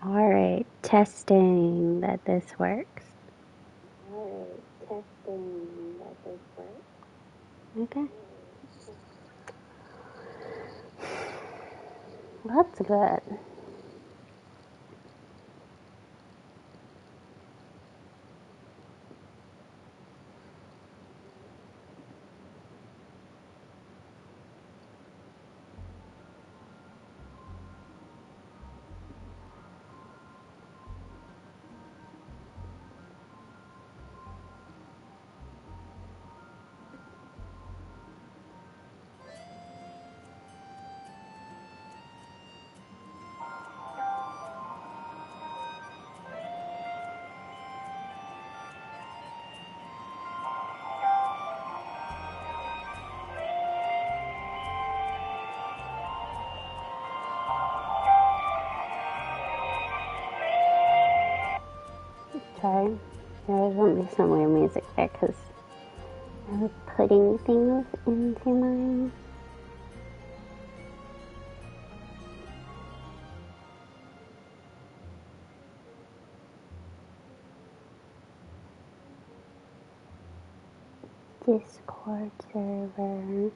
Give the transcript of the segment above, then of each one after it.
Alright, testing that this works. Okay. That's good. Sorry, there won't be some weird music there because I was putting things into my Discord server.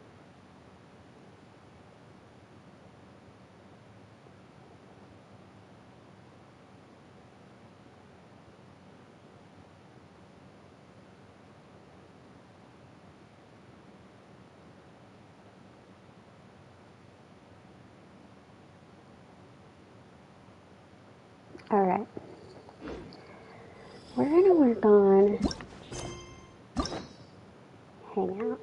Alright. We're gonna work on Hangouts.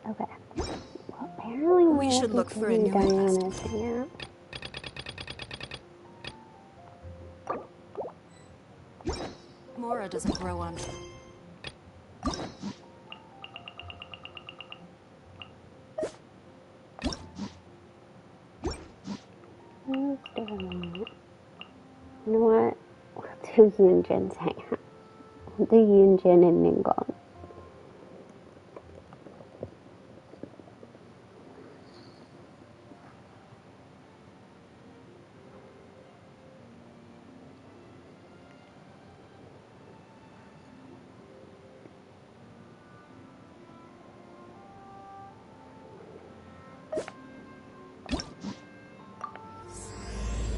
Okay. Well, apparently we should look for a new Diana's hangout. Mora doesn't grow on. You know what? We'll do Yunjin's hangout. We'll do Yunjin and Ningguang.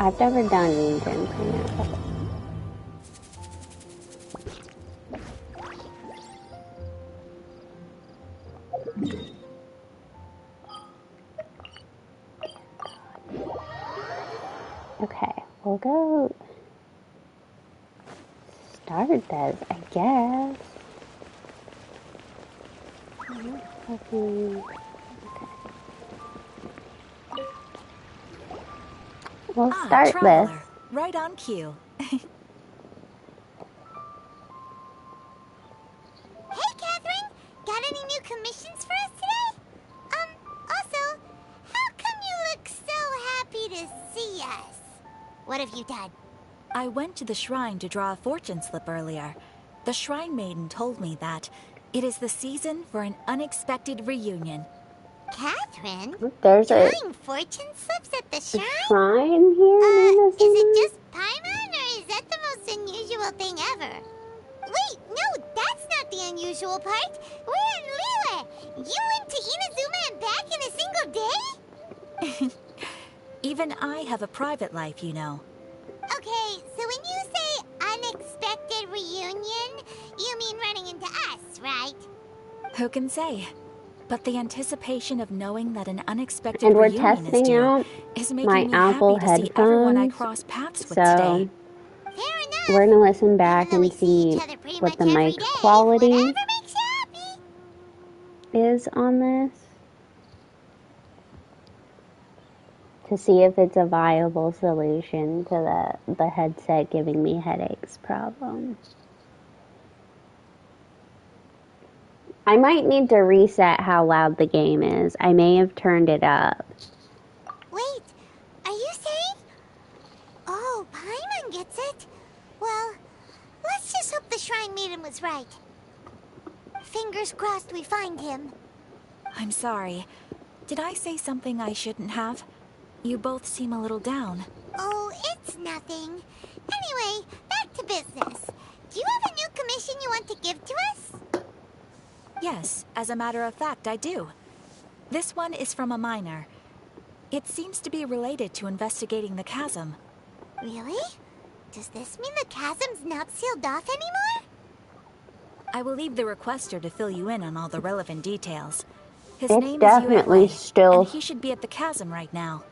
I've never done Yunjin's hangout. Okay, we'll go start this, I guess. Okay. We'll start this. Right on cue. Hey, Catherine! Got any new commissions for us today? Also, how come you look so happy to see us? What have you done? I went to the shrine to draw a fortune slip earlier. The shrine maiden told me that it is the season for an unexpected reunion. Catherine? There's drawing fortune slips at the shrine? Shrine here? Is it just Paimon, or is that the most unusual thing ever? Wait, no, that's not the unusual part. We're in Liyue. You went to Inazuma and back in a single day? Even I have a private life, you know. Okay, so when you say unexpected reunion, you mean running into us, right? Who can say? But the anticipation of knowing that an unexpected reunion is due is making me happy to see everyone I cross paths with today. Fair enough. We're gonna listen back and see what the mic quality is on this. to see if it's a viable solution to the headset giving me headaches problem. I might need to reset how loud the game is. I may have turned it up. Wait, are you saying? Oh, Paimon gets it. Well, let's just hope the Shrine Maiden was right. Fingers crossed we find him. I'm sorry. Did I say something I shouldn't have? You both seem a little down. Oh, it's nothing. Anyway, back to business. Do you have a new commission you want to give to us? Yes, as a matter of fact, I do. This one is from a miner. It seems to be related to investigating the chasm. Really? Does this mean the chasm's not sealed off anymore? I will leave the requester to fill you in on all the relevant details. His it's name definitely is Yue, still... and he should be at the chasm right now.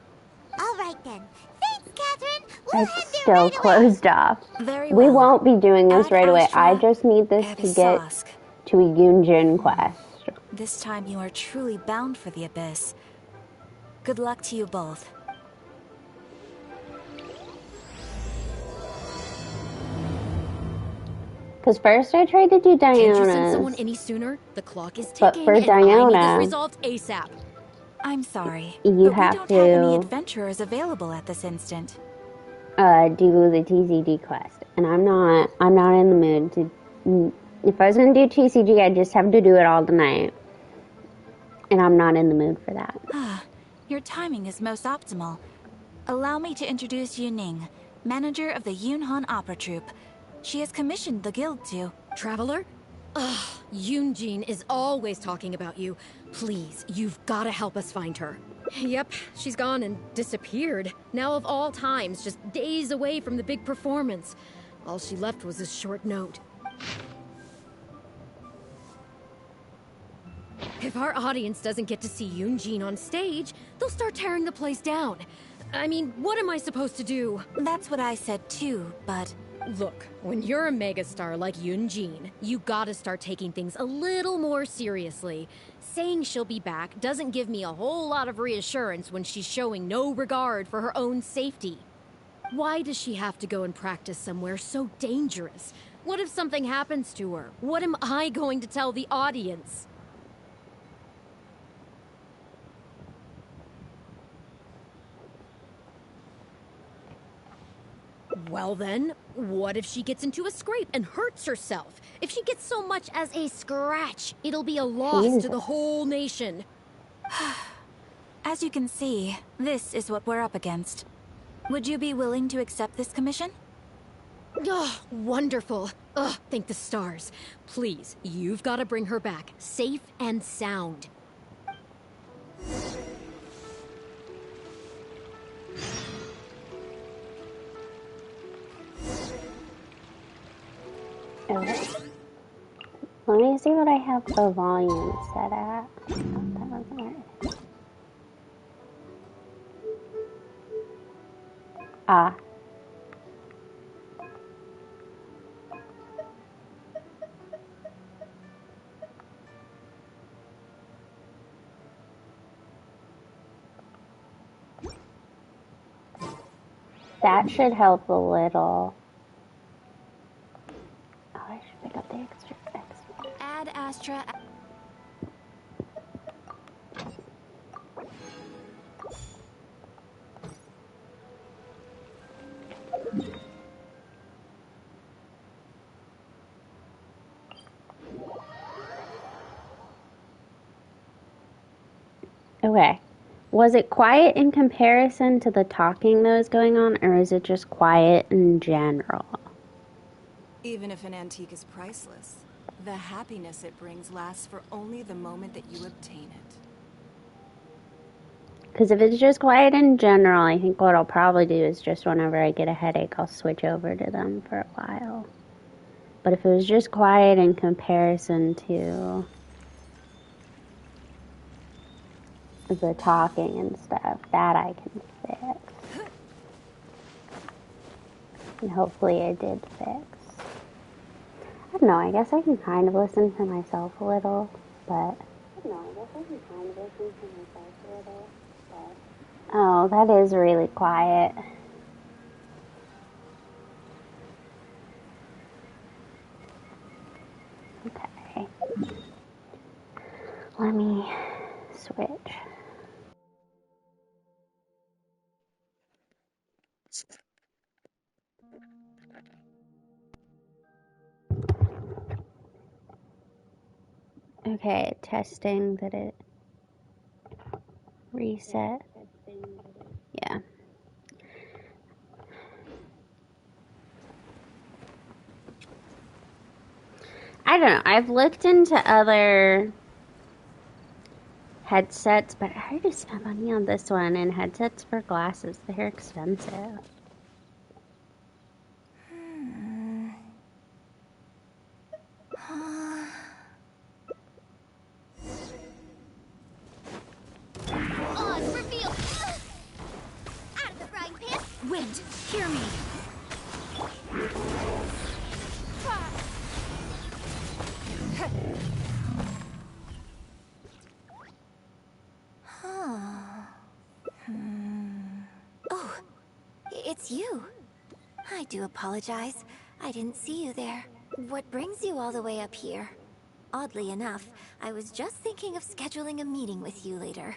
All right then. Thanks, Catherine. We'll it's head there still right closed away. off. Very well. We won't be doing this right away. I just need this to get Abyssosque. to a Yunjin quest. This time you are truly bound for the Abyss. Good luck to you both. Because first I tried to do Can't you send Diana's. someone any sooner? The clock is ticking, But for and I need Diana- this resolved ASAP. I'm sorry, You but we have don't have any to- adventurers available at this instant. Do the TCG quest, and I'm not in the mood to. If I was gonna do TCG, I'd just have to do it all tonight, and I'm not in the mood for that. Your timing is most optimal. Allow me to introduce Yu Ning, manager of the Yunhan Opera Troupe. She has commissioned the guild to... Traveler? Ugh, Yunjin is always talking about you. Please, you've gotta help us find her. Yep, she's gone and disappeared. Now of all times, just days away from the big performance. All she left was a short note. If our audience doesn't get to see Yunjin on stage, they'll start tearing the place down. I mean, what am I supposed to do? That's what I said too, but... Look, when you're a megastar like Yunjin, you gotta start taking things a little more seriously. Saying she'll be back doesn't give me a whole lot of reassurance when she's showing no regard for her own safety. Why does she have to go and practice somewhere so dangerous? What if something happens to her? What am I going to tell the audience? Well then, what if she gets into a scrape and hurts herself? If she gets so much as a scratch, it'll be a loss to the whole nation. As you can see, this is what we're up against. Would you be willing to accept this commission? Oh, wonderful. Ugh, thank the stars. Please, you've got to bring her back, safe and sound. Okay. Let me see what I have the volume set at. Oh, that wasn't right. Ah. That should help a little. Oh, I should pick up the extra. Add Astra... Okay. Was it quiet in comparison to the talking that was going on, or is it just quiet in general? Even if an antique is priceless, the happiness it brings lasts for only the moment that you obtain it. Because if it's just quiet in general, I think what I'll probably do is just whenever I get a headache, I'll switch over to them for a while. But if it was just quiet in comparison to the talking and stuff, that I can fix. And hopefully I did fix. I don't know, I guess I can kind of listen to myself a little, but... Oh, that is really quiet. Okay. Let me switch. Okay, testing that it reset. Yeah. I don't know. I've looked into other headsets, but I already spent money on this one, and headsets for glasses, they're expensive. Oz, reveal! Out of the frying pan! Wind, hear me! Oh, it's you. I do apologize. I didn't see you there. What brings you all the way up here? Oddly enough, I was just thinking of scheduling a meeting with you later.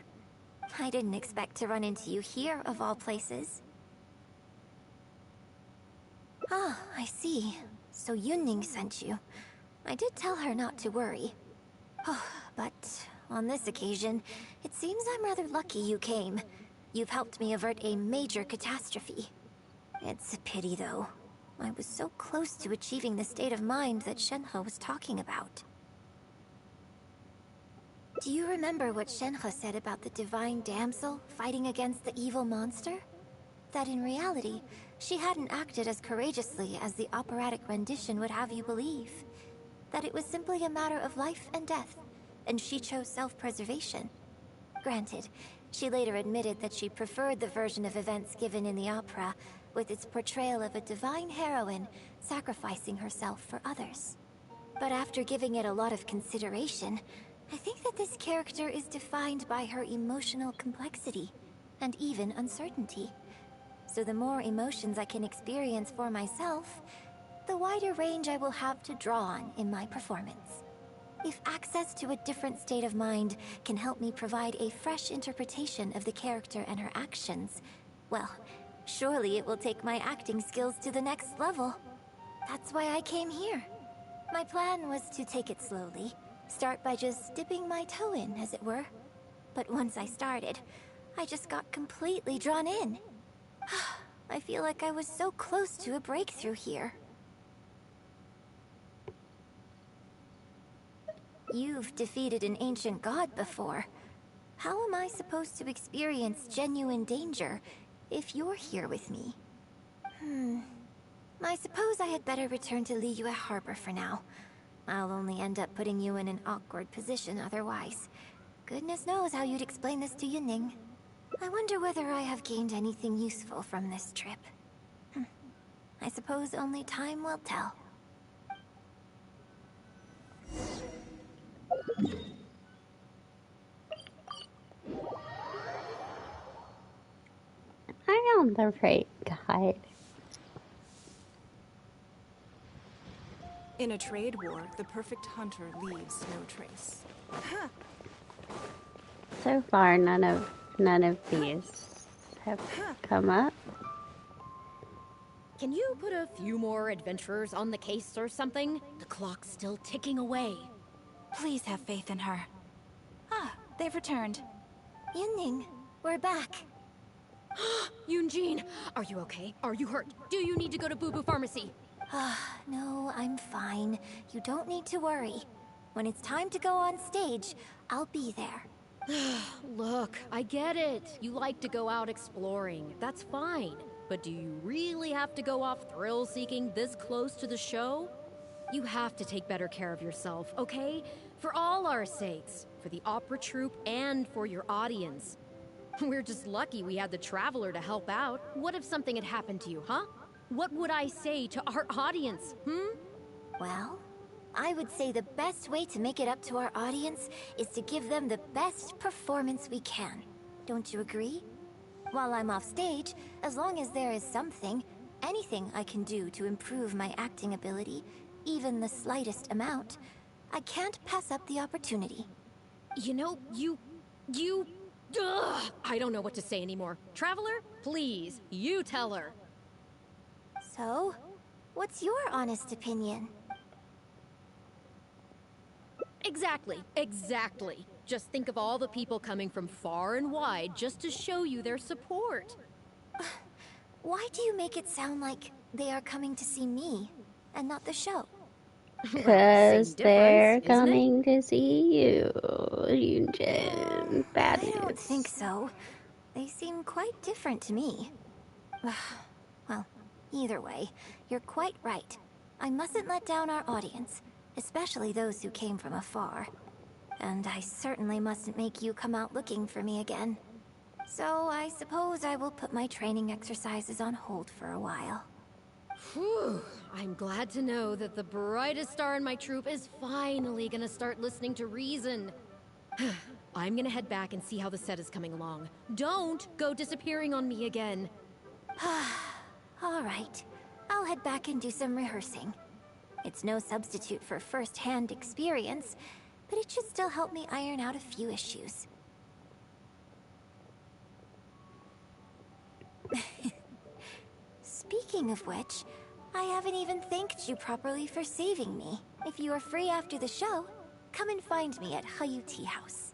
I didn't expect to run into you here, of all places. Ah, I see. So Yunning sent you. I did tell her not to worry. Oh, but on this occasion, it seems I'm rather lucky you came. You've helped me avert a major catastrophe. It's a pity, though. I was so close to achieving the state of mind that Shenhe was talking about. Do you remember what Shenhe said about the divine damsel fighting against the evil monster? That in reality, she hadn't acted as courageously as the operatic rendition would have you believe. That it was simply a matter of life and death, and she chose self-preservation. Granted, she later admitted that she preferred the version of events given in the opera, with its portrayal of a divine heroine sacrificing herself for others. But after giving it a lot of consideration, I think that this character is defined by her emotional complexity, and even uncertainty. So the more emotions I can experience for myself, the wider range I will have to draw on in my performance. If access to a different state of mind can help me provide a fresh interpretation of the character and her actions, well, surely it will take my acting skills to the next level. That's why I came here. My plan was to take it slowly, start by just dipping my toe in, as it were. But once I started, I just got completely drawn in. I feel like I was so close to a breakthrough here. You've defeated an ancient god before. How am I supposed to experience genuine danger if you're here with me? I suppose I had better return to Liyue Harbor for now. I'll only end up putting you in an awkward position otherwise. Goodness knows how you'd explain this to Yunning. I wonder whether I have gained anything useful from this trip. I suppose only time will tell. I am the right guide. In a trade war, the perfect hunter leaves no trace. So far, none of these have come up. Can you put a few more adventurers on the case or something? The clock's still ticking away. Please have faith in her. Ah, they've returned. Yunning, we're back. Yunjin, are you okay? Are you hurt? Do you need to go to Boo Boo Pharmacy? No, I'm fine. You don't need to worry. When it's time to go on stage, I'll be there. Look, I get it. You like to go out exploring. That's fine. But do you really have to go off thrill-seeking this close to the show? You have to take better care of yourself, okay? For all our sakes. For the opera troupe and for your audience. We're just lucky we had the Traveler to help out. What if something had happened to you, huh? What would I say to our audience, Well, I would say the best way to make it up to our audience is to give them the best performance we can. Don't you agree? While I'm off stage, as long as there is something, anything I can do to improve my acting ability, even the slightest amount, I can't pass up the opportunity. You know, Ugh, I don't know what to say anymore. Traveler, please, you tell her. So, what's your honest opinion? Exactly. Just think of all the people coming from far and wide just to show you their support. Why do you make it sound like they are coming to see me, and not the show? Because they're coming to see you, Yunjin. Bad news. I don't think so. They seem quite different to me. Well, either way, you're quite right. I mustn't let down our audience, especially those who came from afar. And I certainly mustn't make you come out looking for me again. So I suppose I will put my training exercises on hold for a while. Whew. I'm glad to know that the brightest star in my troupe is finally gonna start listening to reason. I'm gonna head back and see how the set is coming along. Don't go disappearing on me again. All right. I'll head back and do some rehearsing. It's no substitute for first-hand experience, but it should still help me iron out a few issues. Speaking of which, I haven't even thanked you properly for saving me. If you are free after the show, come and find me at Hangout Tea House.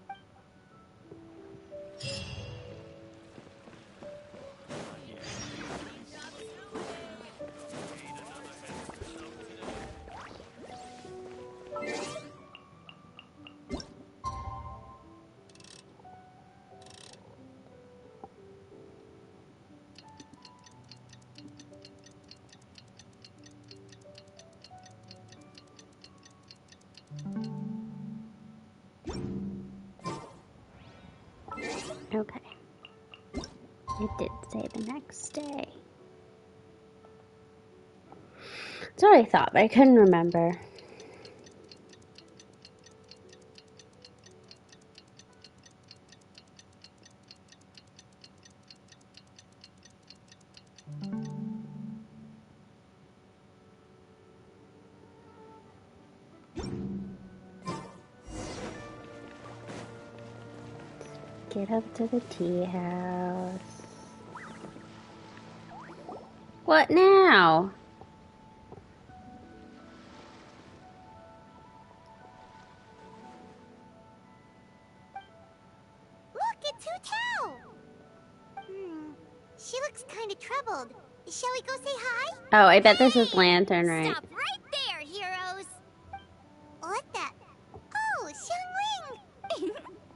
Okay. It did say the next day. That's what I thought, but I couldn't remember. Get up to the tea house. What now? Look, it's Hu Tao! She looks kind of troubled. Shall we go say hi? Oh, I bet this is Lantern, right? Stop right there, heroes! What the? Oh, Xiangling!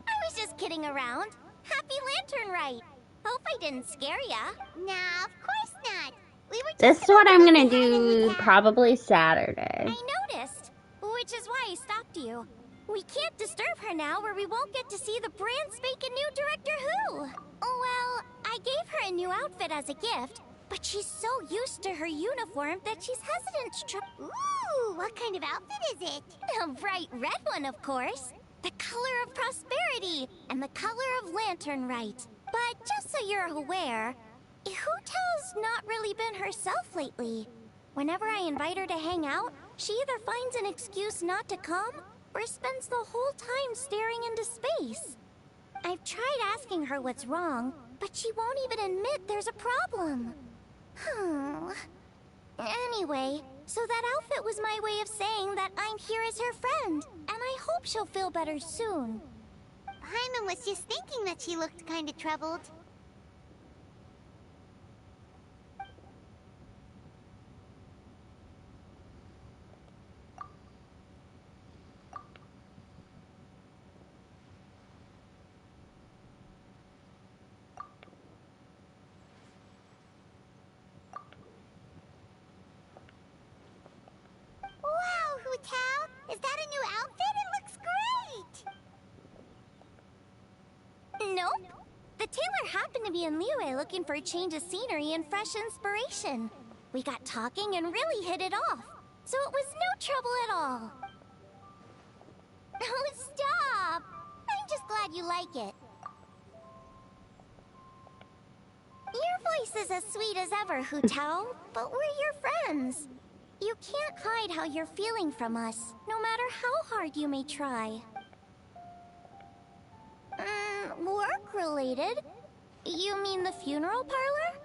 I was just kidding around. Happy Lantern Rite. Hope I didn't scare ya. Nah, of course not. We were just This is what I'm gonna do probably Saturday. I noticed, which is why I stopped you. We can't disturb her now or we won't get to see the brand spanking new Director Who. Well, I gave her a new outfit as a gift, but she's so used to her uniform that she's hesitant to try. Ooh, what kind of outfit is it? A bright red one, of course. The color of prosperity and the color of Lantern Rite. But just so you're aware, Hu Tao's not really been herself lately. Whenever I invite her to hang out, she either finds an excuse not to come or spends the whole time staring into space. I've tried asking her what's wrong, but she won't even admit there's a problem. Anyway, so that outfit was my way of saying that I'm here as her friend, and I hope she'll feel better soon. Paimon was just thinking that she looked kind of troubled. Wow, Hu Tao! Is that a new outfit? It looks great! Nope. The tailor happened to be in Liyue looking for a change of scenery and fresh inspiration. We got talking and really hit it off. So it was no trouble at all. Oh, stop! I'm just glad you like it. voice is as sweet as ever, Hu Tao, but we're your friends. You can't hide how you're feeling from us, no matter how hard you may try. Work-related? You mean the funeral parlor?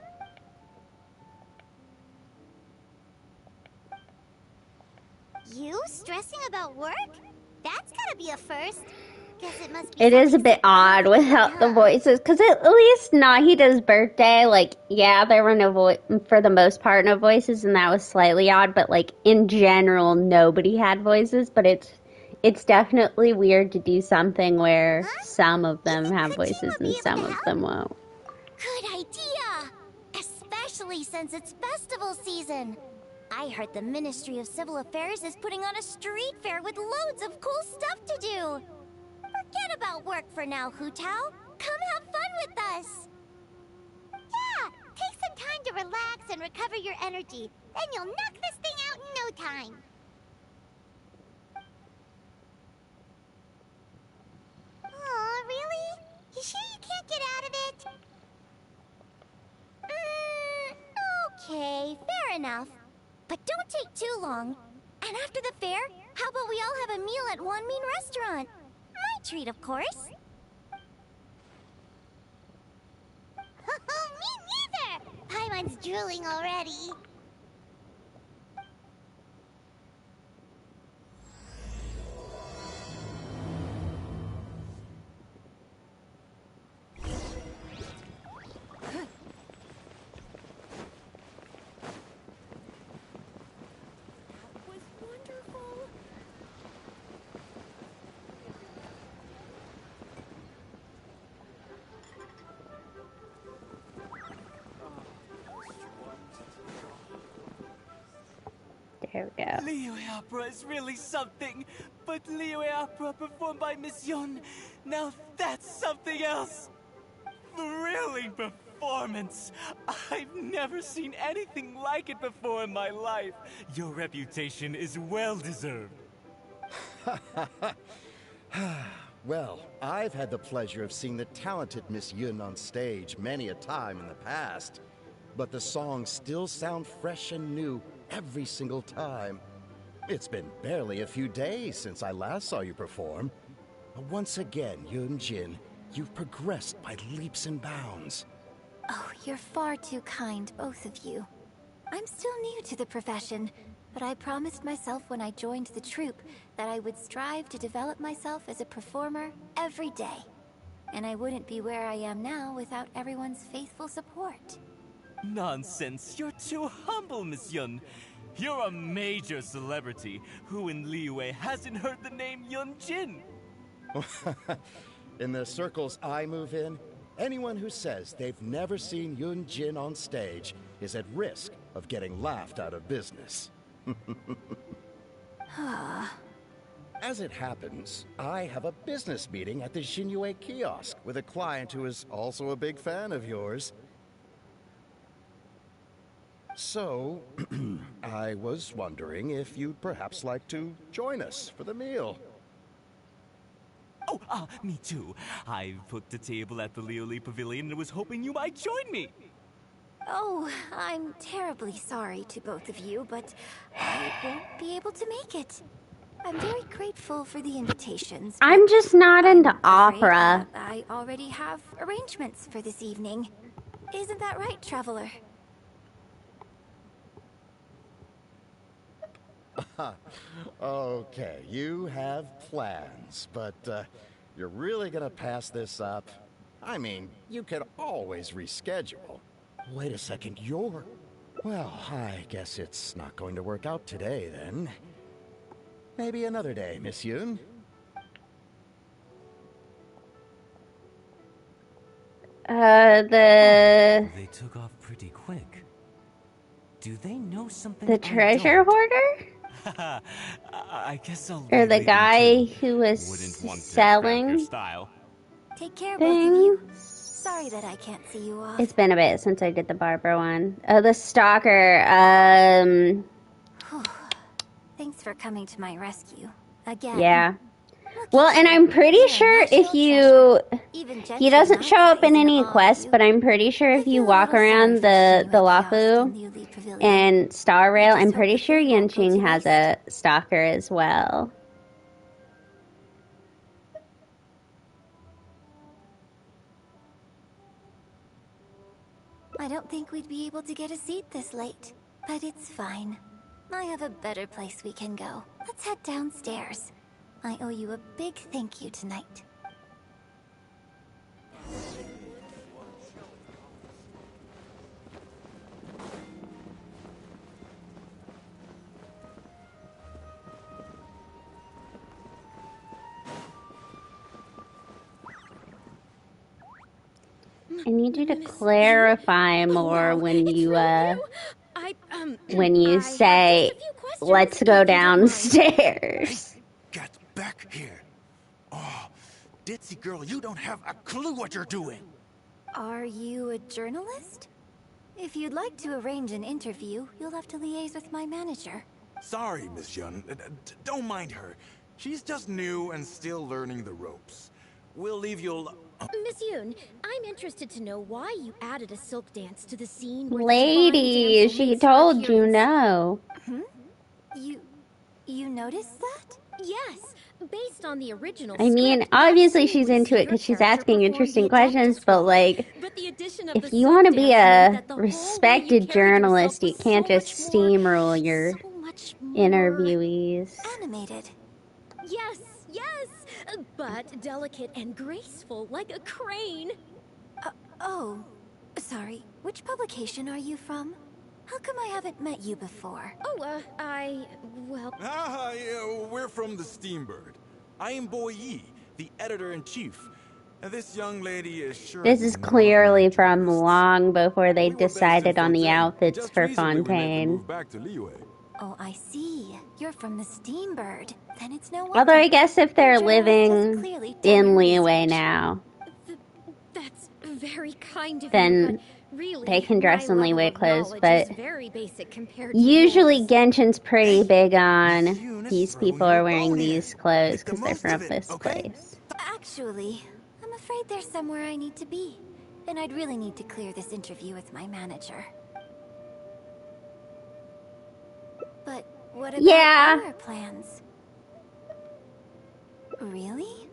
You stressing about work? That's gotta be a first. Guess it must be. It is a bit odd without the voices, because at least Nahida's birthday, like, yeah, there were no for the most part, no voices, and that was slightly odd, but, like, in general, nobody had voices, but it's definitely weird to do something where some of them have voices and some of them won't. Good idea! Especially since it's festival season. I heard the Ministry of Civil Affairs is putting on a street fair with loads of cool stuff to do. Forget about work for now, Hu Tao. Come have fun with us. Yeah, take some time to relax and recover your energy. Then you'll knock this thing out in no time. Oh, really? You sure you can't get out of it? Okay, fair enough. But don't take too long. And after the fair, how about we all have a meal at Wanmin Restaurant? My treat, of course. Me neither! Paimon's drooling already. There we go. Liyue Opera is really something, but Liyue Opera performed by Miss Yun, now that's something else. Thrilling performance. I've never seen anything like it before in my life. Your reputation is well deserved. Well, I've had the pleasure of seeing the talented Miss Yun on stage many a time in the past, but the songs still sound fresh and new every single time. It's been barely a few days since I last saw you perform. But once again, Yun Jin, you've progressed by leaps and bounds. Oh, you're far too kind, both of you. I'm still new to the profession, but I promised myself when I joined the troupe that I would strive to develop myself as a performer every day. And I wouldn't be where I am now without everyone's faithful support. Nonsense, you're too humble, Miss Yun. You're a major celebrity. Who in Liyue hasn't heard the name Yun Jin? In the circles I move in, anyone who says they've never seen Yun Jin on stage is at risk of getting laughed out of business. As it happens, I have a business meeting at the Xinyue kiosk with a client who is also a big fan of yours. So, I was wondering if you'd perhaps like to join us for the meal. Oh, me too. I booked a table at the Lioli Pavilion and was hoping you might join me. Oh, I'm terribly sorry to both of you, but I won't be able to make it. I'm very grateful for the invitations. I'm just not into I'm opera. afraid, I already have arrangements for this evening. Isn't that right, Traveler? Okay, you have plans, but you're really gonna pass this up? I mean, you could always reschedule. Wait a second, you're... Well, I guess it's not going to work out today, then. Maybe another day, Miss Yun. They took off pretty quick. Do they know something? The treasure hoarder? I guess I'll Or the guy who was selling style. Take care, both of you. Sorry that I can't see you off. It's been a bit since I did the Barbara one. Oh, the stalker. Thanks for coming to my rescue. Again. Yeah. Well, and I'm pretty sure if you... He doesn't show up in any quest, but I'm pretty sure if you walk around the Lafu and Star Rail, I'm pretty sure Yanqing has a stalker as well. I don't think we'd be able to get a seat this late, but it's fine. I have a better place we can go. Let's head downstairs. I owe you a big thank you tonight. I need you to clarify more when you say, let's go downstairs. Get back here. Oh, ditzy girl, you don't have a clue what you're doing. Are you a journalist? If you'd like to arrange an interview, you'll have to liaise with my manager. Sorry, Miss Yun. Don't mind her. She's just new and still learning the ropes. We'll leave you alone. Miss Yoon, I'm interested to know why you added a silk dance to the scene where Lady, she told you no. You noticed that? Yes, based on the original I mean, script, obviously she's into it because she's asking interesting questions, but like, if you want to be a respected journalist, you can't just steamroll your interviewees. Animated. Yes, but delicate and graceful like a crane. Oh, sorry. Which publication are you from? How come I haven't met you before? Oh, yeah, we're from the Steambird. I am Boy Yi, the editor-in-chief. This young lady is sure... This is clearly from long before they decided on the outfits for Fontaine. Oh, I see. You're from the Steambird. Then it's no wonder. Although I guess if they're living in Liyue now, very kind of then really, they can dress in Liyue clothes, but usually Genshin's pretty big on these people are wearing these clothes because they're from this place. Actually, I'm afraid there's somewhere I need to be, and I'd really need to clear this interview with my manager. But what about our plans? Really?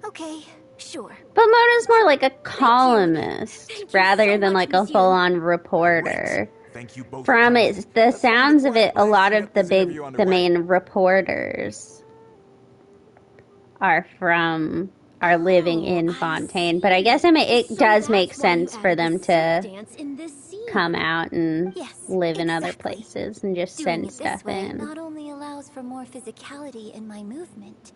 Okay, sure. But Mona's more like a columnist rather than like a full-on reporter. From it, the sounds of it, a lot of the main reporters are living in Fontaine. But I guess it does make sense for them to come out and live in other places and just send stuff in. Not only allows for more physicality in my movement,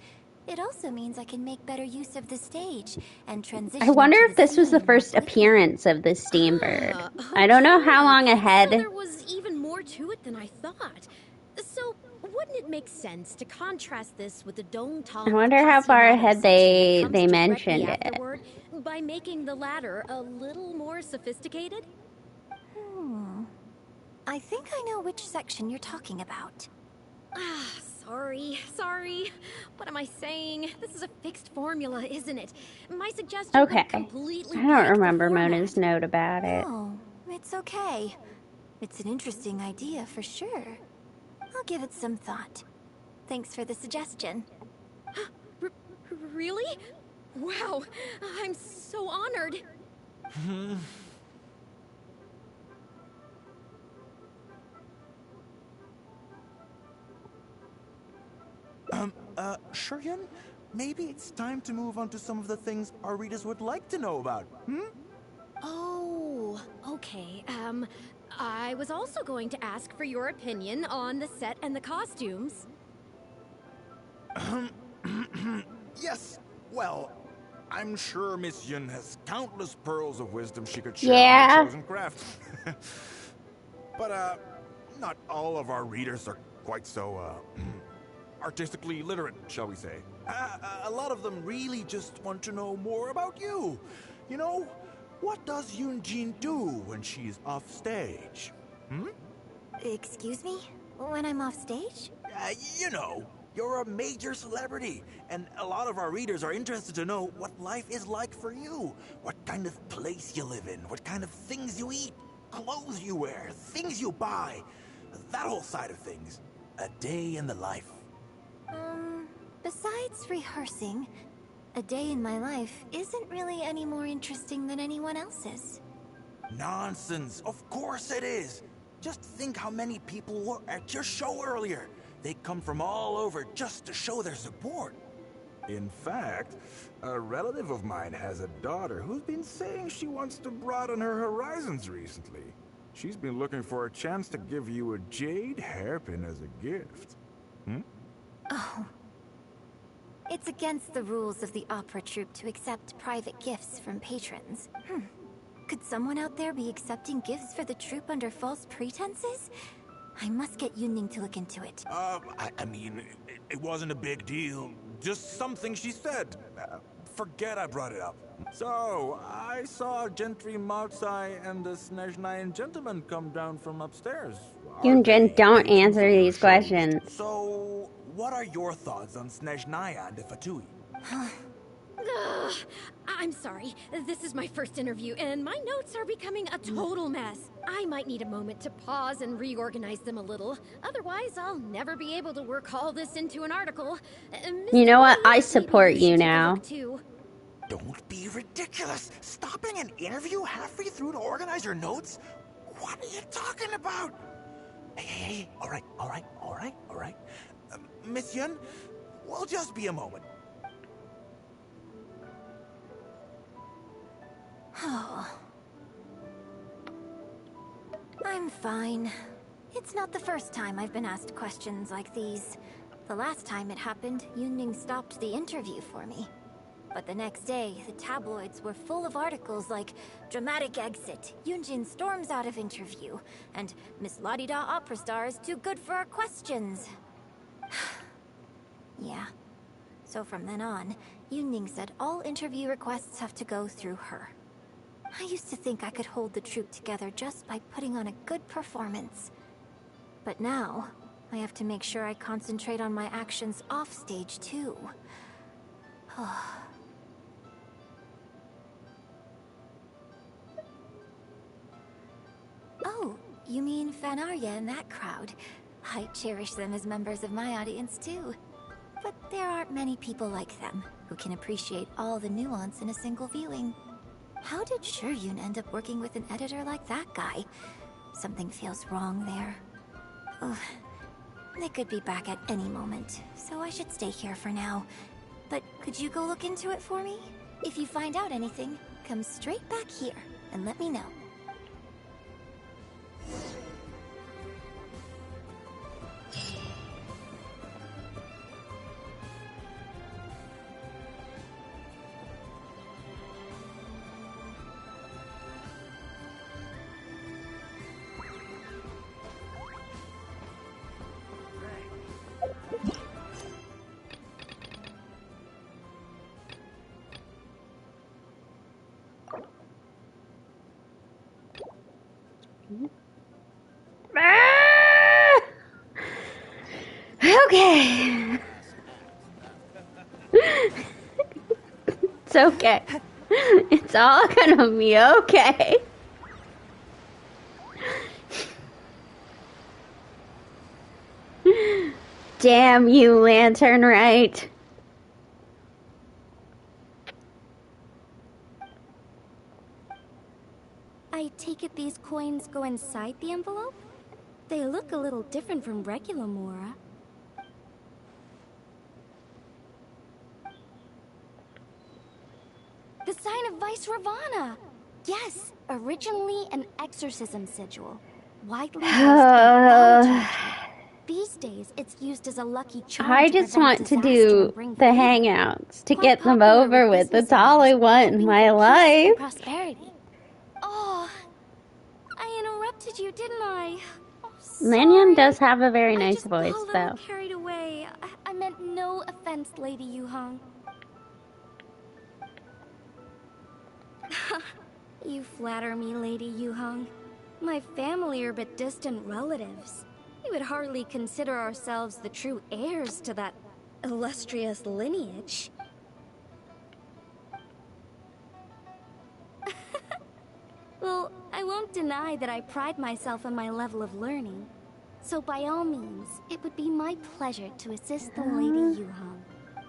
it also means I can make better use of the stage and transition. I wonder if this was the first appearance of the Steambird. I don't know how long ahead. So there was even more to it than I thought. So wouldn't it make sense to contrast this with the Dongtang? I wonder how far ahead they mentioned it. By making the latter a little more sophisticated? I think I know which section you're talking about. Sorry. What am I saying? This is a fixed formula, isn't it? My suggestion would completely... I don't remember Mona's note about it. Oh, it's okay. It's an interesting idea for sure. I'll give it some thought. Thanks for the suggestion. Really? Wow, I'm so honored. Shuryun, maybe it's time to move on to some of the things our readers would like to know about, Oh, okay. I was also going to ask for your opinion on the set and the costumes. Yes, well, I'm sure Miss Yun has countless pearls of wisdom she could share on her chosen craft. But, not all of our readers are quite so, artistically literate, shall we say. A lot of them really just want to know more about you. You know, what does Yunjin do when she's off stage? Excuse me? When I'm off stage? You know, You're a major celebrity, and a lot of our readers are interested to know what life is like for you. What kind of place you live in, what kind of things you eat, clothes you wear, things you buy. That whole side of things. A day in the life. Besides rehearsing, a day in my life isn't really any more interesting than anyone else's. Nonsense. Of course it is. Just think how many people were at your show earlier. They come from all over just to show their support. In fact, a relative of mine has a daughter who's been saying she wants to broaden her horizons recently. She's been looking for a chance to give you a jade hairpin as a gift. Oh. It's against the rules of the opera troupe to accept private gifts from patrons. Could someone out there be accepting gifts for the troupe under false pretenses? I must get Yunning to look into it. I mean, it wasn't a big deal. Just something she said. Forget I brought it up. So, I saw Gentry Maltsai and the Snezhnayan gentleman come down from upstairs. Yunjin, don't answer these questions. So, what are your thoughts on Snezhnaya and the Fatui? I'm sorry. This is my first interview, and my notes are becoming a total mess. I might need a moment to pause and reorganize them a little. Otherwise, I'll never be able to work all this into an article. You know what? I support you now. Don't be ridiculous. Stopping an interview halfway through to organize your notes? What are you talking about? Hey, all right. Miss Yun, we'll just be a moment. Oh. I'm fine. It's not the first time I've been asked questions like these. The last time it happened, Yunning stopped the interview for me. But the next day, the tabloids were full of articles like "Dramatic Exit, Yunjin storms out of interview," and "Miss La-di-da opera star is too good for our questions." Yeah. So from then on, Yunning said all interview requests have to go through her. I used to think I could hold the troupe together just by putting on a good performance. But now, I have to make sure I concentrate on my actions off stage too. Oh, you mean Fanarya and that crowd? I cherish them as members of my audience too. But there aren't many people like them who can appreciate all the nuance in a single viewing. How did Shuryun end up working with an editor like that guy? Something feels wrong there. Ugh. They could be back at any moment, so I should stay here for now. But could you go look into it for me? If you find out anything, come straight back here and let me know. Okay. It's okay. It's all gonna be okay. Damn you, Lantern Right. I take it these coins go inside the envelope? They look a little different from regular Mora. The sign of Vice Ravana! Yes, originally an exorcism sigil. Widely used in These days, it's used as a lucky charm. I just want to do the hangouts to get them over with. That's all I want in my life. Prosperity. Oh, I interrupted you, didn't I? Oh, Lanyan does have a very nice voice, though. Carried away. I meant no offense, Lady Yuhong. You flatter me, Lady Yuhong. My family are but distant relatives. We would hardly consider ourselves the true heirs to that illustrious lineage. Well, I won't deny that I pride myself on my level of learning. So by all means, it would be my pleasure to assist the Lady Yuhong.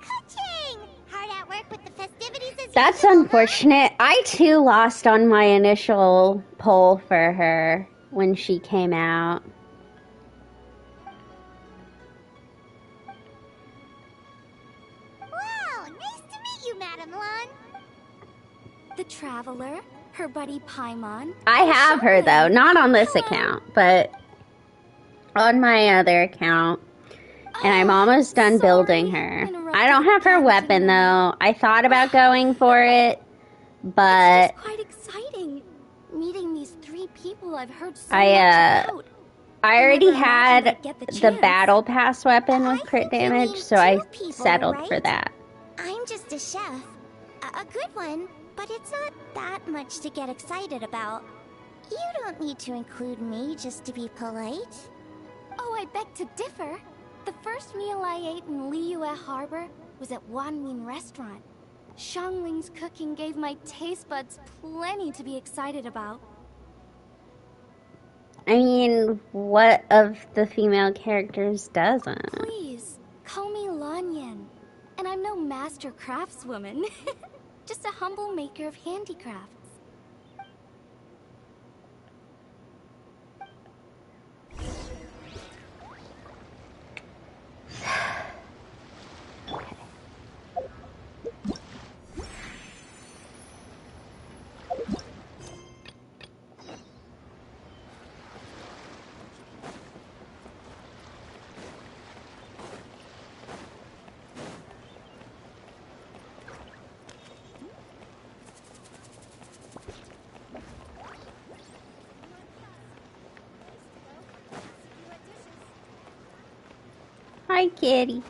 Ka-ching! Hard at work with the festivities as That's usual, unfortunate. I too lost on my initial poll for her when she came out. Wow, nice to meet you, Madame Lan. The Traveler, her buddy Paimon. I have her though, not on this account, but on my other account. And I'm almost done building her. I don't have her weapon though. I thought about going for it, but it's just quite exciting. Meeting these 3 people I've heard so much about. I already had the battle pass weapon with crit damage, so I settled for that. I'm just a chef. A good one, but it's not that much to get excited about. You don't need to include me just to be polite. Oh, I beg to differ. The first meal I ate in Liyue Harbor was at Wanmin Restaurant. Xiangling's cooking gave my taste buds plenty to be excited about. I mean, what of the female characters doesn't? Please, call me Lanyan. And I'm no master craftswoman. Just a humble maker of handicrafts. Hi, kitty.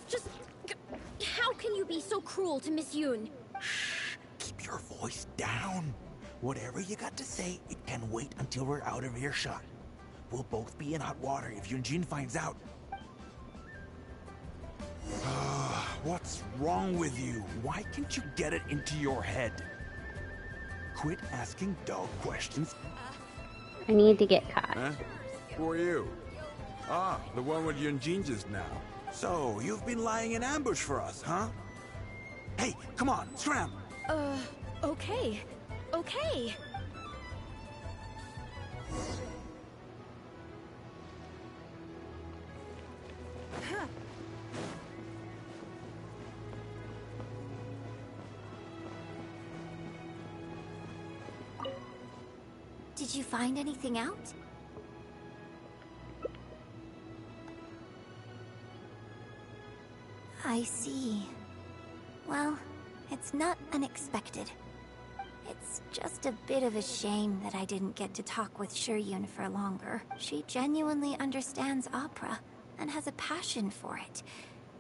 Just... how can you be so cruel to Miss Yoon? Shh! Keep your voice down. Whatever you got to say, it can wait until we're out of earshot. We'll both be in hot water if Yunjin finds out. What's wrong with you? Why can't you get it into your head? Quit asking dull questions. I need to get caught. Huh? Who are you? Ah, the one with Yunjin just now. So, you've been lying in ambush for us, huh? Hey, come on, scram! Okay. Okay. Did you find anything out? I see. Well, it's not unexpected. It's just a bit of a shame that I didn't get to talk with Shiryun for longer. She genuinely understands opera and has a passion for it.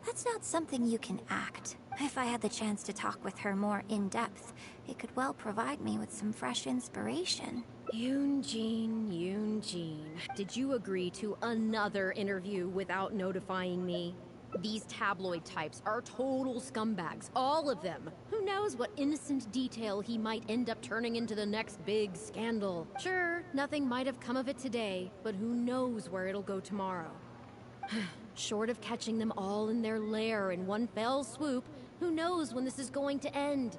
That's not something you can act. If I had the chance to talk with her more in-depth, it could well provide me with some fresh inspiration. Yunjin. Did you agree to another interview without notifying me? These tabloid types are total scumbags, all of them. Who knows what innocent detail he might end up turning into the next big scandal. Sure, nothing might have come of it today, but who knows where it'll go tomorrow. Short of catching them all in their lair in one fell swoop, who knows when this is going to end?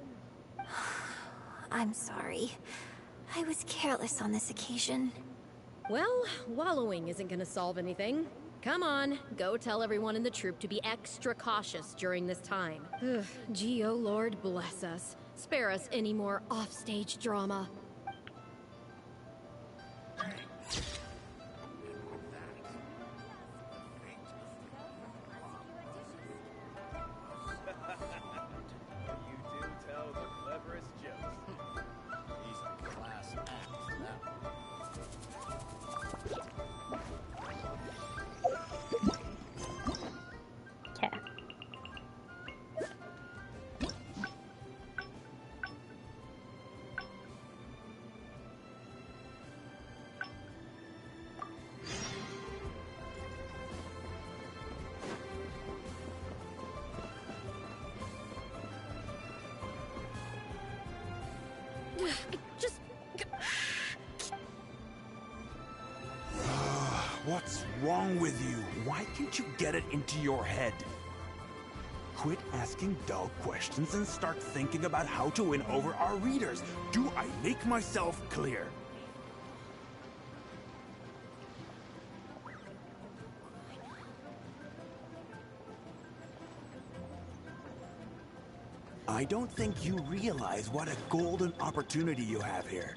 I'm sorry. I was careless on this occasion. Well, wallowing isn't gonna solve anything. Come on, go tell everyone in the troupe to be extra cautious during this time. Gee, oh Lord bless us. Spare us any more offstage drama. What's wrong with you? Why can't you get it into your head? Quit asking dull questions and start thinking about how to win over our readers. Do I make myself clear? I don't think you realize what a golden opportunity you have here.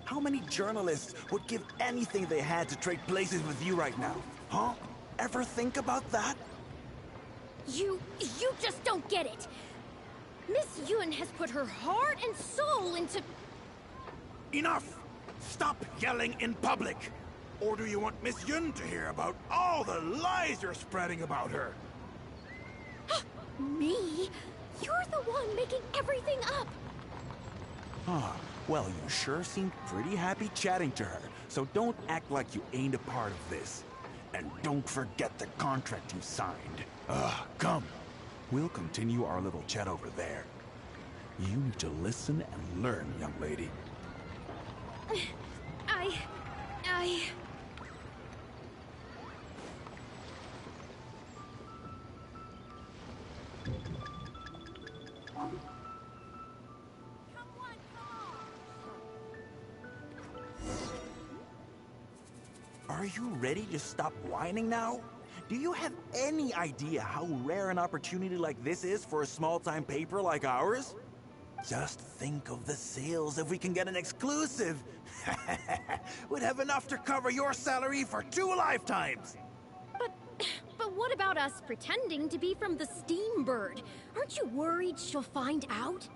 How many journalists would give anything they had to trade places with you right now? Huh? Ever think about that? You just don't get it. Miss Yun has put her heart and soul into... Enough! Stop yelling in public! Or do you want Miss Yun to hear about all the lies you're spreading about her? Me? You're the one making everything up. Ah, well, you sure seemed pretty happy chatting to her, so don't act like you ain't a part of this. And don't forget the contract you signed. Come. We'll continue our little chat over there. You need to listen and learn, young lady. Are you ready to stop whining now? Do you have any idea how rare an opportunity like this is for a small-time paper like ours? Just think of the sales if we can get an exclusive. We'd have enough to cover your salary for 2 lifetimes. But what about us pretending to be from the Steam Bird? Aren't you worried she'll find out?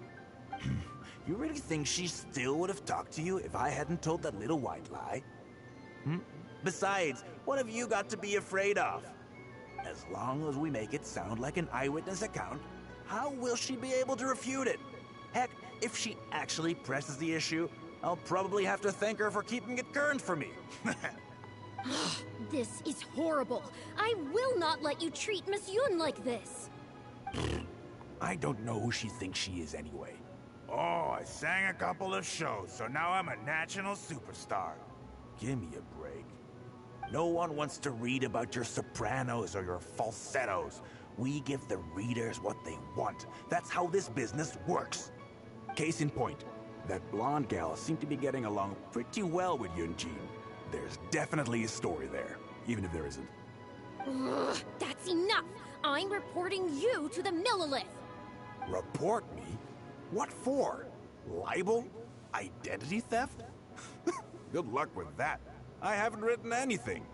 You really think she still would have talked to you if I hadn't told that little white lie? Besides, what have you got to be afraid of? As long as we make it sound like an eyewitness account, how will she be able to refute it? Heck, if she actually presses the issue, I'll probably have to thank her for keeping it current for me. This is horrible. I will not let you treat Miss Yun like this. I don't know who she thinks she is anyway. Oh, I sang a couple of shows, so now I'm a national superstar. Give me a break. No one wants to read about your sopranos or your falsettos. We give the readers what they want. That's how this business works. Case in point, that blonde gal seemed to be getting along pretty well with Yunjin. There's definitely a story there, even if there isn't. Ugh, that's enough! I'm reporting you to the Millilith! Report me? What for? Libel? Identity theft? Good luck with that. I haven't written anything.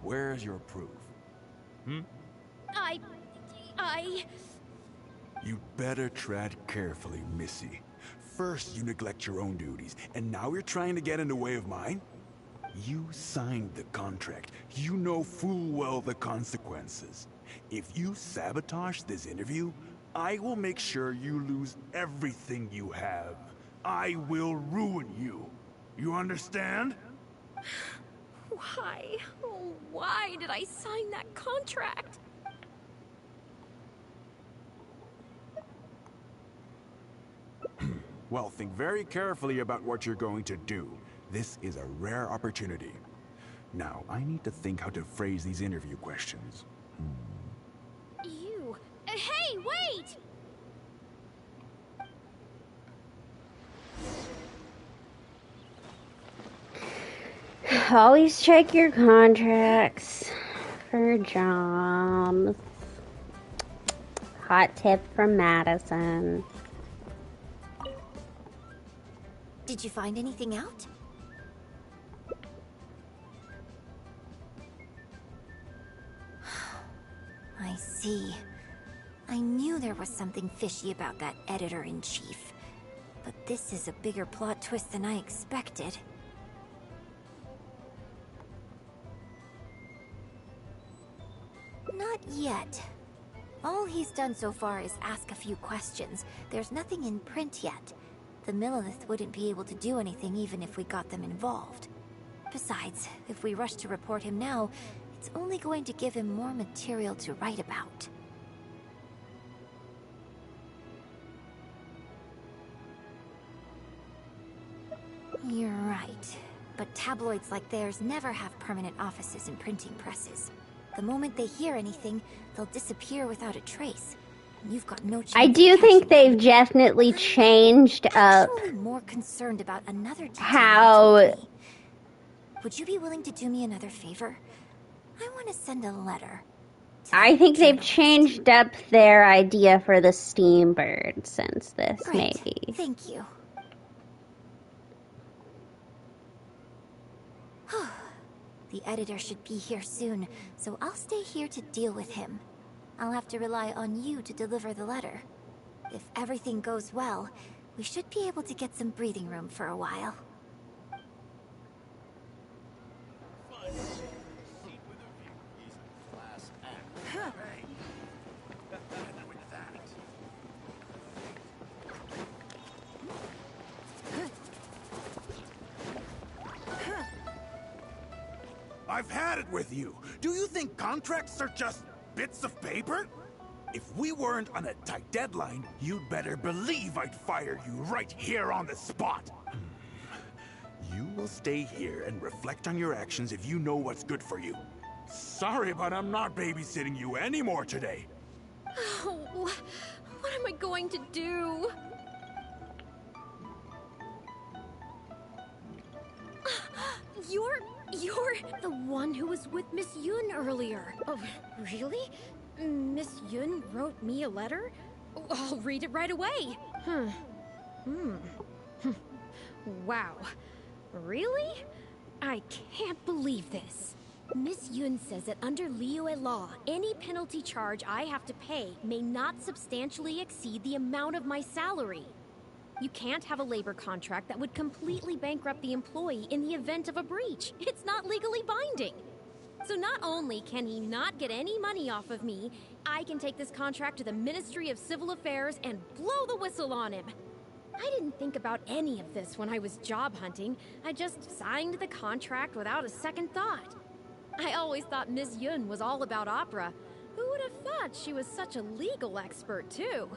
Where's your proof? You'd better tread carefully, Missy. First you neglect your own duties, and now you're trying to get in the way of mine? You signed the contract. You know full well the consequences. If you sabotage this interview, I will make sure you lose everything you have. I will ruin you. You understand? Why? Oh, why did I sign that contract? Well, think very carefully about what you're going to do. This is a rare opportunity. Now, I need to think how to phrase these interview questions. You... Hey, wait! Always check your contracts for jobs. Hot tip from Madison. Did you find anything out? I see. I knew there was something fishy about that editor-in-chief. But this is a bigger plot twist than I expected. Not yet. All he's done so far is ask a few questions. There's nothing in print yet. The Millilith wouldn't be able to do anything even if we got them involved. Besides, if we rush to report him now, it's only going to give him more material to write about. You're right. But tabloids like theirs never have permanent offices and printing presses. The moment they hear anything, they'll disappear without a trace. And you've got no chance. I do think they've definitely changed up. I'm actually more concerned about another detail. How? Would you be willing to do me another favor? I want to send a letter. I think they've changed up their idea for the steam bird since this, Great. maybe. Thank you. The editor should be here soon, so I'll stay here to deal with him. I'll have to rely on you to deliver the letter. If everything goes well, we should be able to get some breathing room for a while. I've had it with you. Do you think contracts are just bits of paper? If we weren't on a tight deadline, you'd better believe I'd fire you right here on the spot. You will stay here and reflect on your actions if you know what's good for you. Sorry, but I'm not babysitting you anymore today. Oh, what am I going to do? You're the one who was with Miss Yun earlier. Oh, really? Miss Yun wrote me a letter? Oh, I'll read it right away. Wow. Really? I can't believe this. Miss Yun says that under Liyue law, any penalty charge I have to pay may not substantially exceed the amount of my salary. You can't have a labor contract that would completely bankrupt the employee in the event of a breach. It's not legally binding. So not only can he not get any money off of me, I can take this contract to the Ministry of Civil Affairs and blow the whistle on him. I didn't think about any of this when I was job hunting. I just signed the contract without a second thought. I always thought Miss Yun was all about opera. Who would have thought she was such a legal expert, too?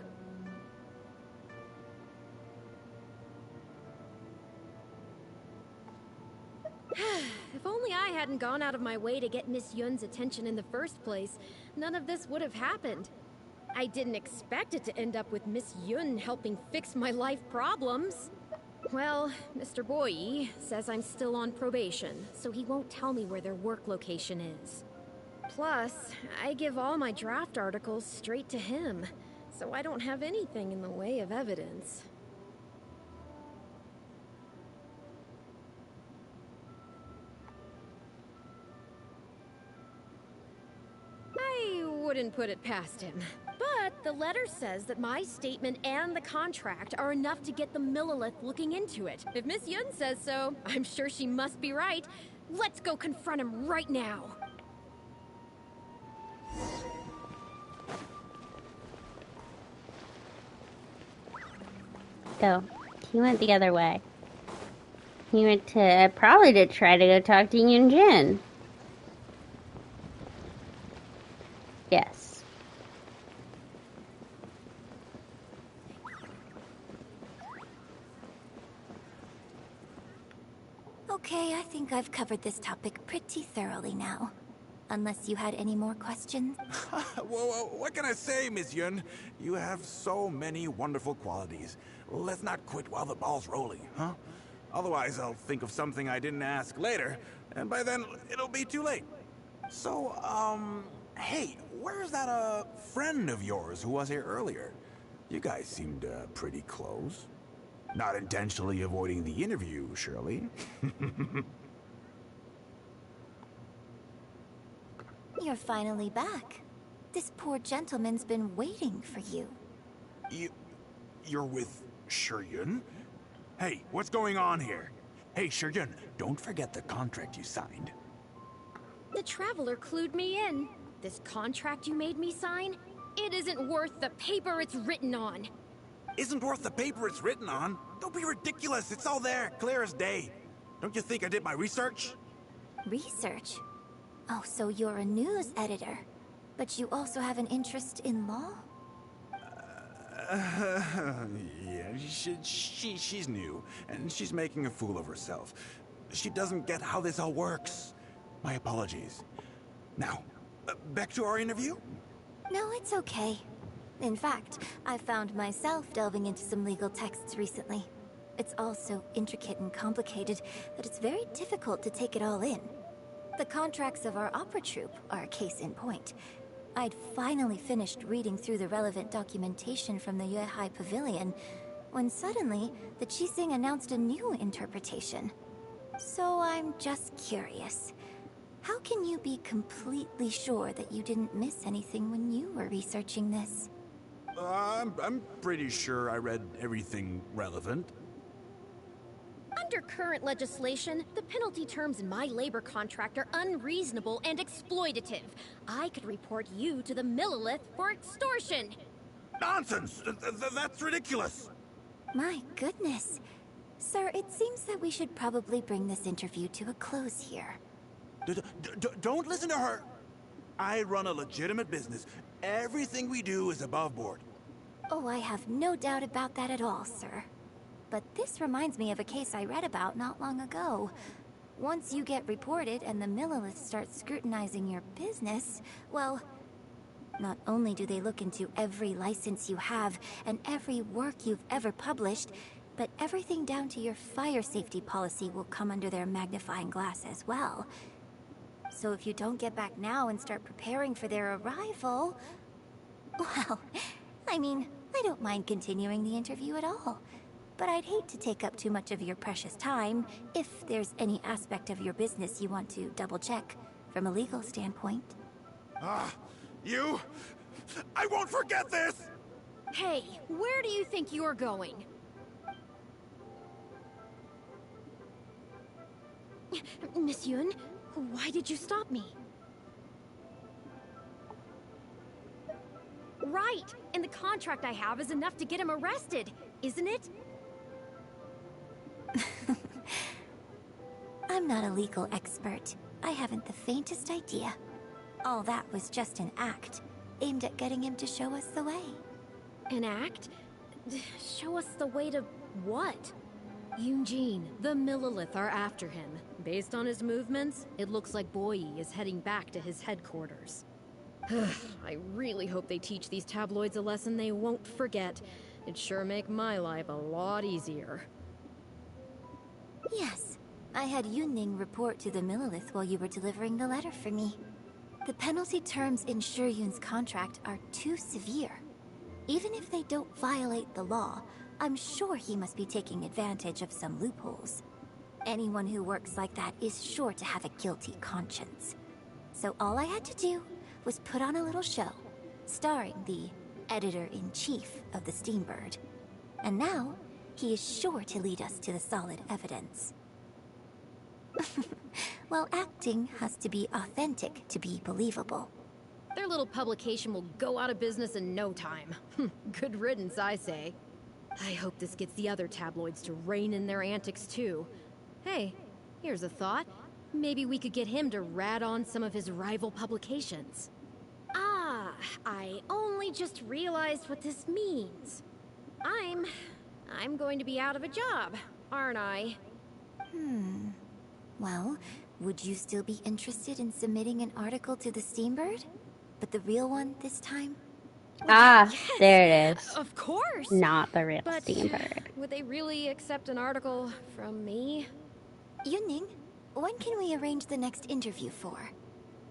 If only I hadn't gone out of my way to get Miss Yun's attention in the first place, none of this would have happened. I didn't expect it to end up with Miss Yun helping fix my life problems. Well, Mr. Boyi says I'm still on probation, so he won't tell me where their work location is. Plus, I give all my draft articles straight to him, so I don't have anything in the way of evidence. I wouldn't put it past him. But the letter says that my statement and the contract are enough to get the Millilith looking into it. If Miss Yun says so, I'm sure she must be right. Let's go confront him right now. Go. He went the other way. He went to probably to try to go talk to Yun Jin. Yes. Okay, I think I've covered this topic pretty thoroughly now. Unless you had any more questions? Well, what can I say, Miss Yun? You have so many wonderful qualities. Let's not quit while the ball's rolling, huh? Otherwise, I'll think of something I didn't ask later, and by then, it'll be too late. So, hey, where's that, friend of yours who was here earlier? You guys seemed, pretty close. Not intentionally avoiding the interview, surely? You're finally back. This poor gentleman's been waiting for you. You're with Shiryun? Hey, what's going on here? Hey, Shiryun, don't forget the contract you signed. The Traveler clued me in. This contract you made me sign? It isn't worth the paper it's written on. Isn't worth the paper it's written on? Don't be ridiculous. It's all there, clear as day. Don't you think I did my research? Research? Oh, so you're a news editor. But you also have an interest in law? Yeah, she's new, and she's making a fool of herself. she doesn't get how this all works. My apologies. Now, back to our interview? No, it's okay. In fact, I found myself delving into some legal texts recently. It's all so intricate and complicated that it's very difficult to take it all in. The contracts of our opera troupe are a case in point. I'd finally finished reading through the relevant documentation from the Yuehai Pavilion when suddenly the Qixing announced a new interpretation. So I'm just curious. How can you be completely sure that you didn't miss anything when you were researching this? I'm pretty sure I read everything relevant. Under current legislation, the penalty terms in my labor contract are unreasonable and exploitative. I could report you to the Millilith for extortion. Nonsense! That's ridiculous! My goodness. Sir, it seems that we should probably bring this interview to a close here. Don't listen to her! I run a legitimate business. Everything we do is above board. Oh, I have no doubt about that at all, sir. But this reminds me of a case I read about not long ago. Once you get reported and the Millilith starts scrutinizing your business, well, not only do they look into every license you have and every work you've ever published, but everything down to your fire safety policy will come under their magnifying glass as well. So if you don't get back now and start preparing for their arrival... Well, I mean, I don't mind continuing the interview at all. But I'd hate to take up too much of your precious time if there's any aspect of your business you want to double-check from a legal standpoint. You... I won't forget this! Hey, where do you think you're going? Miss Yun, why did you stop me? Right, and the contract I have is enough to get him arrested, isn't it? I'm not a legal expert. I haven't the faintest idea. All that was just an act, aimed at getting him to show us the way. An act? Show us the way to what? Eugene, the Millilith are after him. Based on his movements, it looks like Boyi is heading back to his headquarters. I really hope they teach these tabloids a lesson they won't forget. It'd sure make my life a lot easier. Yes, I had Yunning report to the Millilith while you were delivering the letter for me. The penalty terms in Shiyun's contract are too severe. Even if they don't violate the law, I'm sure he must be taking advantage of some loopholes. Anyone who works like that is sure to have a guilty conscience. So all I had to do was put on a little show, starring the editor-in-chief of the Steambird. And now, he is sure to lead us to the solid evidence. Well, acting has to be authentic to be believable. Their little publication will go out of business in no time. Good riddance, I say. I hope this gets the other tabloids to rein in their antics too. Hey, here's a thought. Maybe we could get him to rat on some of his rival publications. Ah, I only just realized what this means. I'm going to be out of a job, aren't I? Well, would you still be interested in submitting an article to the Steambird? But the real one this time? Yes, there it is. Of course! Not the real Steambird. Would they really accept an article from me? Yunning, when can we arrange the next interview for?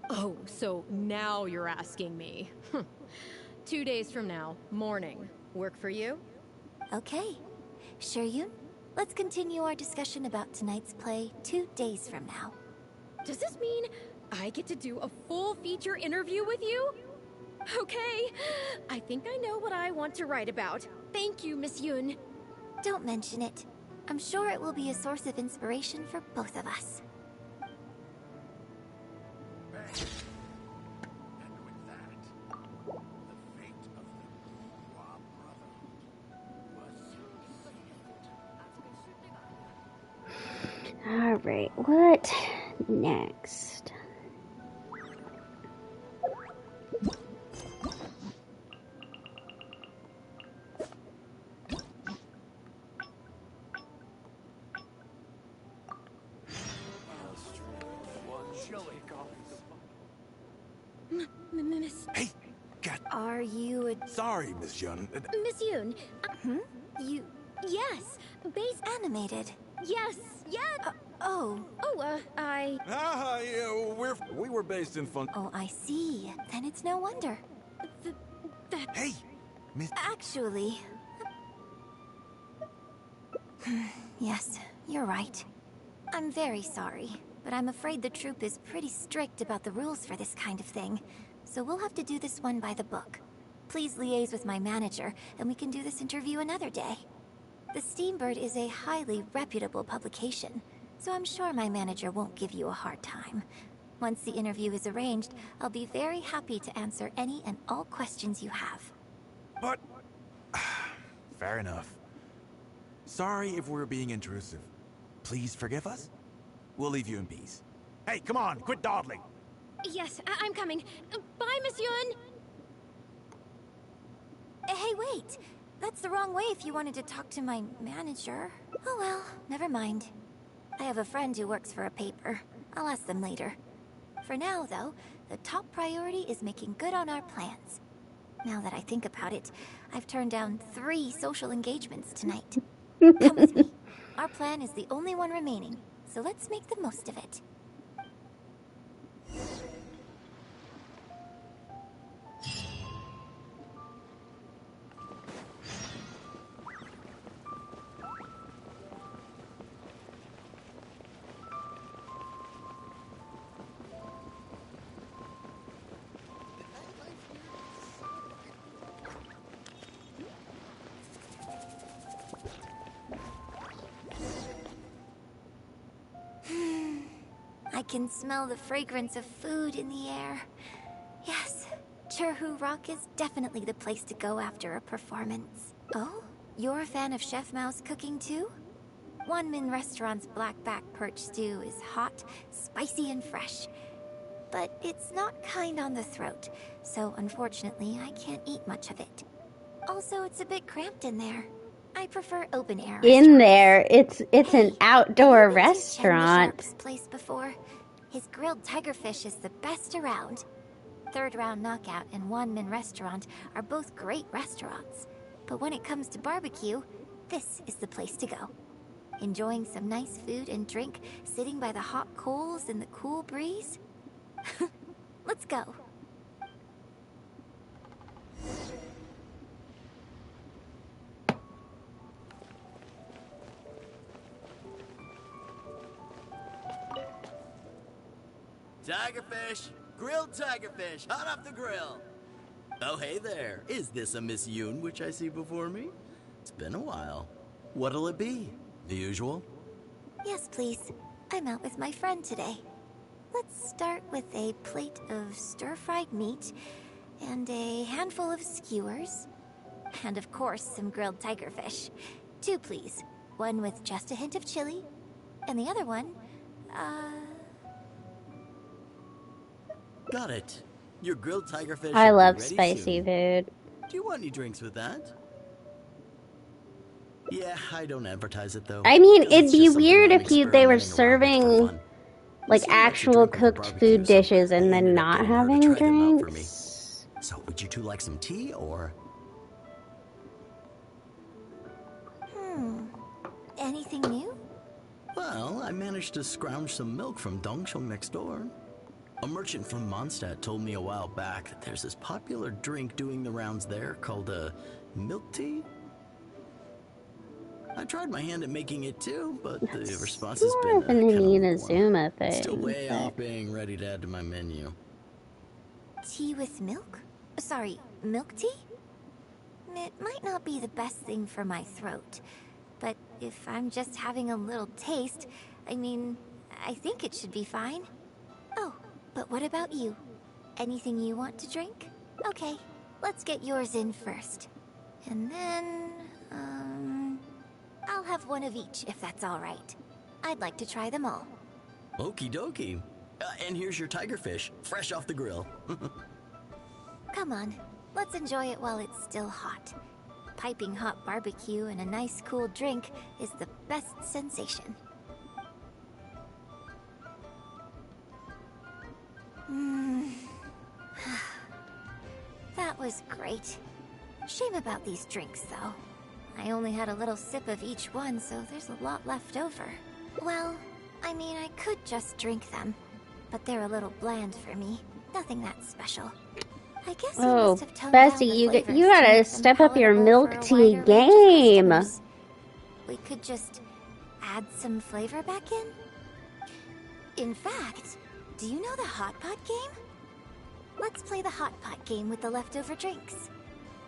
Oh, so now you're asking me. 2 days from now, morning. Work for you? Okay. Shiyun, let's continue our discussion about tonight's play 2 days from now. Does this mean I get to do a full feature interview with you? Okay, I think I know what I want to write about. Thank you, Miss Yun. Don't mention it. I'm sure it will be a source of inspiration for both of us. And with that, the fate of the Bourgeois Brotherhood was sealed. Alright, what next? Miss... Hey, God. Are you a... Sorry, Miss Yun. Miss Yoon. You... Yes. Base... animated? Yes. Yeah. Oh. Oh, Yeah, we were based in Fun... Oh, I see. Then it's no wonder. That... Hey, Miss... Actually... Yes, you're right. I'm very sorry, but I'm afraid the troupe is pretty strict about the rules for this kind of thing, so we'll have to do this one by the book. Please liaise with my manager, and we can do this interview another day. The Steambird is a highly reputable publication, so I'm sure my manager won't give you a hard time. Once the interview is arranged, I'll be very happy to answer any and all questions you have. But... fair enough. Sorry if we're being intrusive. Please forgive us. We'll leave you in peace. Hey, come on, quit dawdling. Yes, I'm coming. Bye, Miss Yun. Hey, wait. That's the wrong way if you wanted to talk to my manager. Oh well, never mind. I have a friend who works for a paper. I'll ask them later. For now, though, the top priority is making good on our plans. Now that I think about it, I've turned down 3 social engagements tonight. Come with me. Our plan is the only one remaining, so let's make the most of it. I can smell the fragrance of food in the air. Yes, Cherhu Rock is definitely the place to go after a performance. Oh, you're a fan of Chef Mao's cooking too? Wanmin Restaurant's blackback perch stew is hot, spicy, and fresh. But it's not kind on the throat, so unfortunately I can't eat much of it. Also, it's a bit cramped in there. I prefer open air restaurants. In there, it's an outdoor restaurant. Sharp's place before. His grilled tigerfish is the best around. Third Round Knockout and Wanmin Restaurant are both great restaurants. But when it comes to barbecue, this is the place to go. Enjoying some nice food and drink, sitting by the hot coals in the cool breeze. Let's go. Tigerfish! Grilled tigerfish, hot off the grill! Oh, hey there. Is this a Miss Yoon which I see before me? It's been a while. What'll it be? The usual? Yes, please. I'm out with my friend today. Let's start with a plate of stir-fried meat and a handful of skewers. And of course, some grilled tigerfish. 2, please. One with just a hint of chili, and the other one, Got it. Your grilled tigerfish. I love ready spicy soon. food. Do you want any drinks with that? Yeah, I don't advertise it though. I mean, Because it'd be weird if they were serving like actual cooked food dishes and then not having drinks. So, would you two like some tea or? Anything new? Well, I managed to scrounge some milk from Dongcheng next door. A merchant from Mondstadt told me a while back that there's this popular drink doing the rounds there called milk tea. I tried my hand at making it too, but the response has been more of an Inazuma thing. Still way off being ready to add to my menu. Tea with milk? Sorry, milk tea? It might not be the best thing for my throat, but if I'm just having a little taste, I mean, I think it should be fine. Oh, but what about you? Anything you want to drink? Okay, let's get yours in first. And then, I'll have one of each if that's all right. I'd like to try them all. Okie dokie. And here's your tigerfish, fresh off the grill. Come on, let's enjoy it while it's still hot. Piping hot barbecue and a nice cool drink is the best sensation. was great. Shame about these drinks, though. I only had a little sip of each one, so there's a lot left over. Well, I mean, I could just drink them, but they're a little bland for me. Nothing that special. I guess you must have toned Bessie, down the you gotta step up your milk tea game. We could just add some flavor back in? In fact, do you know the hot pot game? Let's play the hot pot game with the leftover drinks.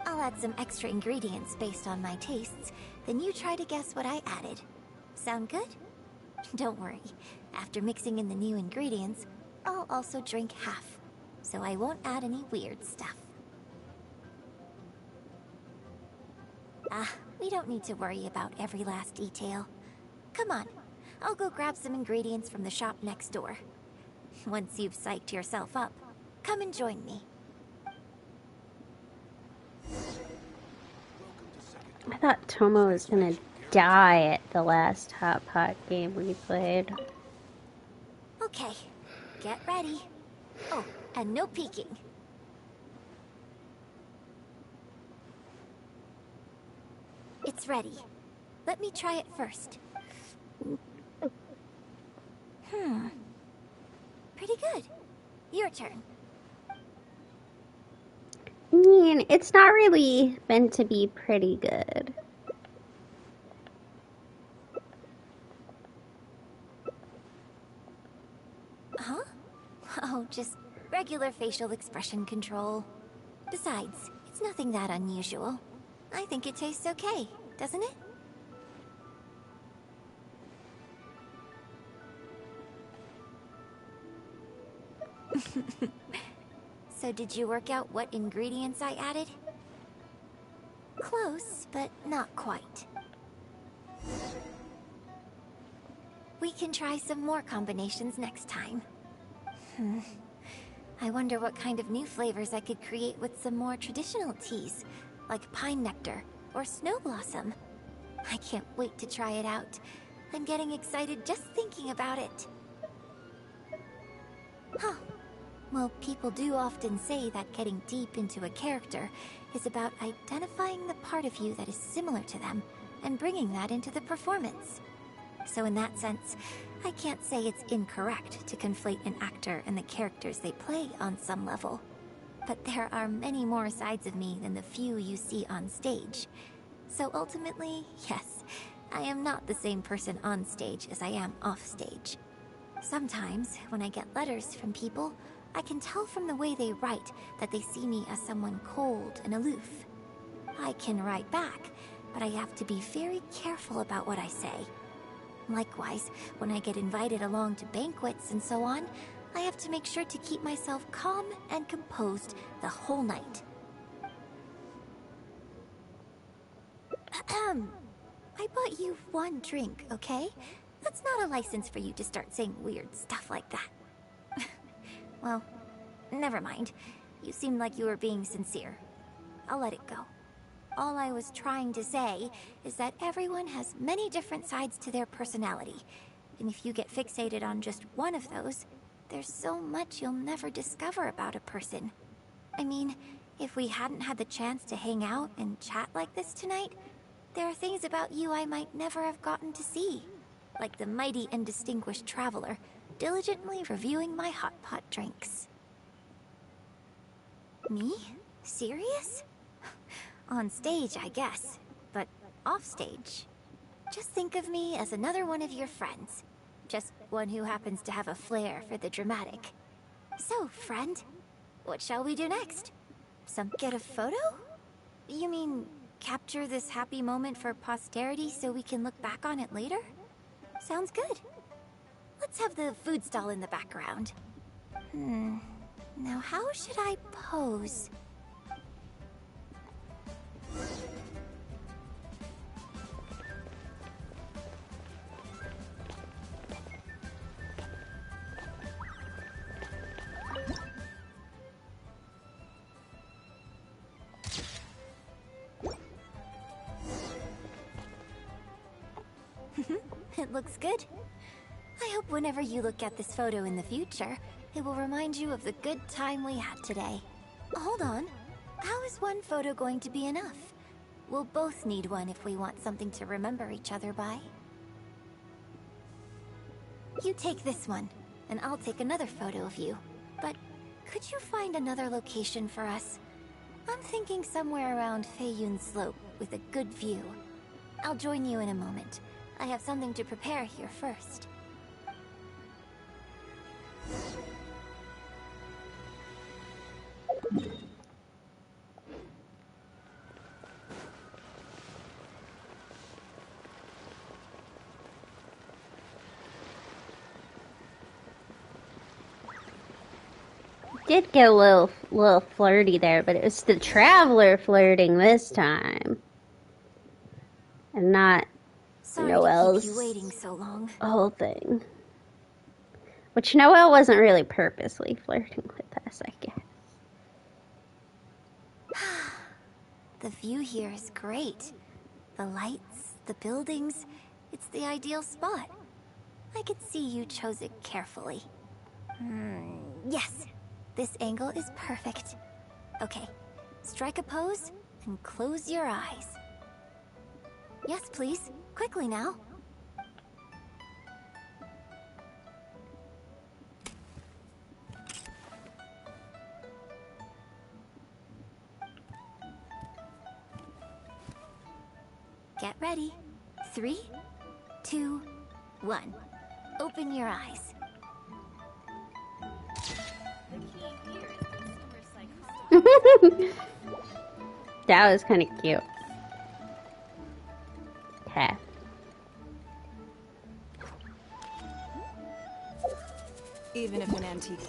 I'll add some extra ingredients based on my tastes, then you try to guess what I added. Sound good? Don't worry, after mixing in the new ingredients, I'll also drink half, so I won't add any weird stuff. We don't need to worry about every last detail. Come on, I'll go grab some ingredients from the shop next door. Once you've psyched yourself up, come and join me. I thought Tomo was gonna die at the last hot pot game we played. Okay, get ready. Oh, and no peeking. It's ready. Let me try it first. Pretty good. Your turn. I mean, it's not really meant to be pretty good. Huh? Oh, just regular facial expression control. Besides, it's nothing that unusual. I think it tastes okay, doesn't it? So did you work out what ingredients I added? Close, but not quite. We can try some more combinations next time. I wonder what kind of new flavors I could create with some more traditional teas, like pine nectar or snow blossom. I can't wait to try it out. I'm getting excited just thinking about it. Huh. Well, people do often say that getting deep into a character is about identifying the part of you that is similar to them and bringing that into the performance. So in that sense, I can't say it's incorrect to conflate an actor and the characters they play on some level. But there are many more sides of me than the few you see on stage. So ultimately, yes, I am not the same person on stage as I am off stage. Sometimes, when I get letters from people, I can tell from the way they write that they see me as someone cold and aloof. I can write back, but I have to be very careful about what I say. Likewise, when I get invited along to banquets and so on, I have to make sure to keep myself calm and composed the whole night. I bought you one drink, okay? That's not a license for you to start saying weird stuff like that. Well, never mind. You seemed like you were being sincere. I'll let it go. All I was trying to say is that everyone has many different sides to their personality. And if you get fixated on just one of those, there's so much you'll never discover about a person. I mean, if we hadn't had the chance to hang out and chat like this tonight, there are things about you I might never have gotten to see. Like the mighty and distinguished traveler, diligently reviewing my hot pot drinks. Me? Serious? On stage, I guess, but off stage. Just think of me as another one of your friends. Just one who happens to have a flair for the dramatic. So, friend, what shall we do next? Get a photo? You mean capture this happy moment for posterity so we can look back on it later? Sounds good. Let's have the food stall in the background. Now how should I pose? It looks good. I hope whenever you look at this photo in the future, it will remind you of the good time we had today. Hold on. How is one photo going to be enough? We'll both need one if we want something to remember each other by. You take this one, and I'll take another photo of you. But could you find another location for us? I'm thinking somewhere around Feiyun Slope with a good view. I'll join you in a moment. I have something to prepare here first. Did get a little flirty there, but it was the traveler flirting this time, and not Noelle's to keep you waiting so long. whole thing. Which Noelle wasn't really purposely flirting with us, I guess. The view here is great. The lights, the buildings, it's the ideal spot. I could see you chose it carefully. Yes, this angle is perfect. Okay, strike a pose and close your eyes. Yes, please. Quickly now. Get ready. 3, 2, 1. Open your eyes. That was kind of cute. Okay. Even if an antique...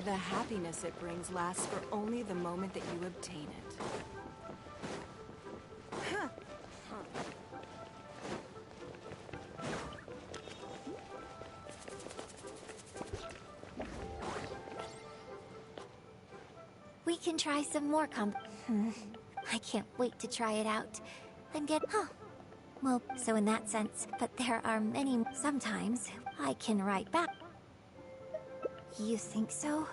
The happiness it brings lasts for only the moment that you obtain it. We can try some more I can't wait to try it out. And get... Well, so in that sense, but there are many... Sometimes, I can write back. You think so?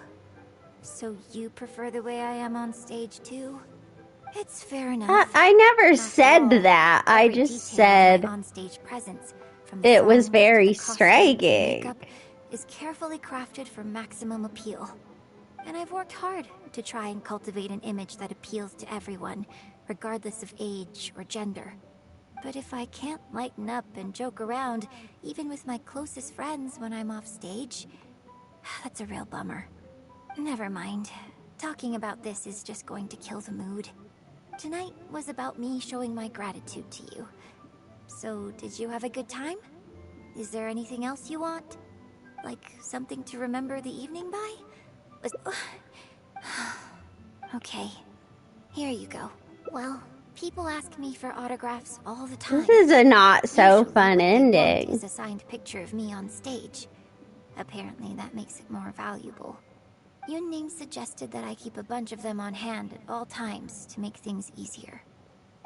So you prefer the way I am on stage, too? It's fair enough. I never said that. I just said on-stage presence, from it was very striking. Is carefully crafted for maximum appeal. And I've worked hard to try and cultivate an image that appeals to everyone, regardless of age or gender. But if I can't lighten up and joke around, even with my closest friends when I'm off stage, that's a real bummer. Never mind. Talking about this is just going to kill the mood. Tonight was about me showing my gratitude to you. So, did you have a good time? Is there anything else you want? Like something to remember the evening by? Okay, here you go. Well, people ask me for autographs all the time. This is a not so fun ending. Is a signed picture of me on stage. Apparently that makes it more valuable. Yunning suggested that I keep a bunch of them on hand at all times to make things easier.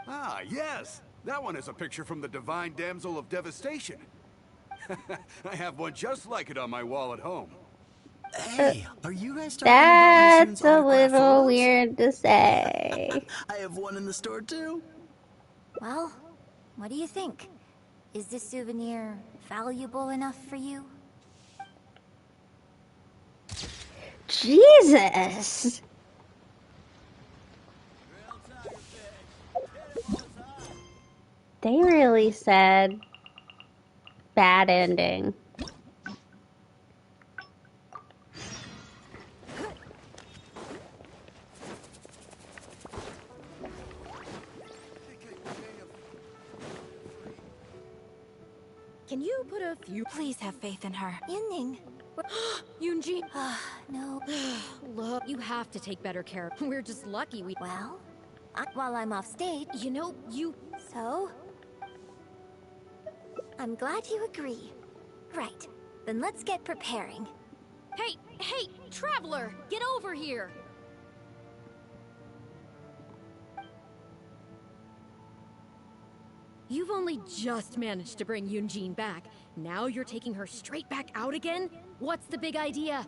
Ah, yes! That one is a picture from the Divine Damsel of Devastation. I have one just like it on my wall at home. Hey, are you guys talking about Miss Yoon's That's a autograph little photos? weird to say. I have one in the store too. Well, what do you think? Is this souvenir valuable enough for you? Jesus! They really said bad ending. Can you put a few... Please have faith in her. Yunning. Yoonjin. No. Look, you have to take better care. We're just lucky we... Well, while I'm off stage... You know, you... So? I'm glad you agree. Right. Then let's get preparing. Hey, Traveler! Get over here! You've only just managed to bring Yunjin back. Now you're taking her straight back out again? What's the big idea?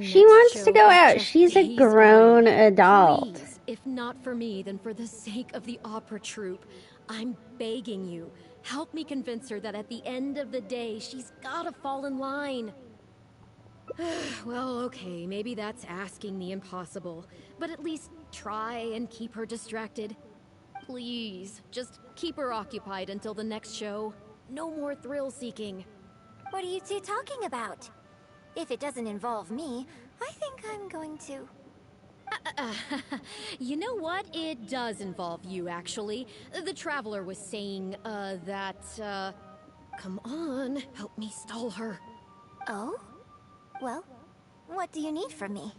She wants to go out. She's a grown adult. Please, if not for me, then for the sake of the opera troupe. I'm begging you. Help me convince her that at the end of the day, she's gotta fall in line. Well, okay, maybe that's asking the impossible. But at least try and keep her distracted. Please, just keep her occupied until the next show. No more thrill-seeking. What are you two talking about? If it doesn't involve me, I think I'm going to... You know what? It does involve you, actually. The Traveler was saying, come on, help me stall her. Oh? Well, what do you need from me?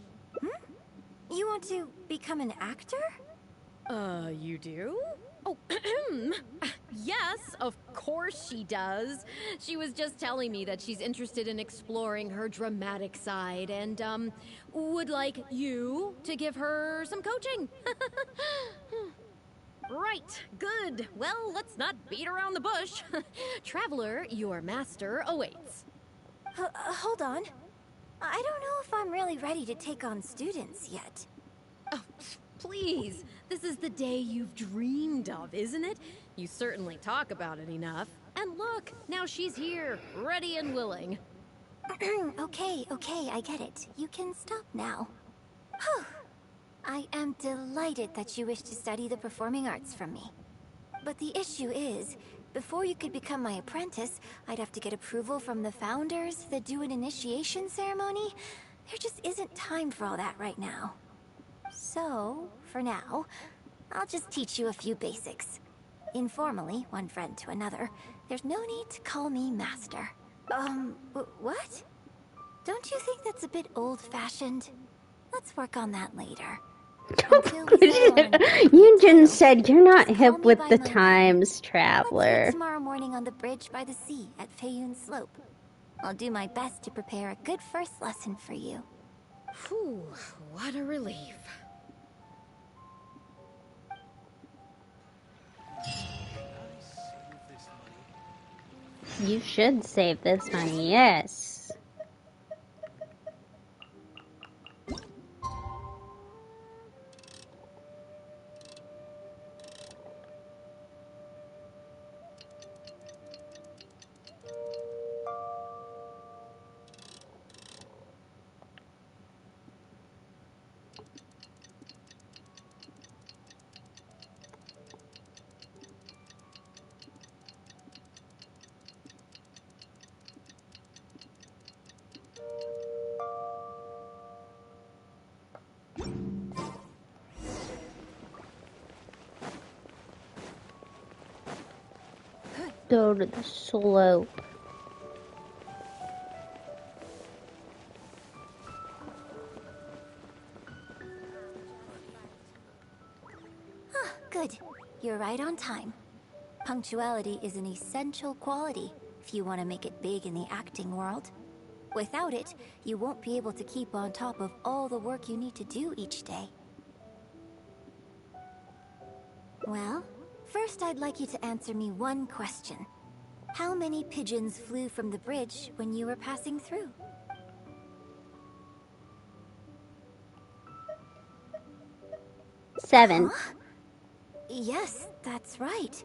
You want to become an actor? You do? Oh, yes, of course she does. She was just telling me that she's interested in exploring her dramatic side and, would like you to give her some coaching. Right, good. Well, let's not beat around the bush. Traveler, your master awaits. Hold on. I don't know if I'm really ready to take on students yet. Oh, please. This is the day you've dreamed of, isn't it? You certainly talk about it enough. And look, now she's here, ready and willing. Okay, I get it. You can stop now. Whew. I am delighted that you wish to study the performing arts from me. But the issue is, before you could become my apprentice, I'd have to get approval from the founders that do an initiation ceremony. There just isn't time for all that right now. So, for now, I'll just teach you a few basics. Informally, one friend to another, there's no need to call me master. What? Don't you think that's a bit old-fashioned? Let's work on that later. Yunjin said you're not hip with the times, Traveler. Let's meet tomorrow morning on the bridge by the sea at Feiyun Slope. I'll do my best to prepare a good first lesson for you. Whew, what a relief. You should save this money, yes. Go to the slope. Good. You're right on time. Punctuality is an essential quality if you want to make it big in the acting world. Without it, you won't be able to keep on top of all the work you need to do each day. Well, first I'd like you to answer me one question. How many pigeons flew from the bridge when you were passing through? 7. Huh? Yes, that's right.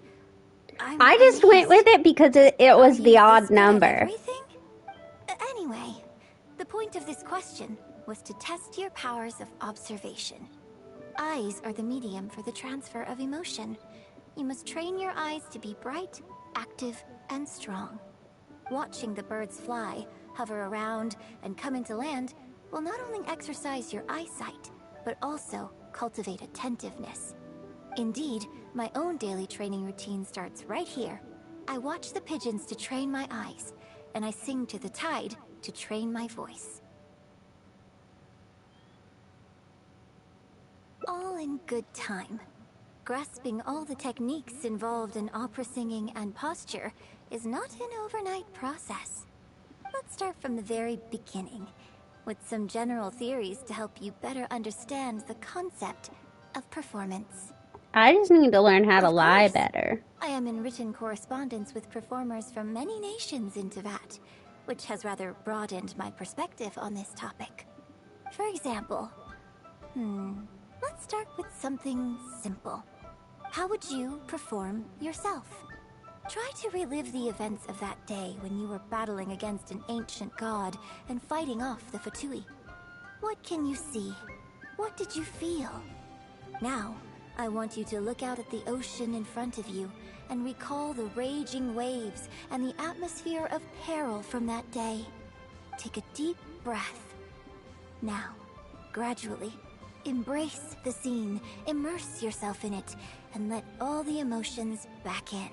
I just went with it because it was the odd number. Anyway, the point of this question was to test your powers of observation. Eyes are the medium for the transfer of emotion. You must train your eyes to be bright, active, and strong. Watching the birds fly, hover around, and come into land will not only exercise your eyesight, but also cultivate attentiveness. Indeed, my own daily training routine starts right here. I watch the pigeons to train my eyes, and I sing to the tide to train my voice. All in good time. Grasping all the techniques involved in opera singing and posture is not an overnight process. Let's start from the very beginning, with some general theories to help you better understand the concept of performance. I just need to learn how to lie better. I am in written correspondence with performers from many nations in Teyvat, which has rather broadened my perspective on this topic. For example, let's start with something simple. How would you perform yourself? Try to relive the events of that day when you were battling against an ancient god and fighting off the Fatui. What can you see? What did you feel? Now, I want you to look out at the ocean in front of you and recall the raging waves and the atmosphere of peril from that day. Take a deep breath. Now, gradually, embrace the scene, immerse yourself in it, and let all the emotions back in.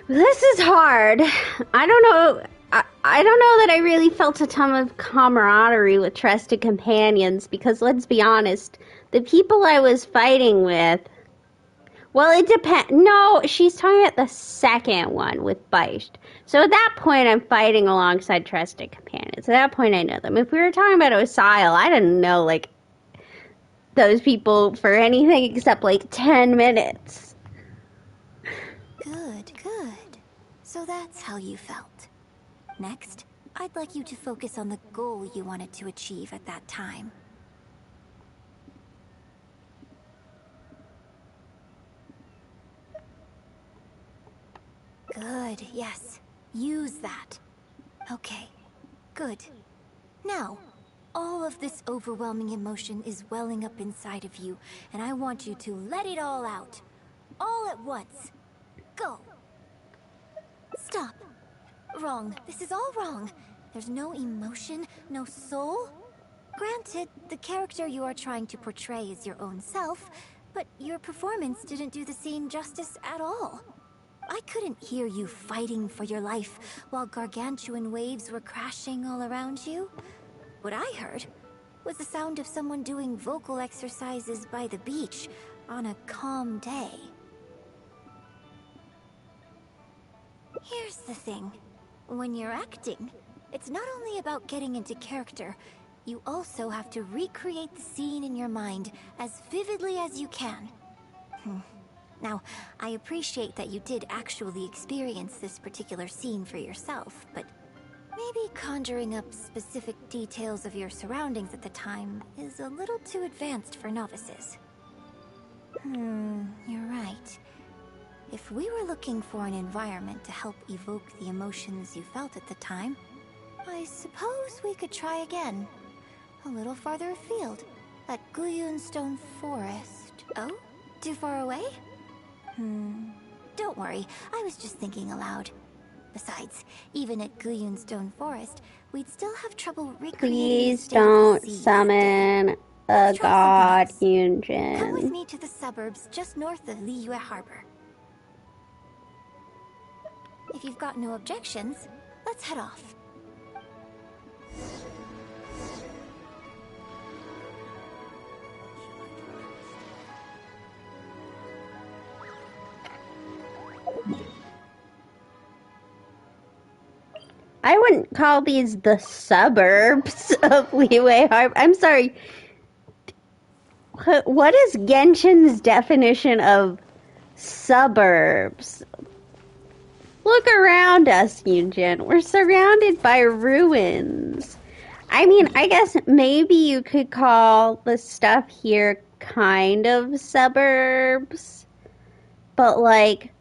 This is hard. I don't know. I don't know that I really felt a ton of camaraderie with trusted companions because, let's be honest, the people I was fighting with... Well, it depends. No, she's talking about the second one with Beisht. So at that point, I'm fighting alongside trusted companions. At that point, I know them. If we were talking about Osile, I didn't know, like, those people for anything except, like, 10 minutes. Good, good. So that's how you felt. Next, I'd like you to focus on the goal you wanted to achieve at that time. Good, yes. Use that. Okay, good. Now, all of this overwhelming emotion is welling up inside of you, and I want you to let it all out. All at once. Go. Stop. Wrong. This is all wrong. There's no emotion, no soul. Granted, the character you are trying to portray is your own self, but your performance didn't do the scene justice at all. I couldn't hear you fighting for your life while gargantuan waves were crashing all around you. What I heard was the sound of someone doing vocal exercises by the beach on a calm day. Here's the thing. When you're acting, it's not only about getting into character, you also have to recreate the scene in your mind as vividly as you can. Now, I appreciate that you did actually experience this particular scene for yourself, but maybe conjuring up specific details of your surroundings at the time is a little too advanced for novices. You're right. If we were looking for an environment to help evoke the emotions you felt at the time, I suppose we could try again. A little farther afield, at Guyunstone Forest. Oh? Too far away? Don't worry, I was just thinking aloud. Besides, even at Guyunstone Forest, we'd still have trouble recreating. Please don't summon a god, Yunjin. Come with me to the suburbs just north of Liyue Harbor. If you've got no objections, let's head off. I wouldn't call these the suburbs of Liyue Harbor. I'm sorry. What is Genshin's definition of suburbs? Look around us, Yunjin. We're surrounded by ruins. I mean, I guess maybe you could call the stuff here kind of suburbs. But, like,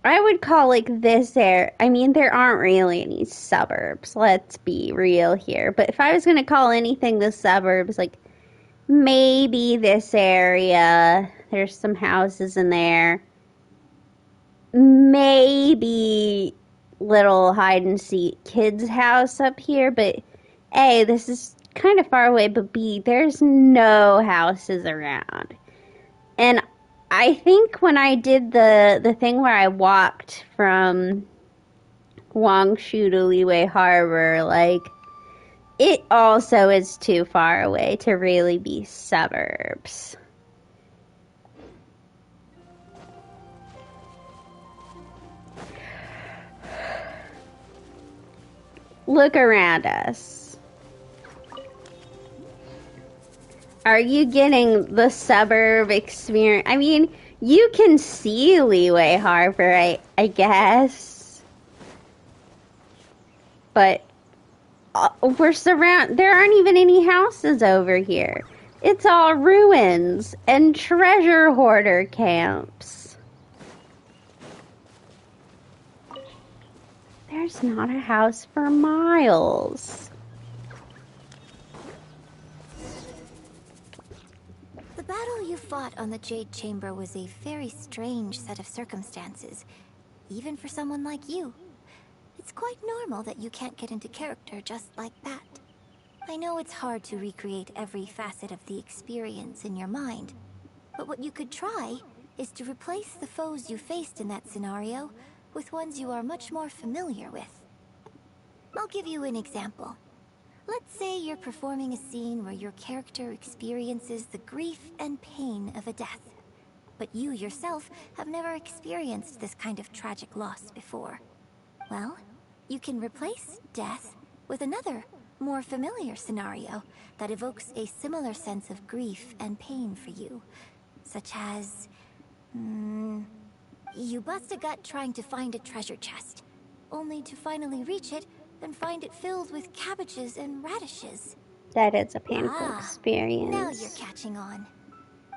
I would call, like, this area... I mean, there aren't really any suburbs. Let's be real here. But if I was going to call anything the suburbs, like, maybe this area. There's some houses in there. Maybe little hide-and-seek kids' house up here, but A, this is kind of far away, but B, there's no houses around. And I think when I did the thing where I walked from Wangshu to Liyue Harbor, like, it also is too far away to really be suburbs. look around us. Are you getting the suburb experience? I mean, you can see Liyue Harbor, I guess. But we're surrounded. There aren't even any houses over here. It's all ruins and treasure hoarder camps. There's not a house for miles. The battle you fought on the Jade Chamber was a very strange set of circumstances, even for someone like you. It's quite normal that you can't get into character just like that. I know it's hard to recreate every facet of the experience in your mind, but what you could try is to replace the foes you faced in that scenario with ones you are much more familiar with. I'll give you an example. Let's say you're performing a scene where your character experiences the grief and pain of a death, but you yourself have never experienced this kind of tragic loss before. Well, you can replace death with another, more familiar scenario that evokes a similar sense of grief and pain for you, such as... you bust a gut trying to find a treasure chest, only to finally reach it and find it filled with cabbages and radishes. That is a painful experience. Now you're catching on.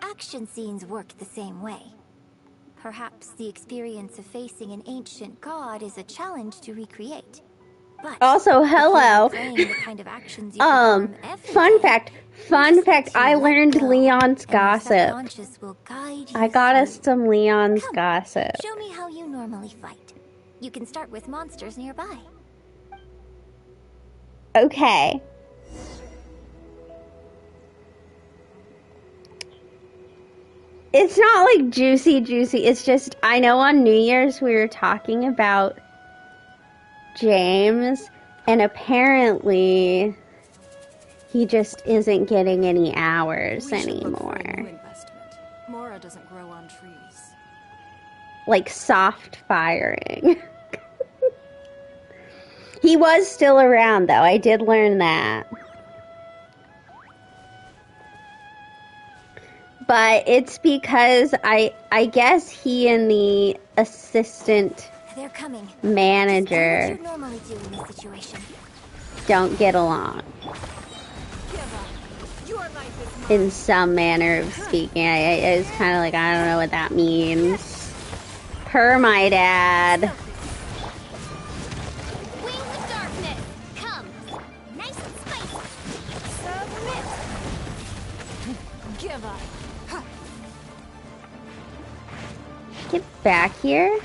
Action scenes work the same way. Perhaps the experience of facing an ancient god is a challenge to recreate. But also, hello. Kind of fun fact, I learned Leon's gossip. I got us some Leon's gossip. Show me how you normally fight. You can start with monsters nearby. Okay. It's not like juicy. It's just, I know on New Year's we were talking about James, and apparently he just isn't getting any hours anymore. Mora doesn't grow on trees. Like soft firing. He was still around though, I did learn that. But it's because I guess he and the assistant manager don't get along. In some manner of speaking. I was kind of like, I don't know what that means. Per my dad. Get back here.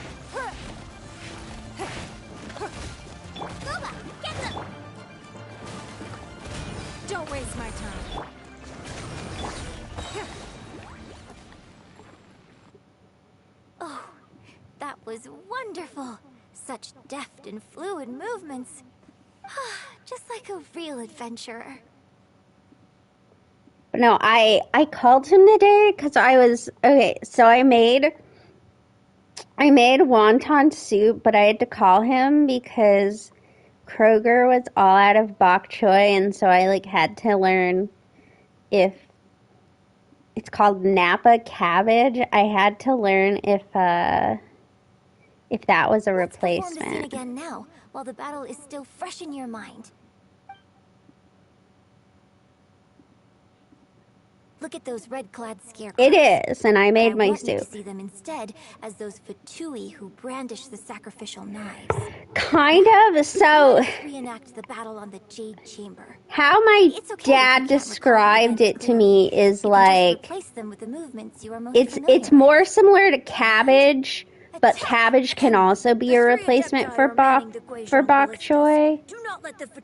Don't waste my time. Oh, that was wonderful. Such deft and fluid movements. Just like a real adventurer. No, I called him today because I was okay. So I made wonton soup, but I had to call him because Kroger was all out of bok choy, and so I had to learn if it's called Napa cabbage. I had to learn if that was a replacement. Let's perform the scene again now, while the battle is still fresh in your mind. Look at those red-clad scarecrows. It is, and I made my soup. I want you to see them instead as those Fatui who brandish the sacrificial knives. Kind of. So let's reenact the battle on the Jade Chamber. How my dad described it to me is like replace them with the movements you are most it's more similar to cabbage, but cabbage can also be a replacement for bok choy.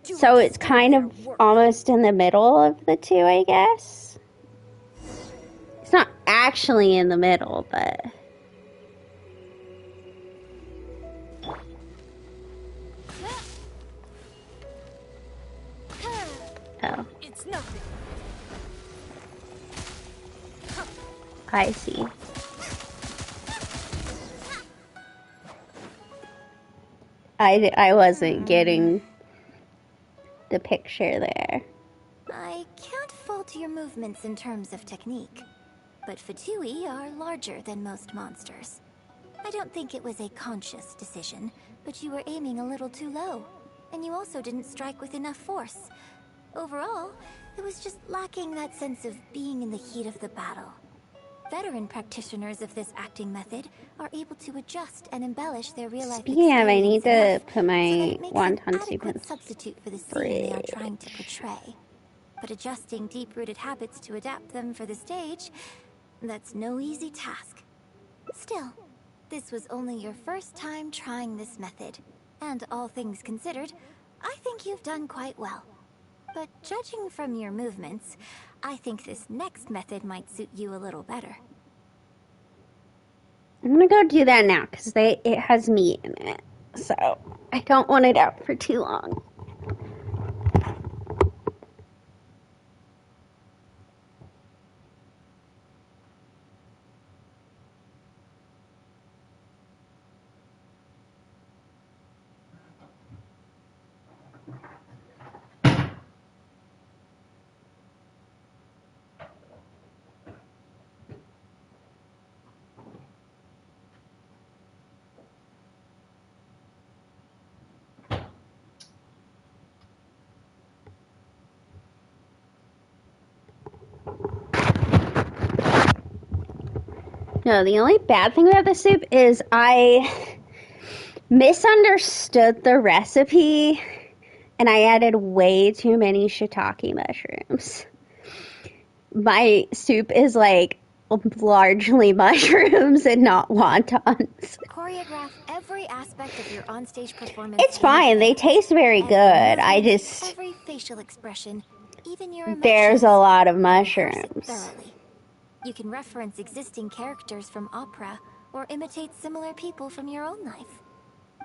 So it's kind of almost in the middle of the two, I guess. It's not actually in the middle, but oh. It's nothing. I see. I wasn't getting the picture there. I can't fault your movements in terms of technique, but Fatui are larger than most monsters. I don't think it was a conscious decision, but you were aiming a little too low, and you also didn't strike with enough force. Overall, it was just lacking that sense of being in the heat of the battle. Veteran practitioners of this acting method are able to adjust and embellish their real-life experience. Yeah, I need to put my wonton soup in substitute for the scene they are trying to portray. But adjusting deep-rooted habits to adapt them for the stage, that's no easy task. Still, this was only your first time trying this method, and all things considered, I think you've done quite well. But judging from your movements, I think this next method might suit you a little better. I'm gonna go do that now, because it has meat in it. So, I don't want it out for too long. No, the only bad thing about the soup is I misunderstood the recipe and I added way too many shiitake mushrooms. My soup is like largely mushrooms and not wontons. Choreograph every aspect of your onstage performance. It's fine. They taste very good. I just every facial expression, even your there's a lot of mushrooms. Thoroughly. You can reference existing characters from opera or imitate similar people from your own life.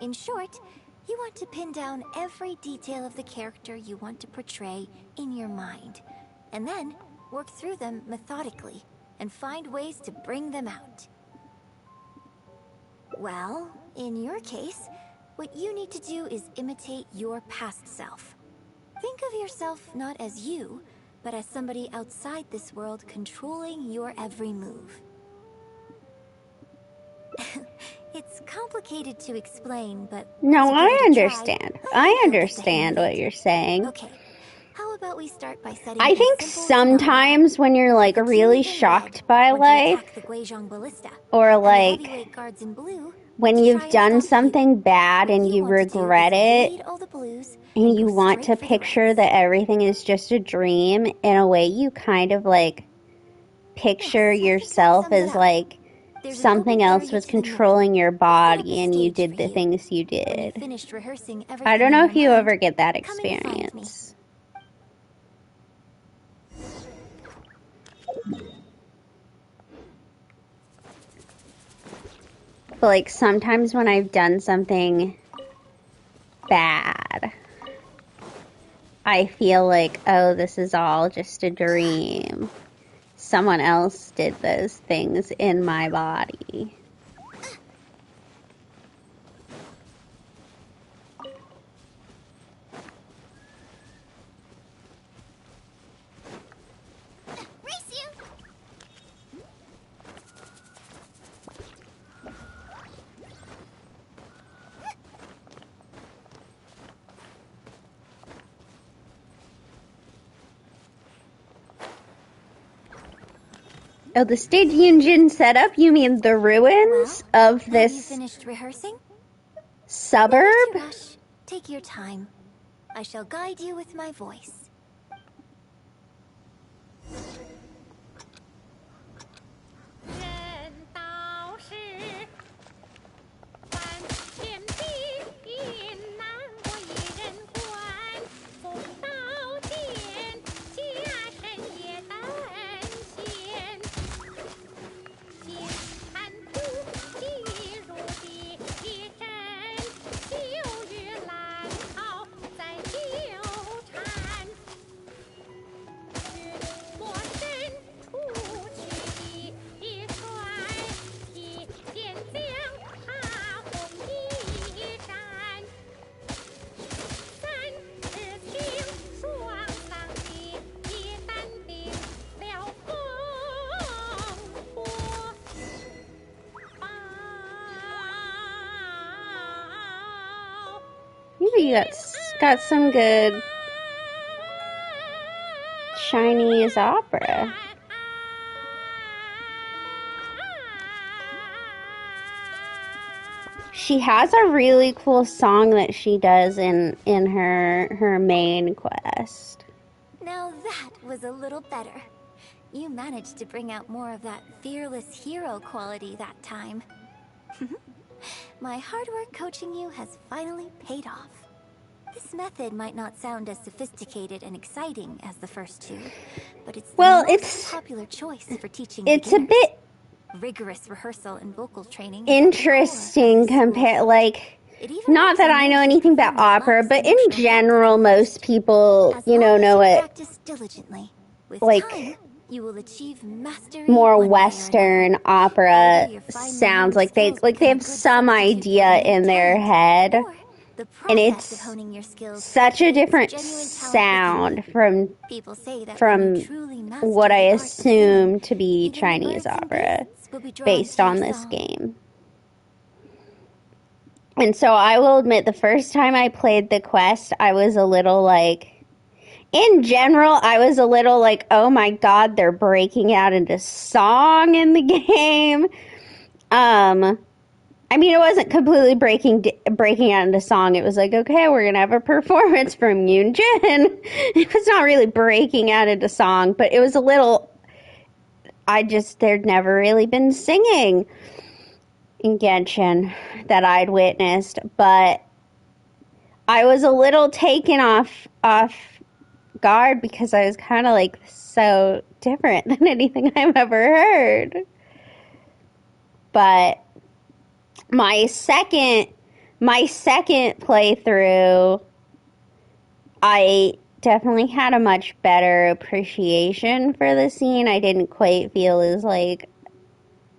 In short, you want to pin down every detail of the character you want to portray in your mind, and then work through them methodically and find ways to bring them out. Well, in your case, what you need to do is imitate your past self. Think of yourself not as you, but as somebody outside this world controlling your every move. It's complicated to explain, but no, I understand. I understand what you're saying. Okay. How about we start by setting I think sometimes when you're like really shocked by life, or like when you've done something bad and you regret it, and you want to picture that everything is just a dream, in a way you kind of like picture yourself as like something else was controlling your body and you did the things you did. I don't know if you ever get that experience. But like sometimes when I've done something bad, I feel like, oh, this is all just a dream. Someone else did those things in my body. Oh, the stage engine setup? You mean the ruins of this finished rehearsing? Suburb? Take your time. I shall guide you with my voice. you got some good Chinese opera. She has a really cool song that she does in her main quest. Now that was a little better. You managed to bring out more of that fearless hero quality that time. My hard work coaching you has finally paid off. This method might not sound as sophisticated and exciting as the first two, but it's the most popular choice for teaching beginners. It's a bit rigorous rehearsal and vocal training. Interesting compared, like, not that I know anything about opera, but in general, most people, you know it, like, you will achieve mastery more Western opera sounds like they have some idea in their head, and it's such a different sound from what I assume to be Chinese opera based on this game. And so I will admit, the first time I played the quest, I was a little like, in general, I was a little like, oh my god, they're breaking out into song in the game. I mean, it wasn't completely breaking out into song. It was like, okay, we're going to have a performance from Yoon Jin. It was not really breaking out into song, but it was a little, there'd never really been singing in Genshin that I'd witnessed, but I was a little taken off guard because I was kind of like, so different than anything I've ever heard. But my second playthrough, I definitely had a much better appreciation for the scene. I didn't quite feel as like,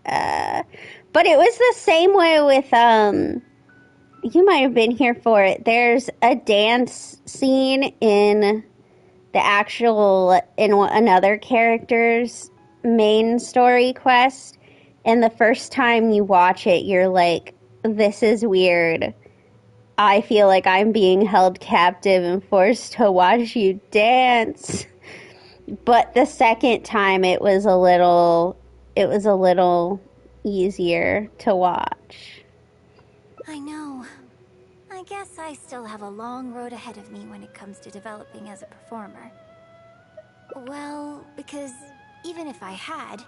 but it was the same way with, you might have been here for it. There's a dance scene in another character's main story quest, and the first time you watch it, you're like, this is weird. I feel like I'm being held captive and forced to watch you dance. But the second time, it was a little easier to watch. I know. I guess I still have a long road ahead of me when it comes to developing as a performer. Well, because even if I had,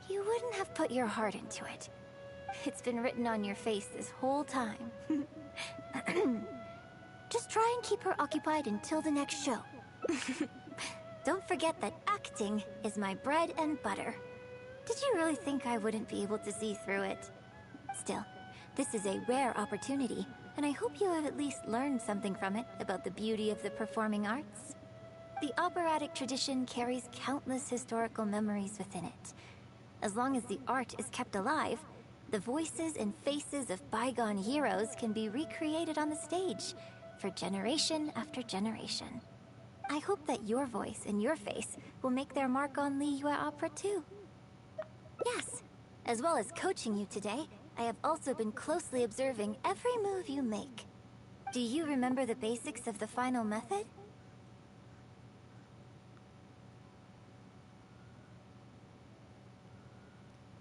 you wouldn't have put your heart into it. It's been written on your face this whole time. Just try and keep her occupied until the next show. Don't forget that acting is my bread and butter. Did you really think I wouldn't be able to see through it? Still, this is a rare opportunity, and I hope you have at least learned something from it about the beauty of the performing arts. The operatic tradition carries countless historical memories within it. As long as the art is kept alive, the voices and faces of bygone heroes can be recreated on the stage for generation after generation. I hope that your voice and your face will make their mark on Liyue Opera too. Yes, as well as coaching you today, I have also been closely observing every move you make. Do you remember the basics of the final method?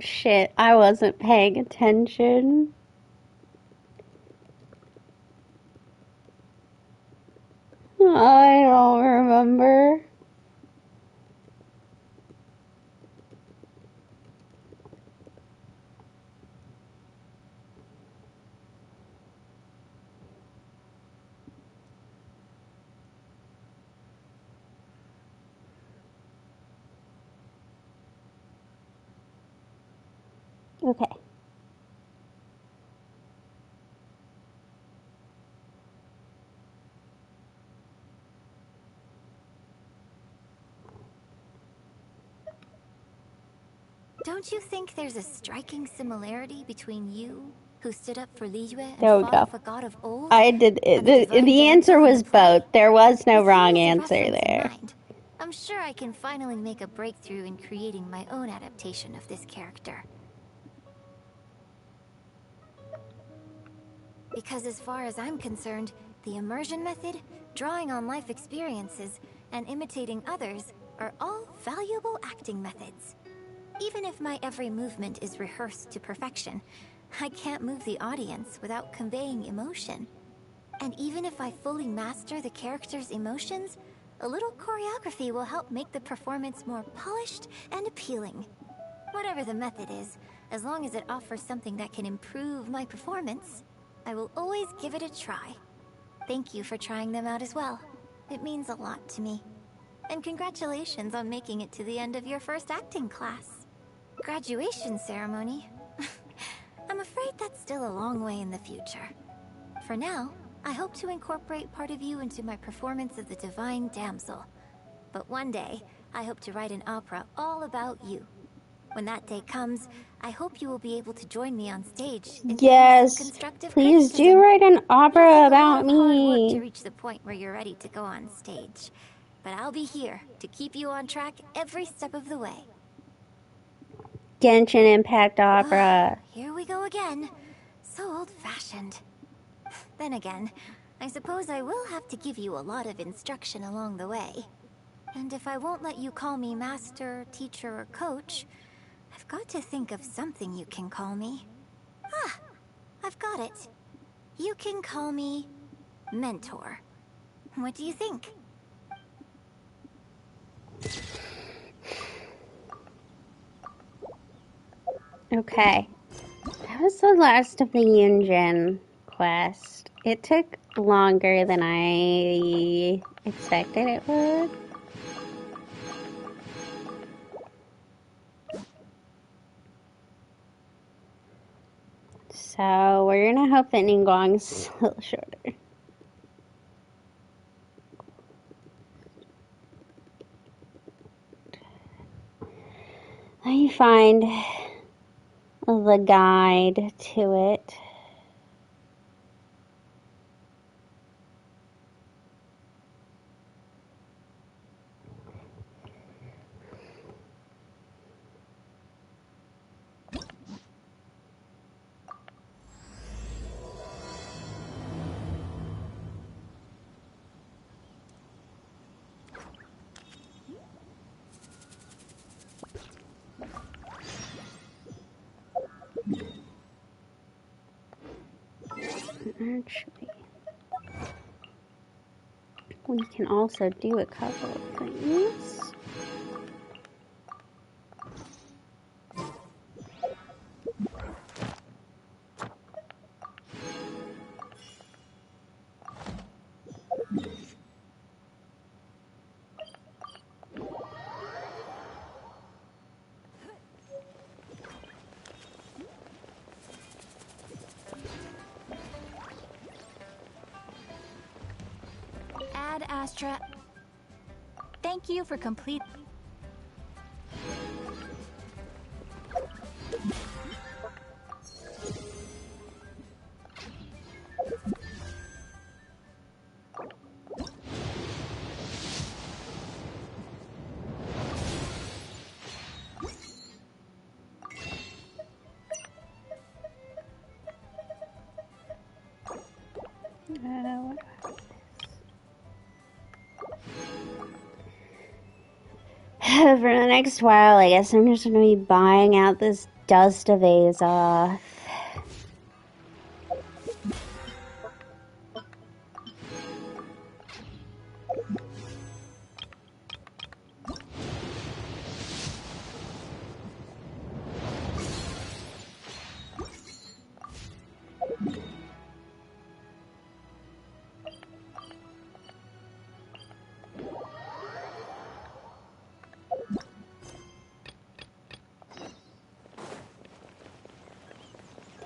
Shit, I wasn't paying attention. I don't remember. Okay. Don't you think there's a striking similarity between you, who stood up for Liyue and fought for God of old? I did. The answer was both. There was no wrong answer there. I'm sure I can finally make a breakthrough in creating my own adaptation of this character. Because as far as I'm concerned, The immersion method, drawing on life experiences, and imitating others are all valuable acting methods. Even if my every movement is rehearsed to perfection, I can't move the audience without conveying emotion. And even if I fully master the character's emotions, a little choreography will help make the performance more polished and appealing. Whatever the method is, as long as it offers something that can improve my performance, I will always give it a try. Thank you for trying them out as well. It means a lot to me. And congratulations on making it to the end of your first acting class. Graduation ceremony? I'm afraid that's still a long way in the future. For now, I hope to incorporate part of you into my performance of the Divine Damsel. But one day, I hope to write an opera all about you. When that day comes, I hope you will be able to join me on stage. Yes, please do write an opera about me. Hard work to reach the point where you're ready to go on stage. But I'll be here to keep you on track every step of the way. Genshin Impact opera. Here we go again. So old-fashioned. Then again, I suppose I will have to give you a lot of instruction along the way. And if I won't let you call me master, teacher, or coach, I've got to think of something you can call me. Ah, I've got it. You can call me mentor. What do you think? Okay. That was the last of the Yunjin quest. It took longer than I expected it would. So we're gonna hope that Ningguang's a little shorter. Let me find the guide to it. Actually, we can also do a couple of things. Ad Astra. Thank you for complete. For the next while, I guess I'm just going to be buying out this dust of Azoth.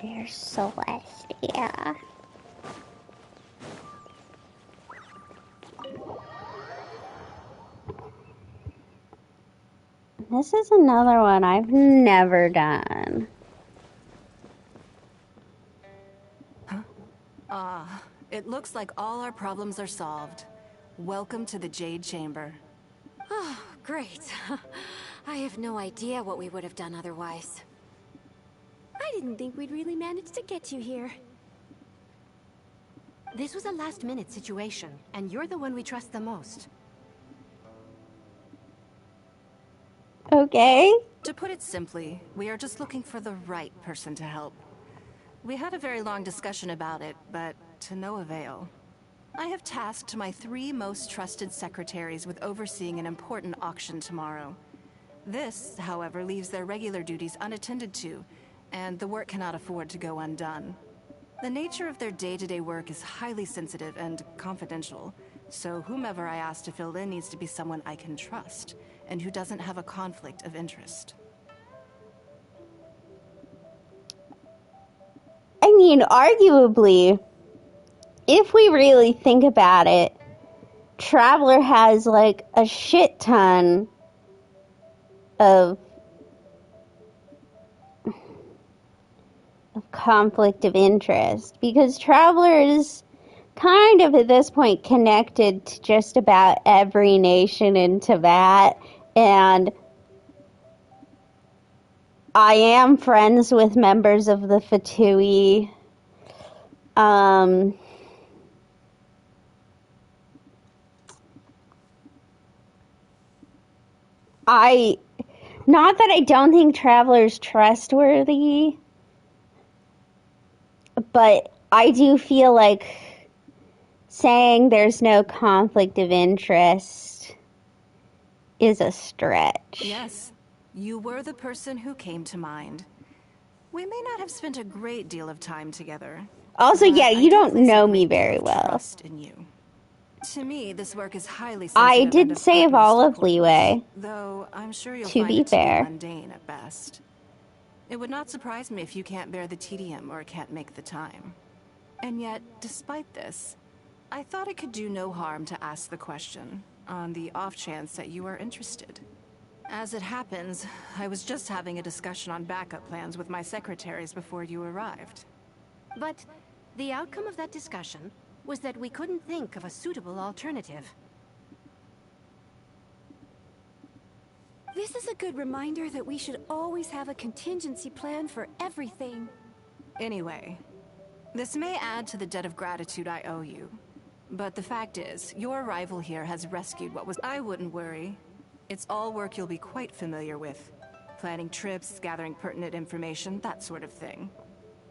Dear Celestia. This is another one I've never done. It looks like all our problems are solved. Welcome to the Jade Chamber. Oh, great. I have no idea what we would have done otherwise. I didn't think we'd really manage to get you here. This was a last-minute situation, and you're the one we trust the most. Okay. To put it simply, we are just looking for the right person to help. We had a very long discussion about it, but to no avail. I have tasked my 3 most trusted secretaries with overseeing an important auction tomorrow. This, however, leaves their regular duties unattended to, and the work cannot afford to go undone. The nature of their day-to-day work is highly sensitive and confidential, so whomever I ask to fill in needs to be someone I can trust, and who doesn't have a conflict of interest. I mean, arguably, if we really think about it, Traveler has like a shit ton of conflict of interest, because Traveler is kind of at this point connected to just about every nation in Tibet, and I am friends with members of the Fatui. Not that I don't think Traveler's trustworthy, but I do feel like saying there's no conflict of interest is a stretch. Yes, you were the person who came to mind. We may not have spent a great deal of time together. Also, yeah, you don't know me very well. Trust in you. To me, this work is highly sensitive. I did save all of Leeway, though I'm sure you'll to find be it to be fair. mundane at best. It would not surprise me if you can't bear the tedium or can't make the time. And yet, despite this, I thought it could do no harm to ask the question, on the off chance that you are interested. As it happens, I was just having a discussion on backup plans with my secretaries before you arrived. But the outcome of that discussion was that we couldn't think of a suitable alternative. This is a good reminder that we should always have a contingency plan for everything. Anyway, this may add to the debt of gratitude I owe you. But the fact is, your arrival here has rescued what was... I wouldn't worry. It's all work you'll be quite familiar with. Planning trips, gathering pertinent information, that sort of thing.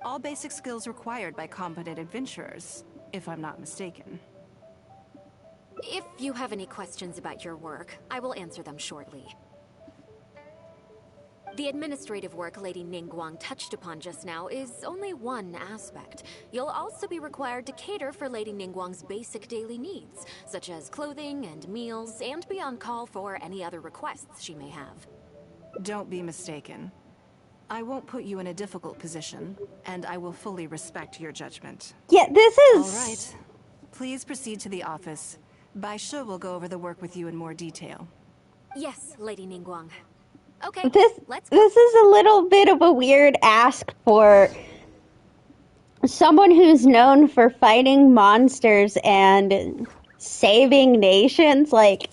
All basic skills required by competent adventurers, if I'm not mistaken. If you have any questions about your work, I will answer them shortly. The administrative work Lady Ningguang touched upon just now is only one aspect. You'll also be required to cater for Lady Ningguang's basic daily needs, such as clothing and meals, and be on call for any other requests she may have. Don't be mistaken. I won't put you in a difficult position, and I will fully respect your judgment. Yeah, this is... All right. Please proceed to the office. Bai Shi will go over the work with you in more detail. Yes, Lady Ningguang. Okay, let's go. This is a little bit of a weird ask for someone who's known for fighting monsters and saving nations. Like,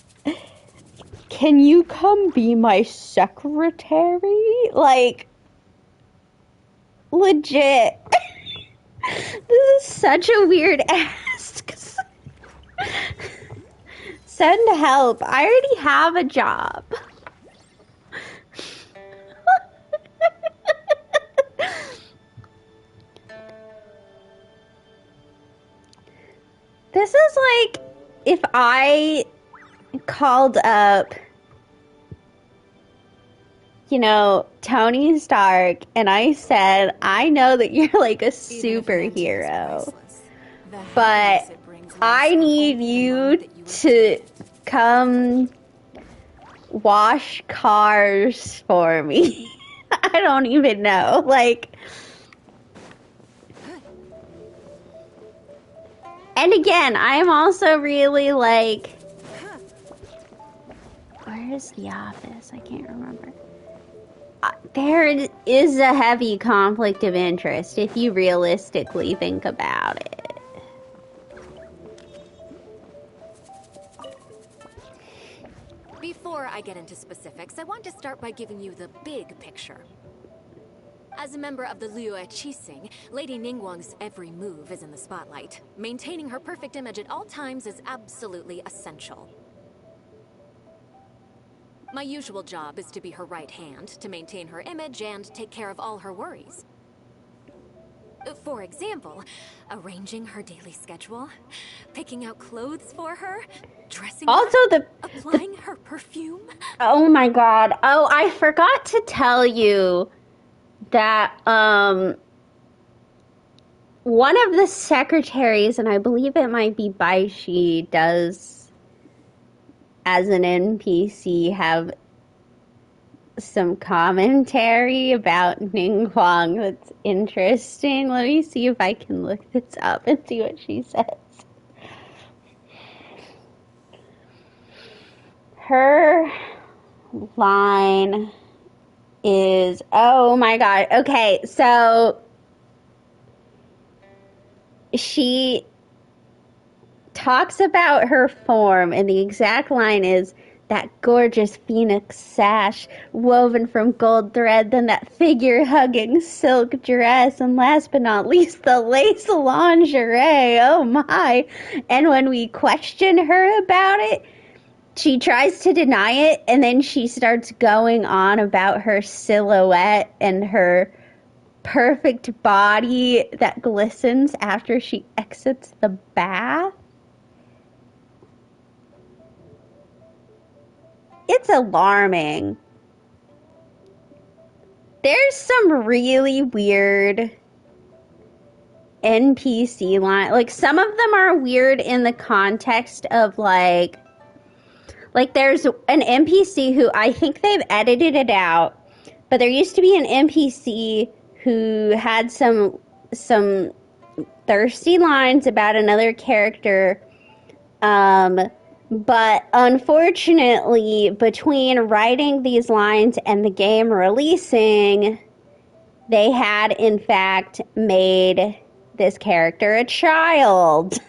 can you come be my secretary? Like, legit. This is such a weird ask. Send help. I already have a job. This is like if I called up, you know, Tony Stark and I said, I know that you're like a superhero, but I need you to come wash cars for me. I don't even know, like... And again, I'm also really like... Where is the office? I can't remember. There is a heavy conflict of interest if you realistically think about it. Before I get into specifics, I want to start by giving you the big picture. As a member of the Liyue Qixing, Lady Ningguang's every move is in the spotlight. Maintaining her perfect image at all times is absolutely essential. My usual job is to be her right hand, to maintain her image and take care of all her worries. For example, arranging her daily schedule, picking out clothes for her, dressing Also, her, applying her perfume. Oh my god. Oh, I forgot to tell you that one of the secretaries, and I believe it might be Baishi, does, as an NPC, have some commentary about Ningguang that's interesting. Let me see if I can look this up and see what she says. Her line is, oh my god, okay, so she talks about her form, and the exact line is, that gorgeous phoenix sash woven from gold thread, then that figure-hugging silk dress, and last but not least, the lace lingerie. Oh my. And when we question her about it, she tries to deny it, and then she starts going on about her silhouette and her perfect body that glistens after she exits the bath. It's alarming. There's some really weird NPC line. Like, some of them are weird in the context of, like there's an NPC who, I think they've edited it out, but there used to be an NPC who had some thirsty lines about another character, but unfortunately, between writing these lines and the game releasing, they had in fact made this character a child.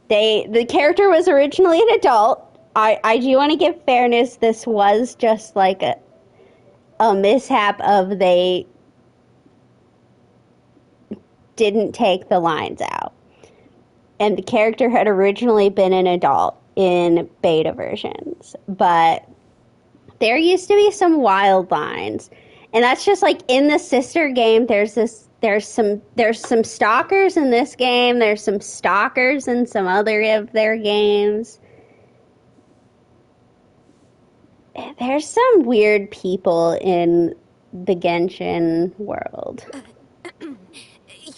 The character was originally an adult. I do want to give fairness, this was just like a mishap of they didn't take the lines out. And the character had originally been an adult in beta versions, but there used to be some wild lines, and that's just like in the sister game. There's some stalkers in this game. There's some stalkers in some other of their games. There's some weird people in the Genshin world.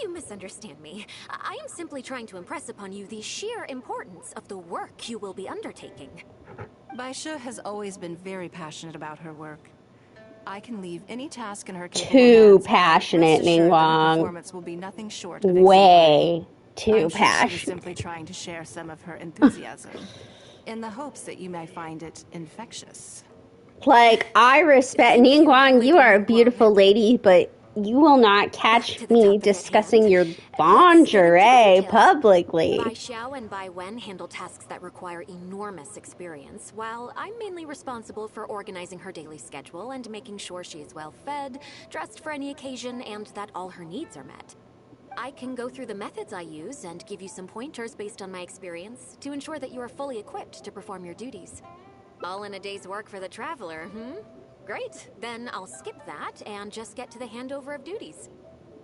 You misunderstand me. I am simply trying to impress upon you the sheer importance of the work you will be undertaking. Baisha has always been very passionate about her work. I can leave any task in her capable Too hands, passionate, rest assured that her Ningguang. performance will be nothing short of Way too I'm sure she was passionate. simply trying to share some of her enthusiasm, in the hopes that you may find it infectious. Like, I respect Ningguang, you are a beautiful lady, but you will not catch me discussing your lingerie publicly. Bai Xiao and Bai Wen handle tasks that require enormous experience, while I'm mainly responsible for organizing her daily schedule and making sure she is well fed, dressed for any occasion, and that all her needs are met. I can go through the methods I use and give you some pointers based on my experience to ensure that you are fully equipped to perform your duties. All in a day's work for the traveler, Great, then I'll skip that and just get to the handover of duties.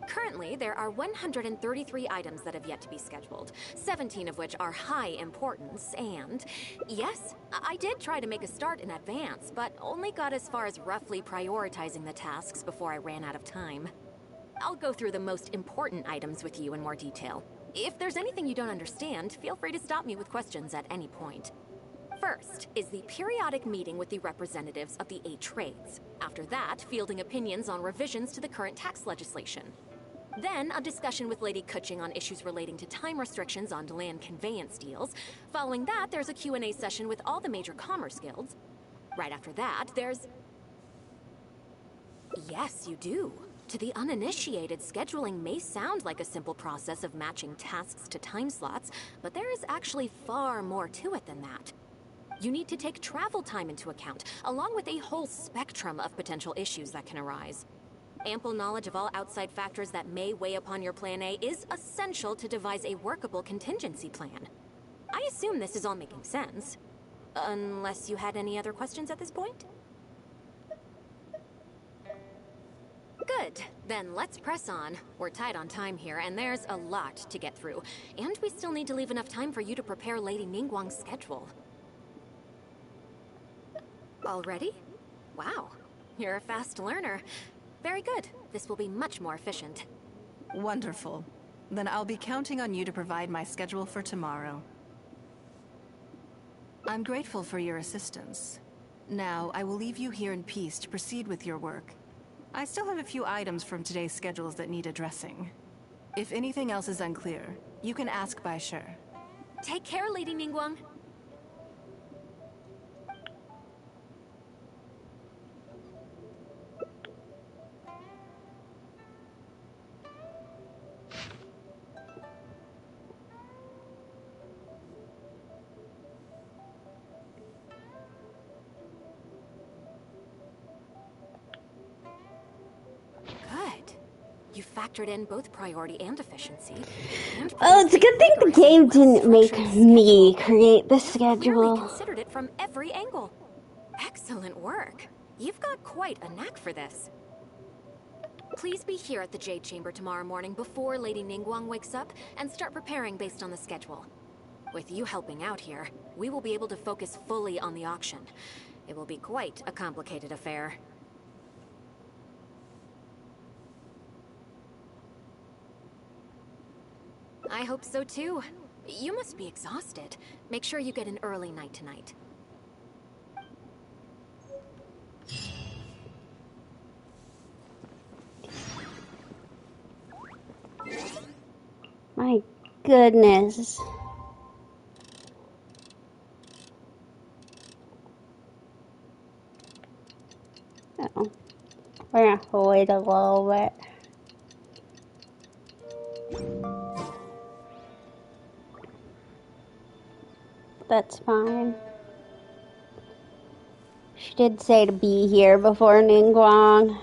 Currently, there are 133 items that have yet to be scheduled, 17 of which are high importance, and yes, I did try to make a start in advance, but only got as far as roughly prioritizing the tasks before I ran out of time. I'll go through the most important items with you in more detail. If there's anything you don't understand, feel free to stop me with questions at any point. First is the periodic meeting with the representatives of the 8 trades. After that, fielding opinions on revisions to the current tax legislation. Then, a discussion with Lady Kuching on issues relating to time restrictions on land conveyance deals. Following that, there's a Q&A session with all the major commerce guilds. Right after that, there's... Yes, you do. To the uninitiated, scheduling may sound like a simple process of matching tasks to time slots, but there is actually far more to it than that. You need to take travel time into account, along with a whole spectrum of potential issues that can arise. Ample knowledge of all outside factors that may weigh upon your Plan A is essential to devise a workable contingency plan. I assume this is all making sense. Unless you had any other questions at this point? Good. Then let's press on. We're tight on time here, and there's a lot to get through. And we still need to leave enough time for you to prepare Lady Ningguang's schedule. Already? Wow. You're a fast learner. Very good. This will be much more efficient. Wonderful. Then I'll be counting on you to provide my schedule for tomorrow. I'm grateful for your assistance. Now, I will leave you here in peace to proceed with your work. I still have a few items from today's schedules that need addressing. If anything else is unclear, you can ask Bai Shi. Take care, Lady Ningguang. You factored in both priority and efficiency. And oh, it's a good thing the game didn't make me create the schedule. Clearly considered it from every angle. Excellent work. You've got quite a knack for this. Please be here at the Jade Chamber tomorrow morning before Lady Ningguang wakes up and start preparing based on the schedule. With you helping out here, we will be able to focus fully on the auction. It will be quite a complicated affair. I hope so too. You must be exhausted. Make sure you get an early night tonight. My goodness. Oh, we're gonna have to wait a little bit. That's fine. She did say to be here before Ningguang.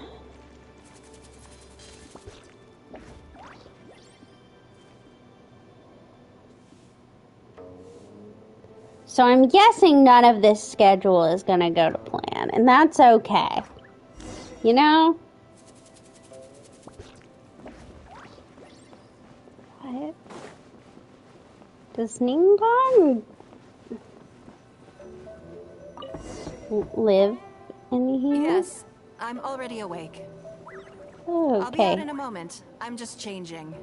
So I'm guessing none of this schedule is gonna go to plan, and that's okay. You know? What? Does Ningguang live in here? Yes, I'm already awake. Okay. I'll be out in a moment. I'm just changing.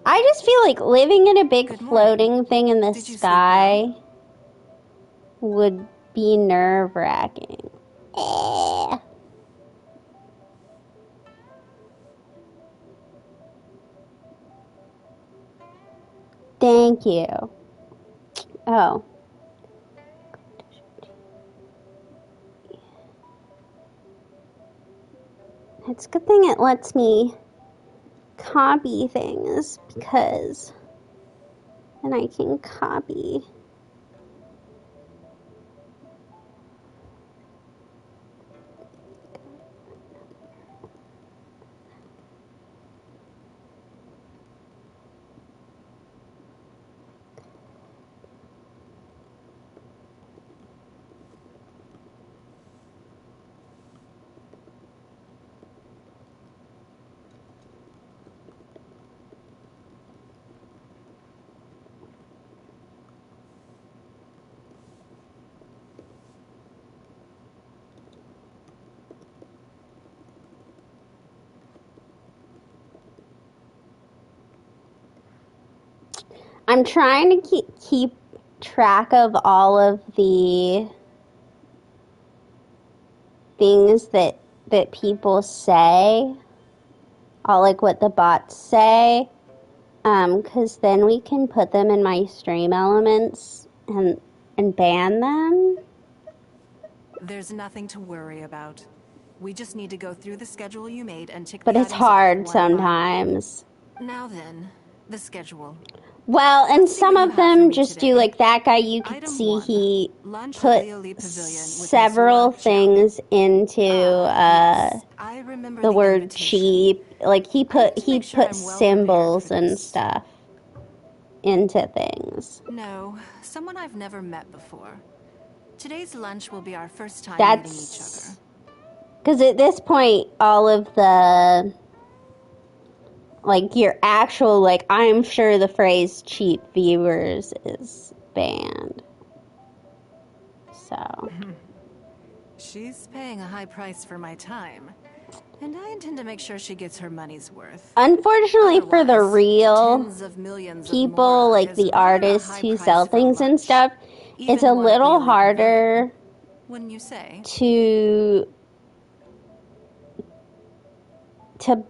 I just feel like living in a big floating thing in the sky would be nerve-wracking. Thank you. Oh. It's a good thing it lets me copy things because then I can copy. I'm trying to keep track of all of the things that people say, all like what the bots say, because then we can put them in my stream elements and ban them. There's nothing to worry about. We just need to go through the schedule you made and tick But the it's items off hard one by one. sometimes. Now then, the schedule. Well, and some what of you have for them me just today. do, like, that guy, you could Item see 1, he lunch at put Lioli Pavilion with several Miss Yuan Chao. things into Yes, I remember the the word invitation. cheap. Like, he I need put to make sure I'm well prepared symbols for and this. stuff into things. No, someone I've never met before. Today's lunch will be our first time meeting each other. That's because at this point, all of the, like, your actual, like, I'm sure the phrase cheap viewers is banned. So. She's paying a high price for my time, and I intend to make sure she gets her money's worth. Unfortunately for the Otherwise, real tens of millions of people, Mora like is the rather a artists high who price sell for things and lunch. stuff, it's Even a one at little Lioli harder Wouldn't you say? to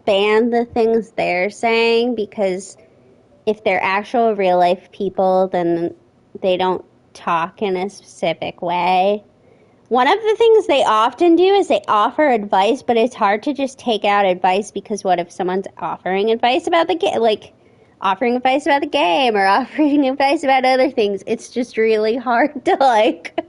ban the things they're saying, because if they're actual real life people, then they don't talk in a specific way. One of the things they often do is they offer advice, but it's hard to just take out advice, because what if someone's offering advice about the game, like offering advice about the game or offering advice about other things? It's just really hard to, like,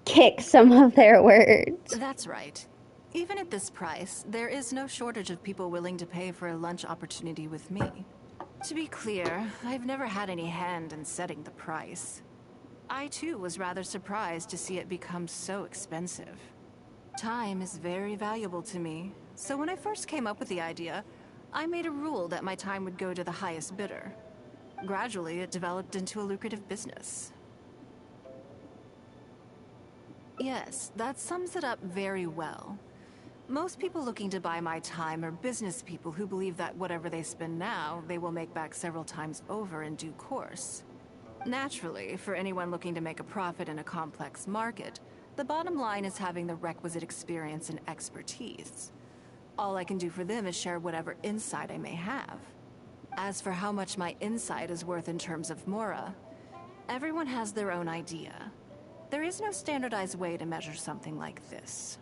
kick some of their words. That's right. Even at this price, there is no shortage of people willing to pay for a lunch opportunity with me. To be clear, I've never had any hand in setting the price. I too was rather surprised to see it become so expensive. Time is very valuable to me, so when I first came up with the idea, I made a rule that my time would go to the highest bidder. Gradually, it developed into a lucrative business. Yes, that sums it up very well. Most people looking to buy my time are business people who believe that whatever they spend now, they will make back several times over in due course. Naturally, for anyone looking to make a profit in a complex market, the bottom line is having the requisite experience and expertise. All I can do for them is share whatever insight I may have. As for how much my insight is worth in terms of Mora, everyone has their own idea. There is no standardized way to measure something like this.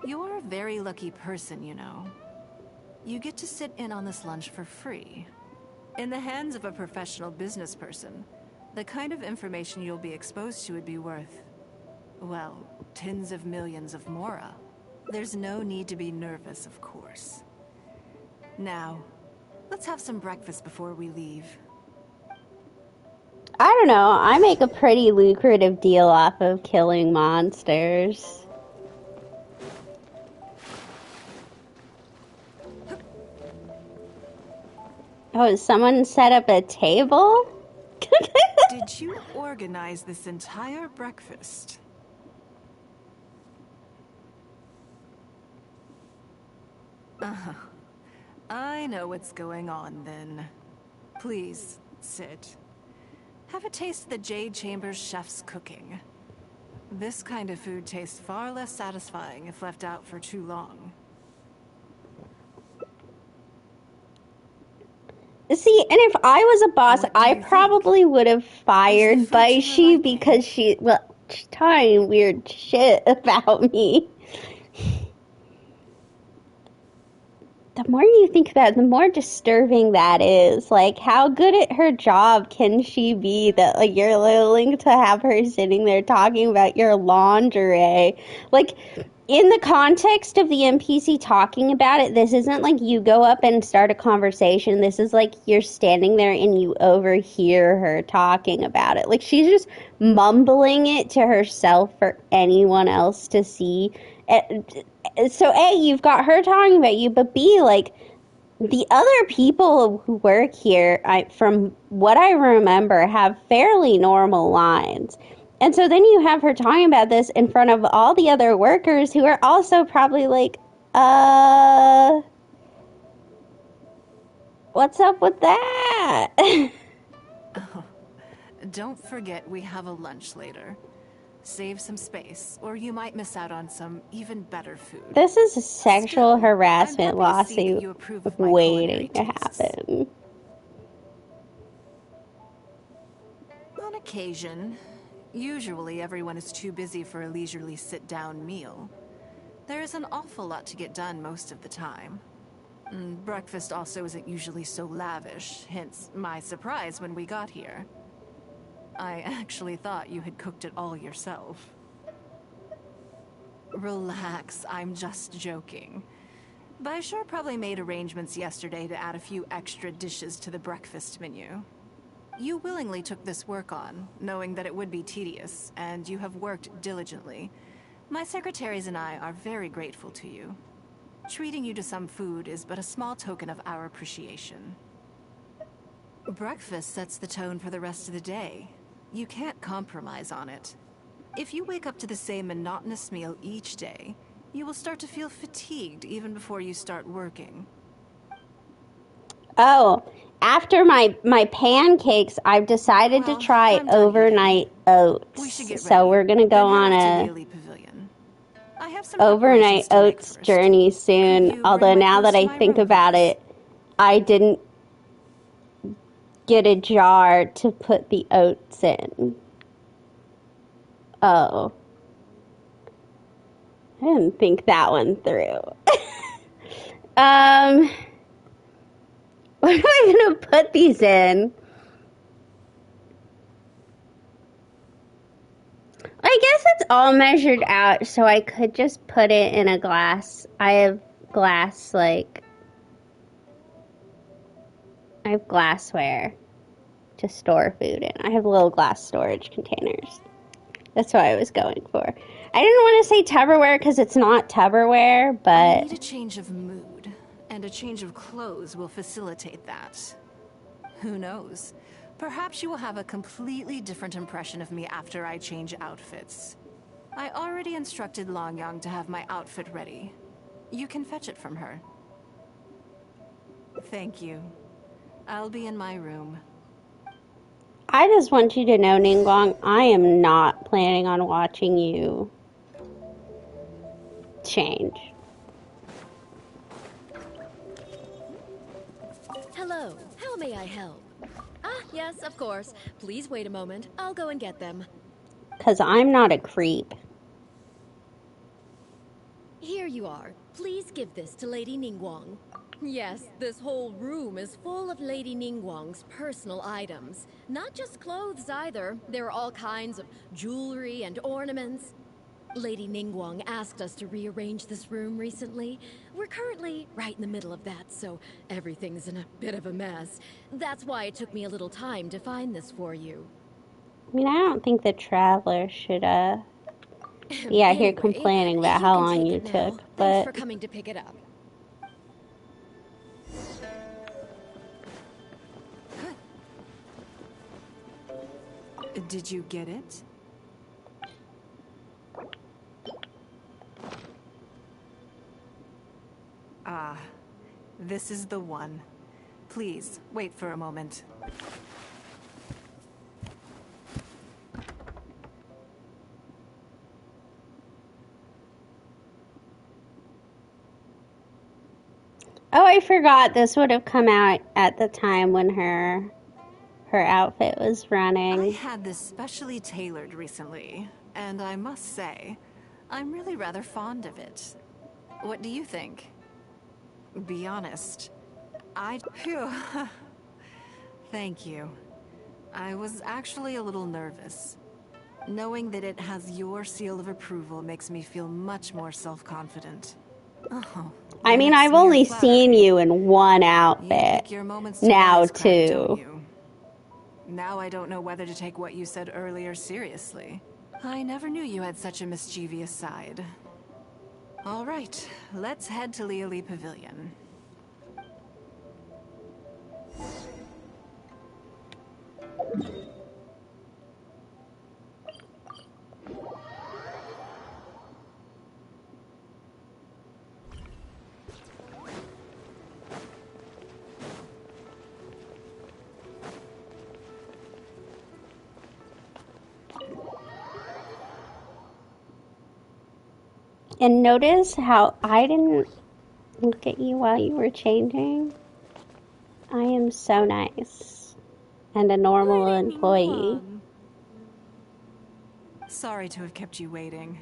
You're a very lucky person, you know. You get to sit in on this lunch for free. In the hands of a professional business person, the kind of information you'll be exposed to would be worth, well, tens of millions of Mora. There's no need to be nervous, of course. Now, let's have some breakfast before we leave. I don't know, I make a pretty lucrative deal off of killing monsters. Oh, someone set up a table? Did you organize this entire breakfast? I know what's going on then. Please, sit. Have a taste of the Jade Chambers chef's cooking. This kind of food tastes far less satisfying if left out for too long. See, and if I was a boss, I probably would have fired Baishi because she's talking weird shit about me. The more you think about it, the more disturbing that is. Like, how good at her job can she be that, like, you're willing to have her sitting there talking about your lingerie? Like, in the context of the NPC talking about it, this isn't like you go up and start a conversation. This is like you're standing there and you overhear her talking about it. Like, she's just mumbling it to herself for anyone else to see. So A, you've got her talking about you, but B, like, the other people who work here, from what I remember, have fairly normal lines. And so then you have her talking about this in front of all the other workers who are also probably like, what's up with that? Oh, don't forget we have a lunch later. Save some space, or you might miss out on some even better food. This is a sexual harassment lawsuit waiting to happen. On occasion. Usually everyone is too busy for a leisurely sit-down meal. There is an awful lot to get done most of the time. Breakfast also isn't usually so lavish, hence my surprise when we got here. I actually thought you had cooked it all yourself. Relax, I'm just joking. Baishar probably made arrangements yesterday to add a few extra dishes to the breakfast menu. You willingly took this work on, knowing that it would be tedious, and you have worked diligently. My secretaries and I are very grateful to you. Treating you to some food is but a small token of our appreciation. Breakfast sets the tone for the rest of the day. You can't compromise on it. If you wake up to the same monotonous meal each day, you will start to feel fatigued even before you start working. Oh, after my pancakes, I've decided to try overnight oats. So we're gonna go on a overnight oats journey soon. Although now that I think about it, I didn't get a jar to put the oats in. Oh. I didn't think that one through. What am I gonna put these in? I guess it's all measured out, so I could just put it in a glass. I have glassware to store food in. I have little glass storage containers. That's what I was going for. I didn't want to say Tupperware because it's not Tupperware, but I need a change of mood, and a change of clothes will facilitate that. Who knows? Perhaps you will have a completely different impression of me after I change outfits. I already instructed Longyang to have my outfit ready. You can fetch it from her. Thank you. I'll be in my room. I just want you to know, Ningguang, I am not planning on watching you change. Hello, how may I help? Ah, yes, of course. Please wait a moment. I'll go and get them. 'Cause I'm not a creep. Here you are. Please give this to Lady Ningguang. Yes, this whole room is full of Lady Ningguang's personal items. Not just clothes either. There are all kinds of jewelry and ornaments. Lady Ningguang asked us to rearrange this room recently. We're currently right in the middle of that, so everything's in a bit of a mess. That's why it took me a little time to find this for you. I mean, I don't think the traveler should, be out here complaining about how long you took, Thanks but... for coming to pick it up. Did you get it? Ah, this is the one. Please, wait for a moment. Oh, I forgot this would have come out at the time when her outfit was running. I had this specially tailored recently, and I must say, I'm really rather fond of it. What do you think? Be honest. Phew. Thank you. I was actually a little nervous. Knowing that it has your seal of approval makes me feel much more self-confident. Oh, I mean, I've only seen you in one outfit. Now, too. Now I don't know whether to take what you said earlier seriously. I never knew you had such a mischievous side. All right, let's head to Lioli Pavilion. And notice how I didn't look at you while you were changing. I am so nice. And a normal employee. Sorry to have kept you waiting.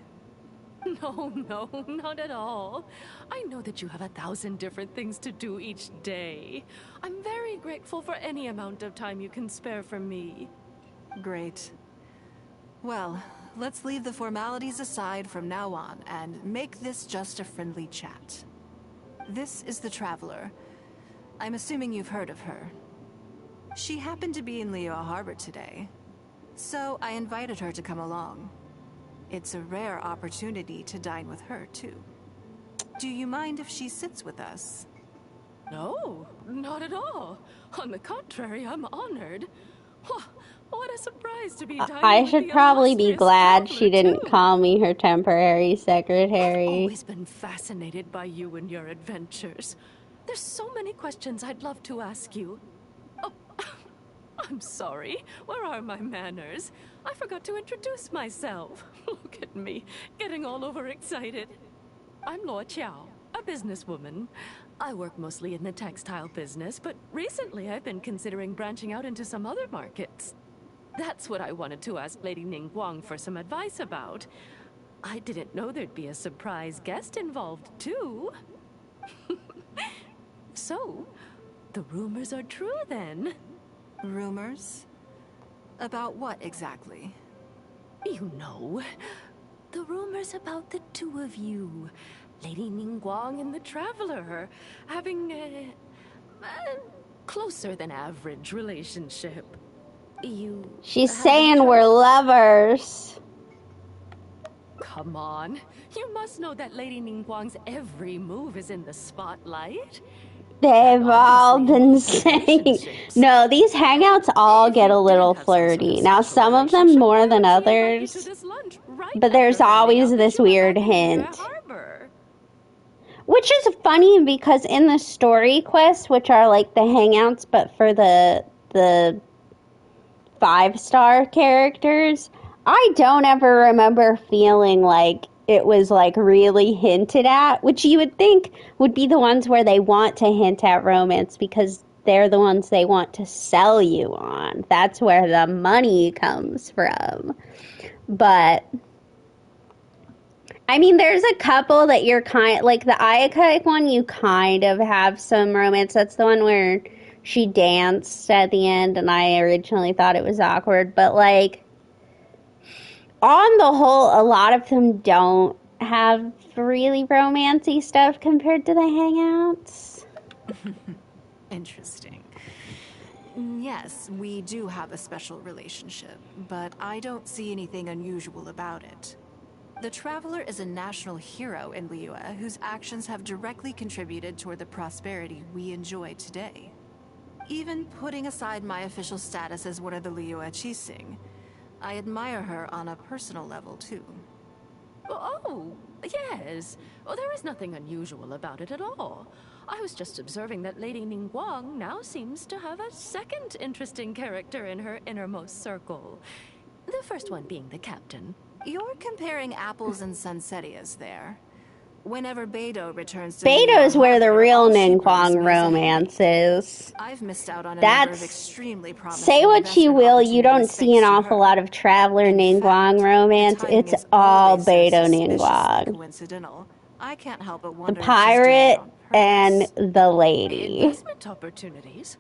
No, no, not at all. I know that you have 1,000 different things to do each day. I'm very grateful for any amount of time you can spare for me. Great. Well, let's leave the formalities aside from now on and make this just a friendly chat. This is the Traveler. I'm assuming you've heard of her. She happened to be in Liyue Harbor today, so I invited her to come along. It's a rare opportunity to dine with her, too. Do you mind if she sits with us? No, not at all. On the contrary, I'm honored. What a surprise to be dining I with should the probably be illustrious glad Traveler, she didn't too. call me her temporary I've secretary. always been fascinated by you and your adventures. There's so many questions I'd love to ask you. Oh, I'm sorry. Where are my manners? I forgot to introduce myself. Look at me, getting all overexcited. I'm Luo Qiao, a businesswoman. I work mostly in the textile business, but recently I've been considering branching out into some other markets. That's what I wanted to ask Lady Ningguang for some advice about. I didn't know there'd be a surprise guest involved, too. So, the rumors are true then. Rumors? About what exactly? You know, the rumors about the two of you, Lady Ningguang and the Traveler, having a closer than average relationship. She's saying we're lovers. Come on, you must know that Lady Ningguang's every move is in the spotlight. They've all been saying. No, these hangouts all get a little flirty. Now, some of them more than others, but there's always this weird hint. Which is funny because in the story quests, which are like the hangouts, but for the 5-star characters, I don't ever remember feeling like it was like really hinted at, which you would think would be the ones where they want to hint at romance because they're the ones they want to sell you on. That's where the money comes from. But I mean, there's a couple that you're like the Ayaka one, you kind of have some romance. That's the one where she danced at the end, and I originally thought it was awkward. But, like, on the whole, a lot of them don't have really romancy stuff compared to the Hangouts. Interesting. Yes, we do have a special relationship, but I don't see anything unusual about it. The Traveler is a national hero in Liyue whose actions have directly contributed toward the prosperity we enjoy today. Even putting aside my official status as one of the Liyue Qixing, I admire her on a personal level, too. Oh, yes. Well, there is nothing unusual about it at all. I was just observing that Lady Ningguang now seems to have a second interesting character in her innermost circle. The first one being the captain. You're comparing apples and Sunsetias there. Whenever Beidou returns to Beido's where the real Ningguang romance is. I've missed out on a number of extremely promising say what you will, you don't see an awful lot of Traveler Ningguang romance. It's all Beidou Ningguang. Coincidental. I can't help but The wonder pirate and the lady. Investment opportunities?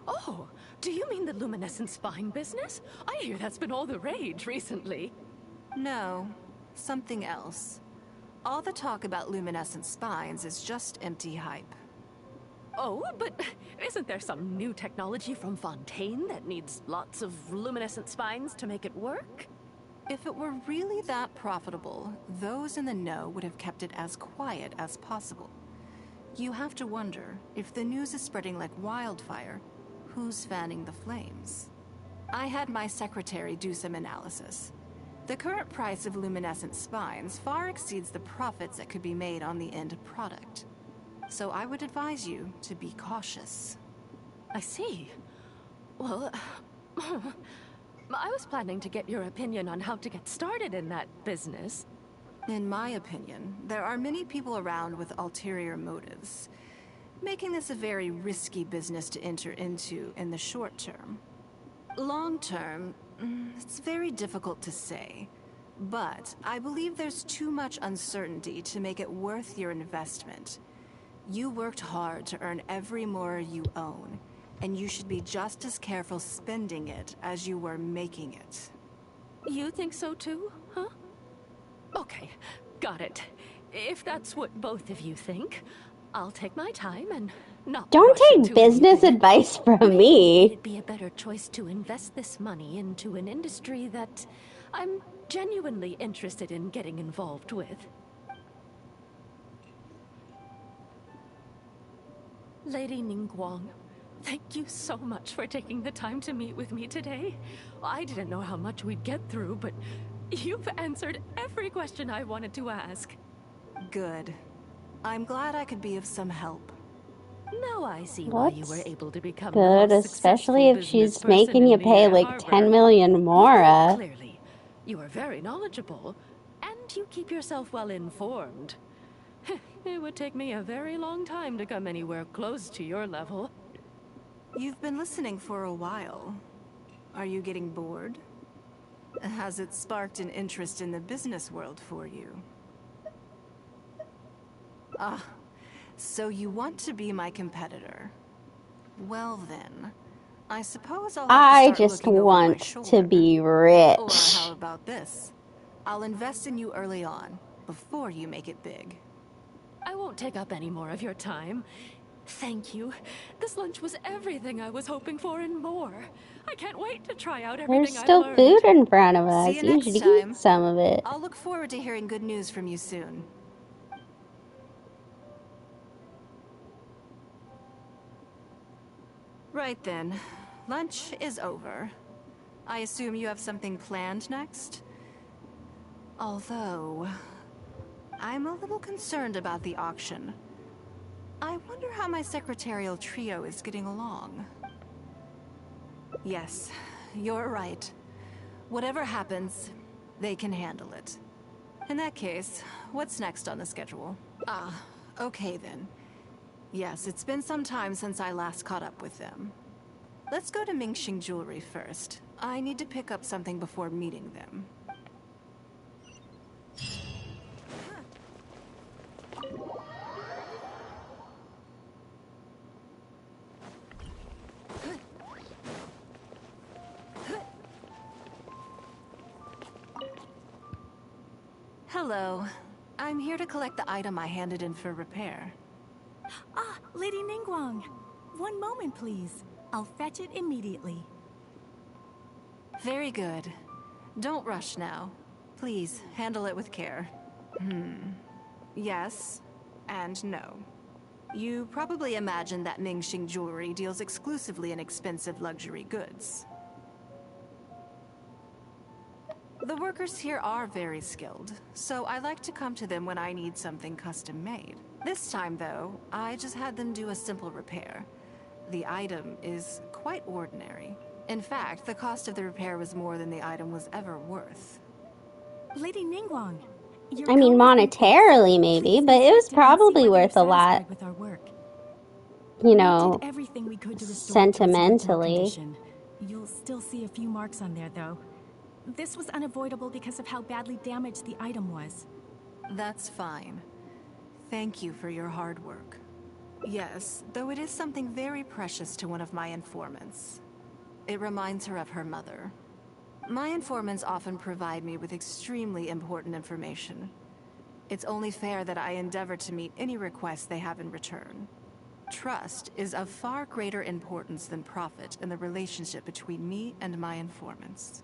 Oh, do you mean the luminescent spine business? I hear that's been all the rage recently. No, something else. All the talk about luminescent spines is just empty hype. Oh, but isn't there some new technology from Fontaine that needs lots of luminescent spines to make it work? If it were really that profitable, those in the know would have kept it as quiet as possible. You have to wonder, if the news is spreading like wildfire, who's fanning the flames? I had my secretary do some analysis. The current price of luminescent spines far exceeds the profits that could be made on the end product. So I would advise you to be cautious. I see. Well, I was planning to get your opinion on how to get started in that business. In my opinion, there are many people around with ulterior motives, making this a very risky business to enter into in the short term. Long term, it's very difficult to say. But I believe there's too much uncertainty to make it worth your investment. You worked hard to earn every mora you own, and you should be just as careful spending it as you were making it. You think so too, huh? Okay, got it. If that's what both of you think, I'll take my time and not Don't rush take into business anything. advice from Maybe me. it'd be a better choice to invest this money into an industry that I'm genuinely interested in getting involved with. Lady Ningguang, thank you so much for taking the time to meet with me today. I didn't know how much we'd get through, but you've answered every question I wanted to ask. Good. I'm glad I could be of some help. Now I see why you were That's able to become good, the most especially if successful she's business person making in you pay Liyue like Harbor. 10 million mora. Clearly, you are very knowledgeable, and you keep yourself well informed. It would take me a very long time to come anywhere close to your level. You've been listening for a while. Are you getting bored? Has it sparked an interest in the business world for you? Ah, so you want to be my competitor. Well then, I suppose I'll have to I start just looking over my want shoulder. to be Or rich. how about this? I'll invest in you early on, before you make it big. I won't take up any more of your time. Thank you. This lunch was everything I was hoping for and more. I can't wait to try out everything There's I've still learned. food in front of us. See you You should next eat time. some of it. I'll look forward to hearing good news from you soon. Right then. Lunch is over. I assume you have something planned next? Although, I'm a little concerned about the auction. I wonder how my secretarial trio is getting along. Yes, you're right. Whatever happens, they can handle it. In that case, what's next on the schedule? Ah, okay then. Yes, it's been some time since I last caught up with them. Let's go to Mingxing Jewelry first. I need to pick up something before meeting them. Hello. I'm here to collect the item I handed in for repair. Ah, Lady Ningguang. One moment, please. I'll fetch it immediately. Very good. Don't rush now. Please, handle it with care. Yes, and no. You probably imagine that Mingxing Jewelry deals exclusively in expensive luxury goods. The workers here are very skilled, so I like to come to them when I need something custom made. This time, though, I just had them do a simple repair. The item is quite ordinary. In fact, the cost of the repair was more than the item was ever worth. Lady Ningguang, I mean, monetarily maybe, but it was probably worth a lot. with our work. You We know, did everything we could to restore it to its original sentimentally. condition. You'll still see a few marks on there, though. This was unavoidable because of how badly damaged the item was. That's fine. Thank you for your hard work. Yes, though it is something very precious to one of my informants. It reminds her of her mother. My informants often provide me with extremely important information. It's only fair that I endeavor to meet any requests they have in return. Trust is of far greater importance than profit in the relationship between me and my informants.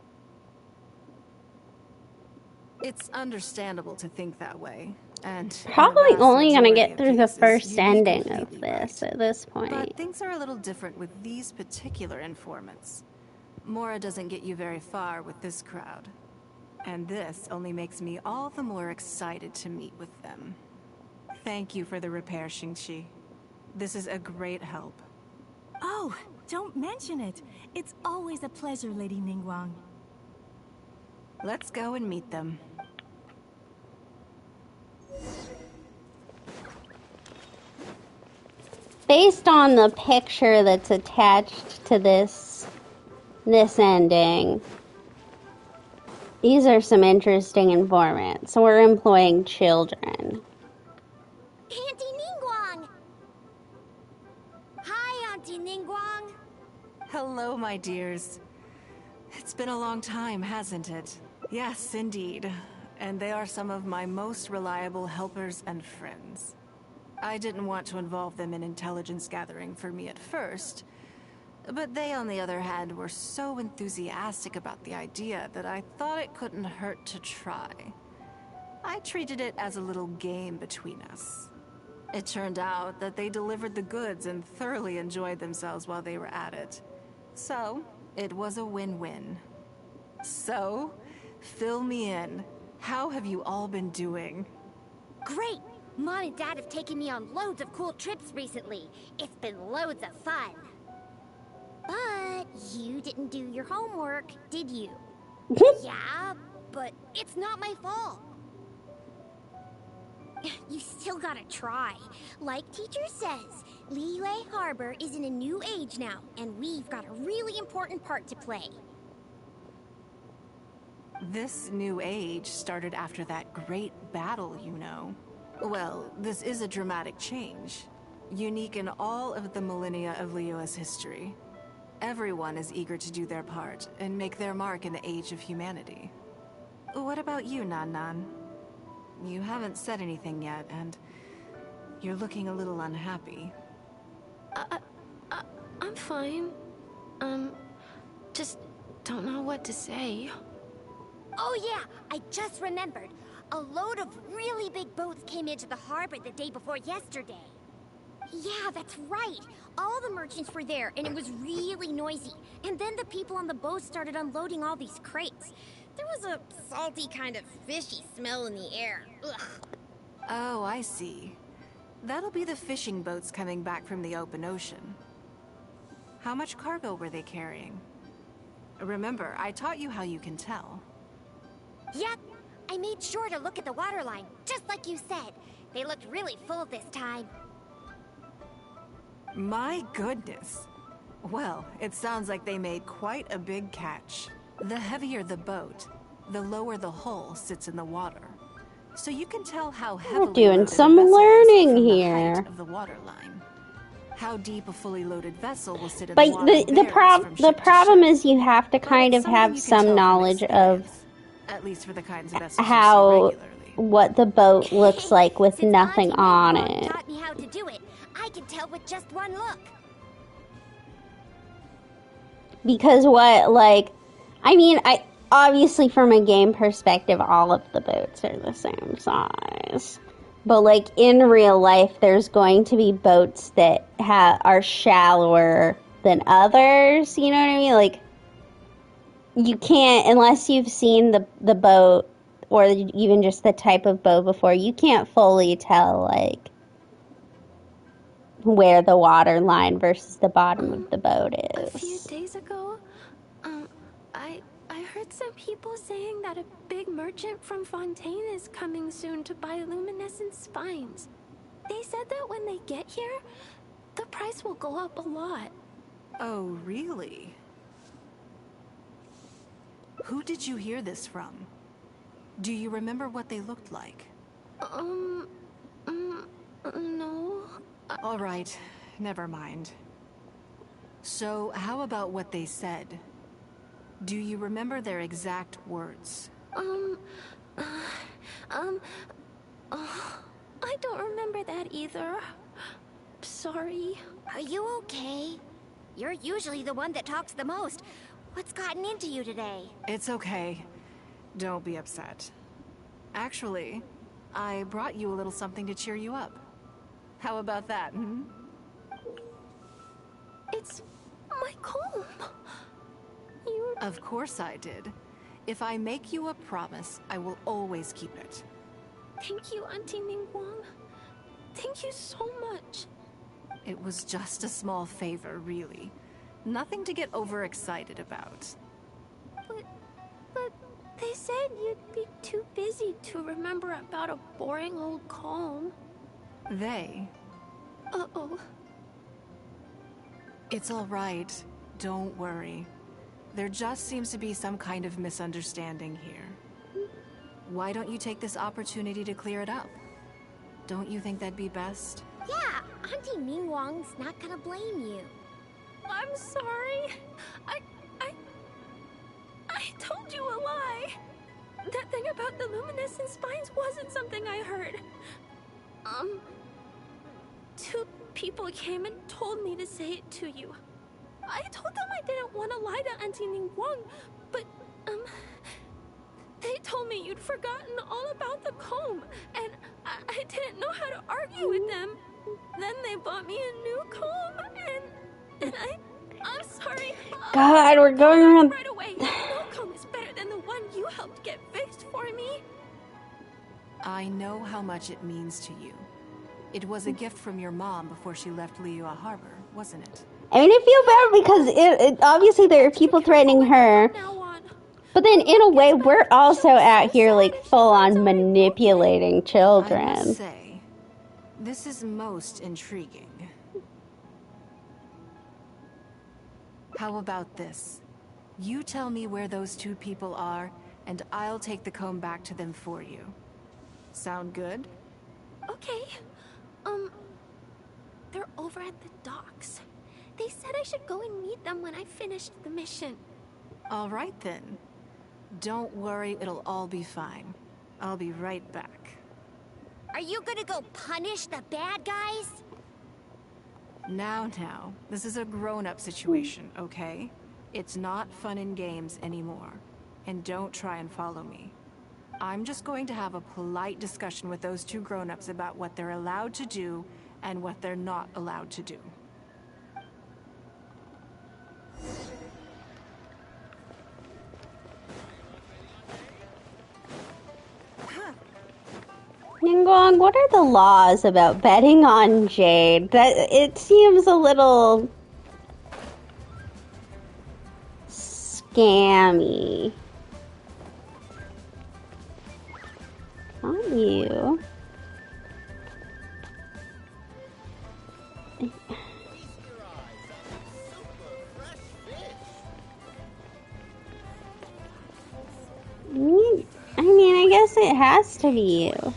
It's understandable to think that way, and Probably only gonna get through the cases, first you'd be ending of completely this right. at this But point. things are a little different with these particular informants. Mora doesn't get you very far with this crowd. And this only makes me all the more excited to meet with them. Thank you for the repair, Xingqi. This is a great help. Oh, don't mention it. It's always a pleasure, Lady Ningguang. Let's go and meet them. Based on the picture that's attached to this ending, These are some interesting informants. We're employing children. Auntie Ningguang! Hi, Auntie Ningguang! Hello, my dears. It's been a long time, hasn't it? Yes, indeed. And they are some of my most reliable helpers and friends. I didn't want to involve them in intelligence gathering for me at first, but they, on the other hand, were so enthusiastic about the idea that I thought it couldn't hurt to try. I treated it as a little game between us. It turned out that they delivered the goods and thoroughly enjoyed themselves while they were at it. So, it was a win-win. So, fill me in. How have you all been doing? Great! Mom and Dad have taken me on loads of cool trips recently. It's been loads of fun. But you didn't do your homework, did you? Yeah, but it's not my fault. You still gotta try. Like teacher says, Liyue Harbor is in a new age now, and we've got a really important part to play. This new age started after that great battle, you know. Well, this is a dramatic change, unique in all of the millennia of Liyue's history. Everyone is eager to do their part and make their mark in the age of humanity. What about you, Nan Nan? You haven't said anything yet, and you're looking a little unhappy. I'm fine. Just don't know what to say. Oh yeah, I just remembered. A load of really big boats came into the harbor the day before yesterday. Yeah, that's right. All the merchants were there, and it was really noisy. And then the people on the boat started unloading all these crates. There was a salty kind of fishy smell in the air. Ugh. Oh, I see. That'll be the fishing boats coming back from the open ocean. How much cargo were they carrying? Remember, I taught you how you can tell. Yep, I made sure to look at the waterline, just like you said. They looked really full this time. My goodness. Well, it sounds like they made quite a big catch. The heavier the boat, the lower the hull sits in the water. So you can tell how heavily We're doing loaded some a vessel is learning from the here. height of the waterline. How deep a fully loaded vessel will sit in But the water varies from the ship to problem ship. is you have to kind of something have you can some tell from knowledge of experience, at least for the kinds of vessels you see how regularly. what the boat looks like with Since nothing Auntie on Ningguang it. taught me how to do it, I can tell with just one look. Because I obviously from a game perspective, all of the boats are the same size. But like in real life, there's going to be boats that are shallower than others. You know what I mean? Like you can't, unless you've seen the boat or even just the type of boat before, you can't fully tell like where the water line versus the bottom of the boat A few is. days ago, I heard some people saying that a big merchant from Fontaine is coming soon to buy luminescent spines. They said that when they get here, the price will go up a lot. Oh, really? Who did you hear this from? Do you remember what they looked like? No. All right, never mind. So, how about what they said? Do you remember their exact words? I don't remember that either. Sorry. Are you okay? You're usually the one that talks the most. What's gotten into you today? It's okay. Don't be upset. Actually, I brought you a little something to cheer you up. How about that, hmm? It's my comb. Of course I did. If I make you a promise, I will always keep it. Thank you, Auntie Ningguang. Thank you so much. It was just a small favor, really. Nothing to get overexcited about. But they said you'd be too busy to remember about a boring old comb. They? Uh-oh. It's all right. Don't worry. there just seems to be some kind of misunderstanding here. Why don't you take this opportunity to clear it up? Don't you think that'd be best? Yeah, Auntie Ningguang's not gonna blame you. I'm sorry. I told you a lie. That thing about the luminescent spines wasn't something I heard. Two people came and told me to say it to you. I told them I didn't want to lie to Auntie Ningguang, but, they told me you'd forgotten all about the comb, and I didn't know how to argue with them. Then they bought me a new comb, and I'm sorry. God, we're going around. Right away. No comb is better than the one you helped get fixed for me. I know how much it means to you. It was a gift from your mom before she left Liyue Harbor, wasn't it? I mean, I feel bad because obviously there are people threatening her. But then, in a way, we're also out here, like, full-on manipulating children. I must say, this is most intriguing. How about this? You tell me where those two people are, and I'll take the comb back to them for you. Sound good? Okay. They're over at the docks. They said I should go and meet them when I finished the mission. All right, then. Don't worry, it'll all be fine. I'll be right back. Are you gonna go punish the bad guys? Now, this is a grown-up situation, okay? It's not fun and games anymore. And don't try and follow me. I'm just going to have a polite discussion with those two grown-ups about what they're allowed to do and what they're not allowed to do. Ningguang, what are the laws about betting on Jade? That it seems a little scammy. Not you. I mean, I guess it has to be you.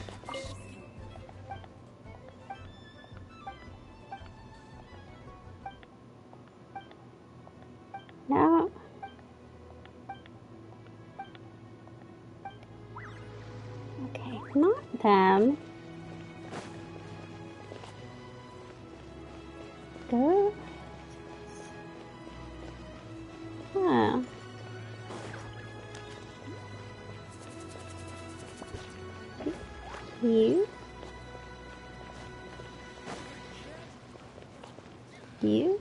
No. Okay, not them. Go. Huh. You. You.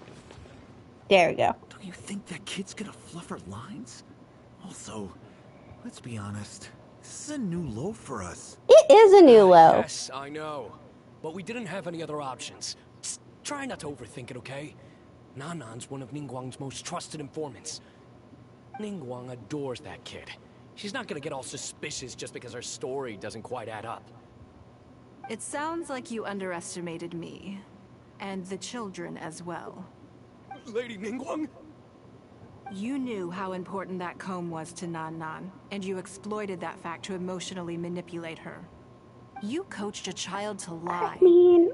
There we go. Don't you think that kid's gonna fluff her lines? Also, let's be honest, this is a new low for us. It is a new low. Yes, I know. But we didn't have any other options. Just try not to overthink it, okay? Nanan's one of Ningguang's most trusted informants. Ningguang adores that kid. She's not gonna get all suspicious just because her story doesn't quite add up. It sounds like you underestimated me. And the children as well. Lady Ningguang? You knew how important that comb was to Nan, and you exploited that fact to emotionally manipulate her. You coached a child to lie,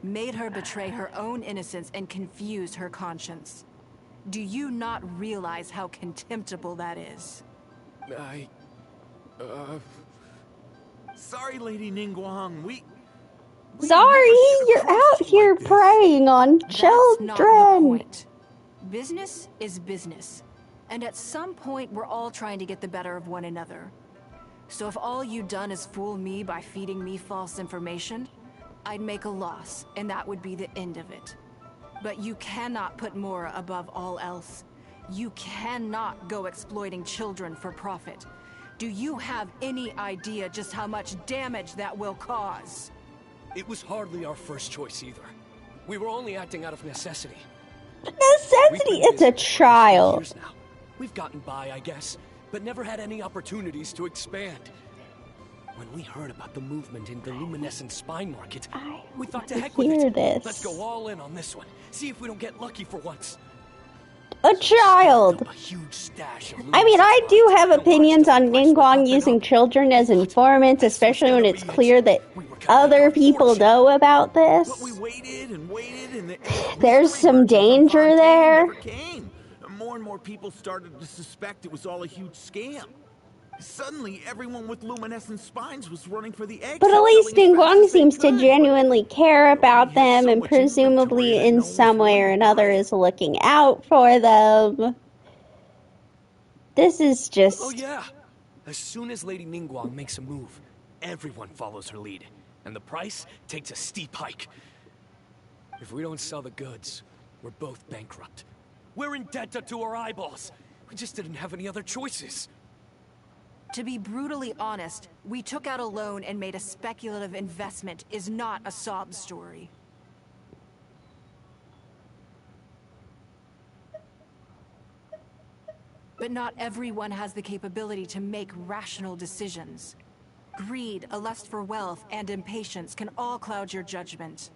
made her betray her own innocence, and confuse her conscience. Do you not realize how contemptible that is? Sorry, Lady Ningguang, we Sorry, you're out here preying on children. That's not the point. Business is business. And at some point, we're all trying to get the better of one another. So if all you've done is fool me by feeding me false information, I'd make a loss, and that would be the end of it. But you cannot put Mora above all else. You cannot go exploiting children for profit. Do you have any idea just how much damage that will cause? It was hardly our first choice either. We were only acting out of necessity. Necessity? It's a trial. We've gotten by, I guess, but never had any opportunities to expand. When we heard about the movement in the luminescent spine market, we thought to heck with it. Let's go all in on this one. See if we don't get lucky for once. a child. I mean, I do have opinions on Ningguang using children as informants, especially when it's clear that other people know about this. But we waited and waited, and There's some danger there. never came. More and more people started to suspect it was all a huge scam. Suddenly, everyone with luminescent spines was running for the eggs. But at least Ningguang seems to genuinely care about them, and presumably in some way or another is looking out for them. This is just... Oh yeah! As soon as Lady Ningguang makes a move, everyone follows her lead, and the price takes a steep hike. If we don't sell the goods, we're both bankrupt. We're in debt up to our eyeballs. We just didn't have any other choices. To be brutally honest, we took out a loan and made a speculative investment is not a sob story. But not everyone has the capability to make rational decisions. Greed, a lust for wealth, and impatience can all cloud your judgment.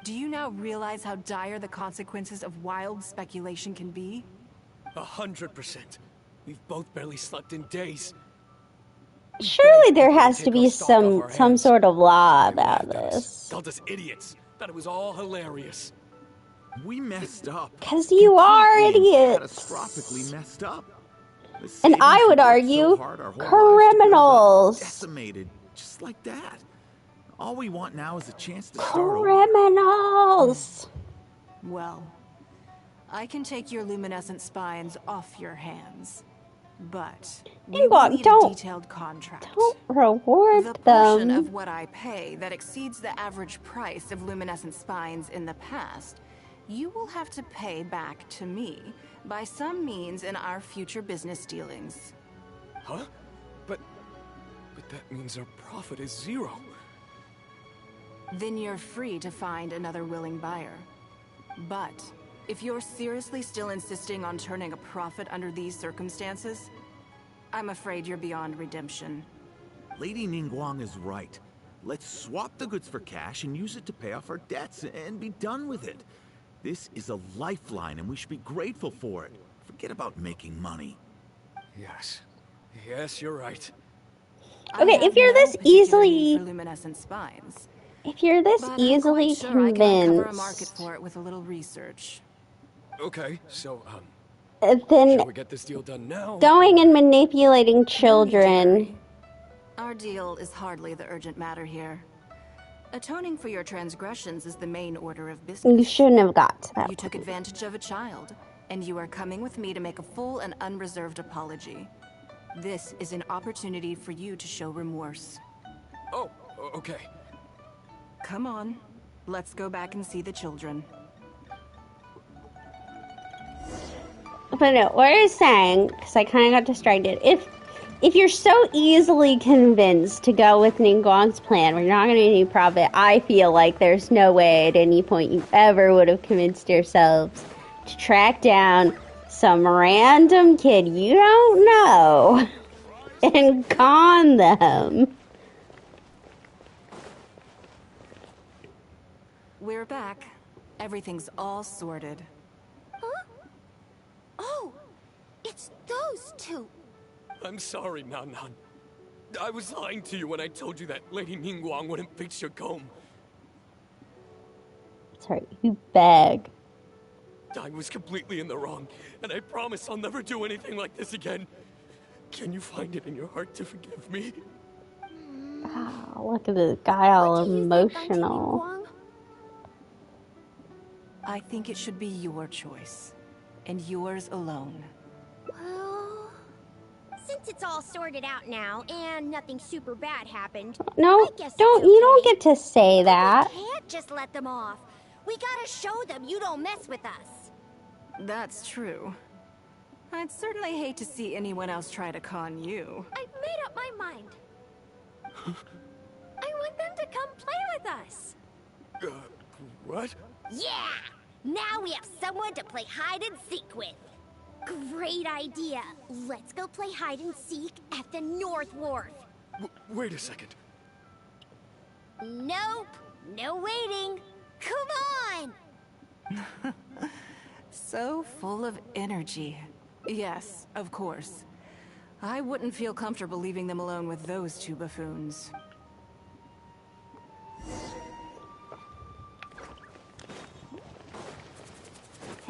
Do you now realize how dire the consequences of wild speculation can be? 100%. We've both barely slept in days. Surely there has to be some sort of law about this. Called us idiots. Thought it was all hilarious. We messed up. Because you are idiots. Catastrophically messed up. And I would argue, criminals. Decimated, just like that. All we want now is a chance to start criminals. Well, I can take your luminescent spines off your hands, but we will need a detailed contract. Don't reward the portion them. of what I pay that exceeds the average price of luminescent spines in the past, you will have to pay back to me by some means in our future business dealings. Huh? But that means our profit is zero. Then you're free to find another willing buyer. But if you're seriously still insisting on turning a profit under these circumstances, I'm afraid you're beyond redemption. Lady Ningguang is right. Let's swap the goods for cash and use it to pay off our debts and be done with it. This is a lifeline and we should be grateful for it. Forget about making money. Yes. Yes, you're right. Okay, if you're this easily... luminescent spines. If you're this easily I can uncover a market convinced... for it with a little research. Okay, so, then shall we get this deal done now? going and manipulating children... Our deal is hardly the urgent matter here. Atoning for your transgressions is the main order of business. You shouldn't have got to that You took advantage of a child, and you are coming with me to make a full and unreserved apology. This is an opportunity for you to show remorse. Oh, okay. Come on, let's go back and see the children. But no, what I was saying, because I kind of got distracted, if you're so easily convinced to go with Ningguang's plan, where you're not going to get any profit, I feel like there's no way at any point you ever would have convinced yourselves to track down some random kid you don't know and con them. We're back. Everything's all sorted. Huh? Oh, it's those two. I'm sorry, Nan. I was lying to you when I told you that Lady Ningguang wouldn't fix your comb. Sorry, you beg. I was completely in the wrong, and I promise I'll never do anything like this again. Can you find it in your heart to forgive me? Oh, look at this guy all emotional. I think it should be your choice, and yours alone. Well, since it's all sorted out now and nothing super bad happened, No, I guess you don't get to say that. we can't just let them off. We gotta show them you don't mess with us. That's true. I'd certainly hate to see anyone else try to con you. I've made up my mind. I want them to come play with us. What? Yeah! Now we have someone to play hide and seek with. Great idea. Let's go play hide and seek at the North Wharf. Wait a second. Nope. No waiting. Come on! So full of energy. Yes, of course. I wouldn't feel comfortable leaving them alone with those two buffoons.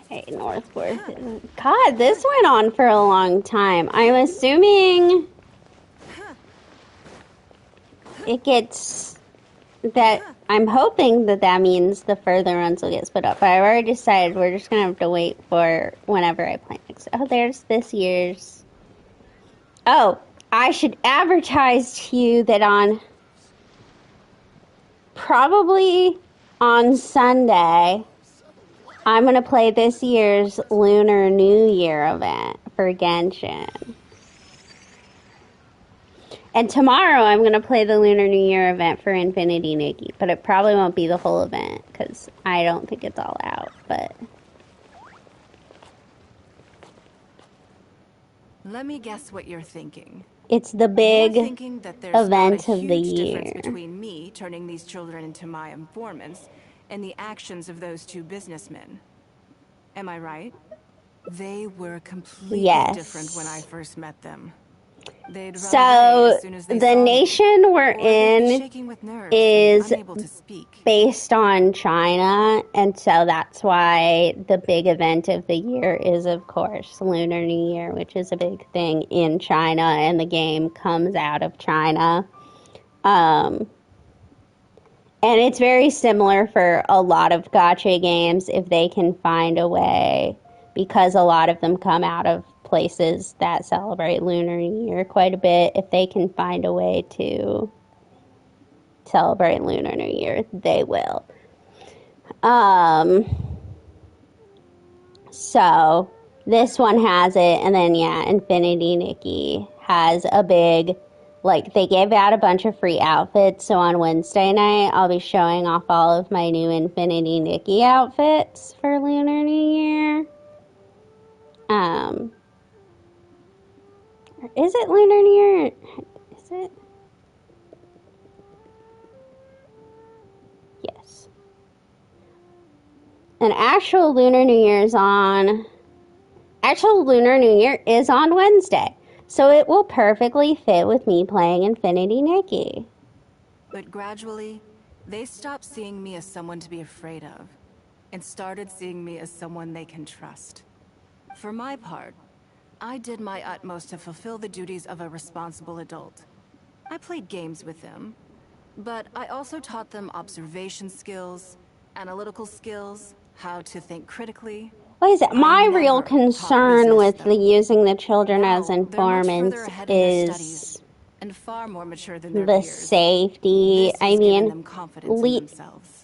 Hey, Northworth. God, this went on for a long time. I'm assuming it gets that. I'm hoping that that means the further runs will get split up. But I've already decided we're just gonna have to wait for whenever I play next. Oh, there's this year's. Oh, I should advertise to you that on probably on Sunday, I'm going to play this year's Lunar New Year event for Genshin. And tomorrow I'm going to play the Lunar New Year event for Infinity Nikki, but it probably won't be the whole event because I don't think it's all out, but... Let me guess what you're thinking. It's the big You're thinking that there's event not a of the huge year. difference between me turning these children into my informants and the actions of those two businessmen. Am I right? They were completely different when I first met them. They'd run away as soon as they the saw me, nation we're or they'd be in shaking with nerves is and unable to speak. based on China, and so that's why the big event of the year is, of course, Lunar New Year, which is a big thing in China, and the game comes out of China. And it's very similar for a lot of gacha games if they can find a way, because a lot of them come out of places that celebrate Lunar New Year quite a bit. If they can find a way to celebrate Lunar New Year, they will. So this one has it, and then Infinity Nikki has a big, like, they gave out a bunch of free outfits, so on Wednesday night I'll be showing off all of my new Infinity Nikki outfits for Lunar New Year. Is it Lunar New Year? Is it? Yes. An actual Lunar New Year is on Wednesday. So it will perfectly fit with me playing Infinity Nikki. But gradually, they stopped seeing me as someone to be afraid of, and started seeing me as someone they can trust. For my part, I did my utmost to fulfill the duties of a responsible adult. I played games with them, but I also taught them observation skills, analytical skills, how to think critically. What is it? My real concern with using the children as informants is and far more mature than their the peers. safety. I mean,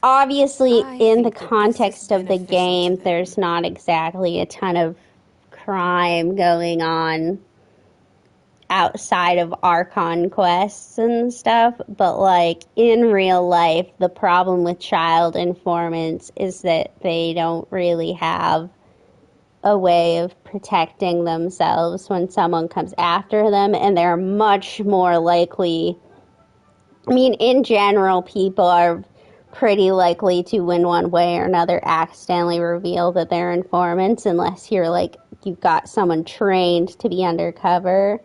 obviously in the context of the game, there's not exactly a ton of crime going on outside of Archon quests and stuff, but like in real life, the problem with child informants is that they don't really have a way of protecting themselves when someone comes after them, and they're much more likely, I mean, in general, people are pretty likely to, in one way or another, accidentally reveal that they're informants, unless you're like, you've got someone trained to be undercover.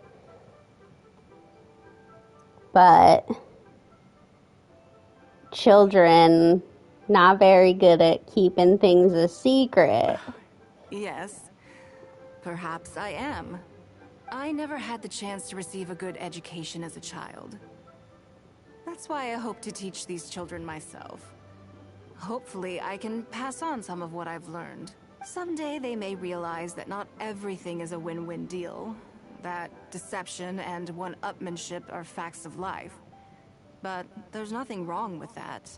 But children, not very good at keeping things a secret. Yes, perhaps I am. I never had the chance to receive a good education as a child. That's why I hope to teach these children myself. Hopefully, I can pass on some of what I've learned. Someday they may realize that not everything is a win-win deal, that deception and one-upmanship are facts of life. But there's nothing wrong with that.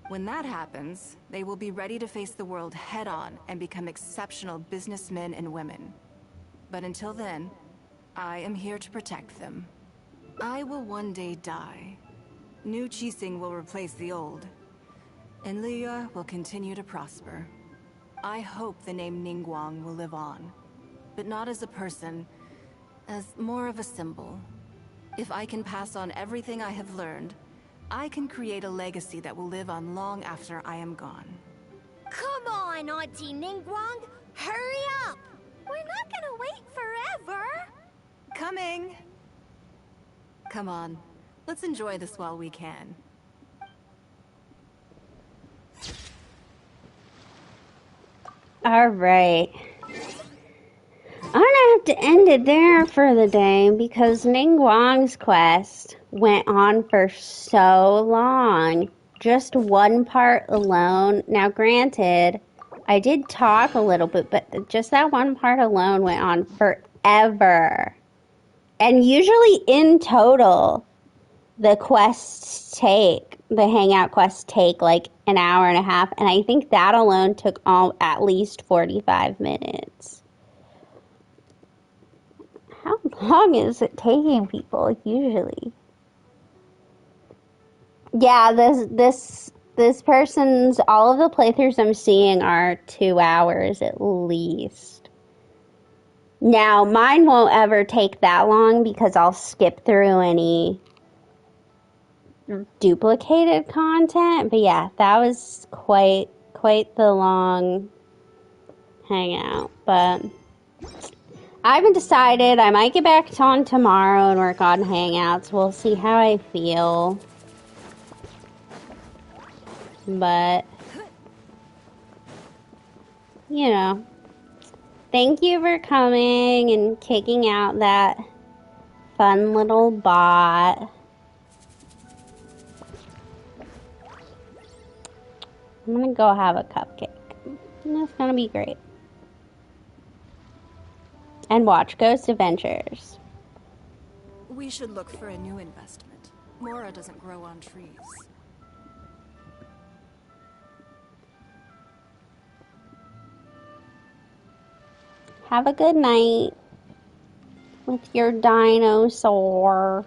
When that happens, they will be ready to face the world head-on and become exceptional businessmen and women. But until then, I am here to protect them. I will one day die. New Qixing will replace the old, and Liyue will continue to prosper. I hope the name Ningguang will live on, but not as a person, as more of a symbol. If I can pass on everything I have learned, I can create a legacy that will live on long after I am gone. Come on, Auntie Ningguang! Hurry up! We're not gonna wait forever! Coming! Come on, let's enjoy this while we can. All right. I'm gonna have to end it there for the day because Ningguang's quest went on for so long. Just one part alone. Now, granted, I did talk a little bit, but just that one part alone went on forever. And usually in total, the Hangout quests take like an hour and a half. And I think that alone took at least 45 minutes. How long is it taking people usually? Yeah, this person's, all of the playthroughs I'm seeing are 2 hours at least. Now, mine won't ever take that long because I'll skip through any duplicated content. But yeah, that was quite the long hangout. But I haven't decided. I might get back on tomorrow and work on Hangouts. We'll see how I feel. But, you know, thank you for coming and kicking out that fun little bot. I'm gonna go have a cupcake. And that's gonna be great. And watch Ghost Adventures. We should look for a new investment. Mora doesn't grow on trees. Have a good night with your dinosaur.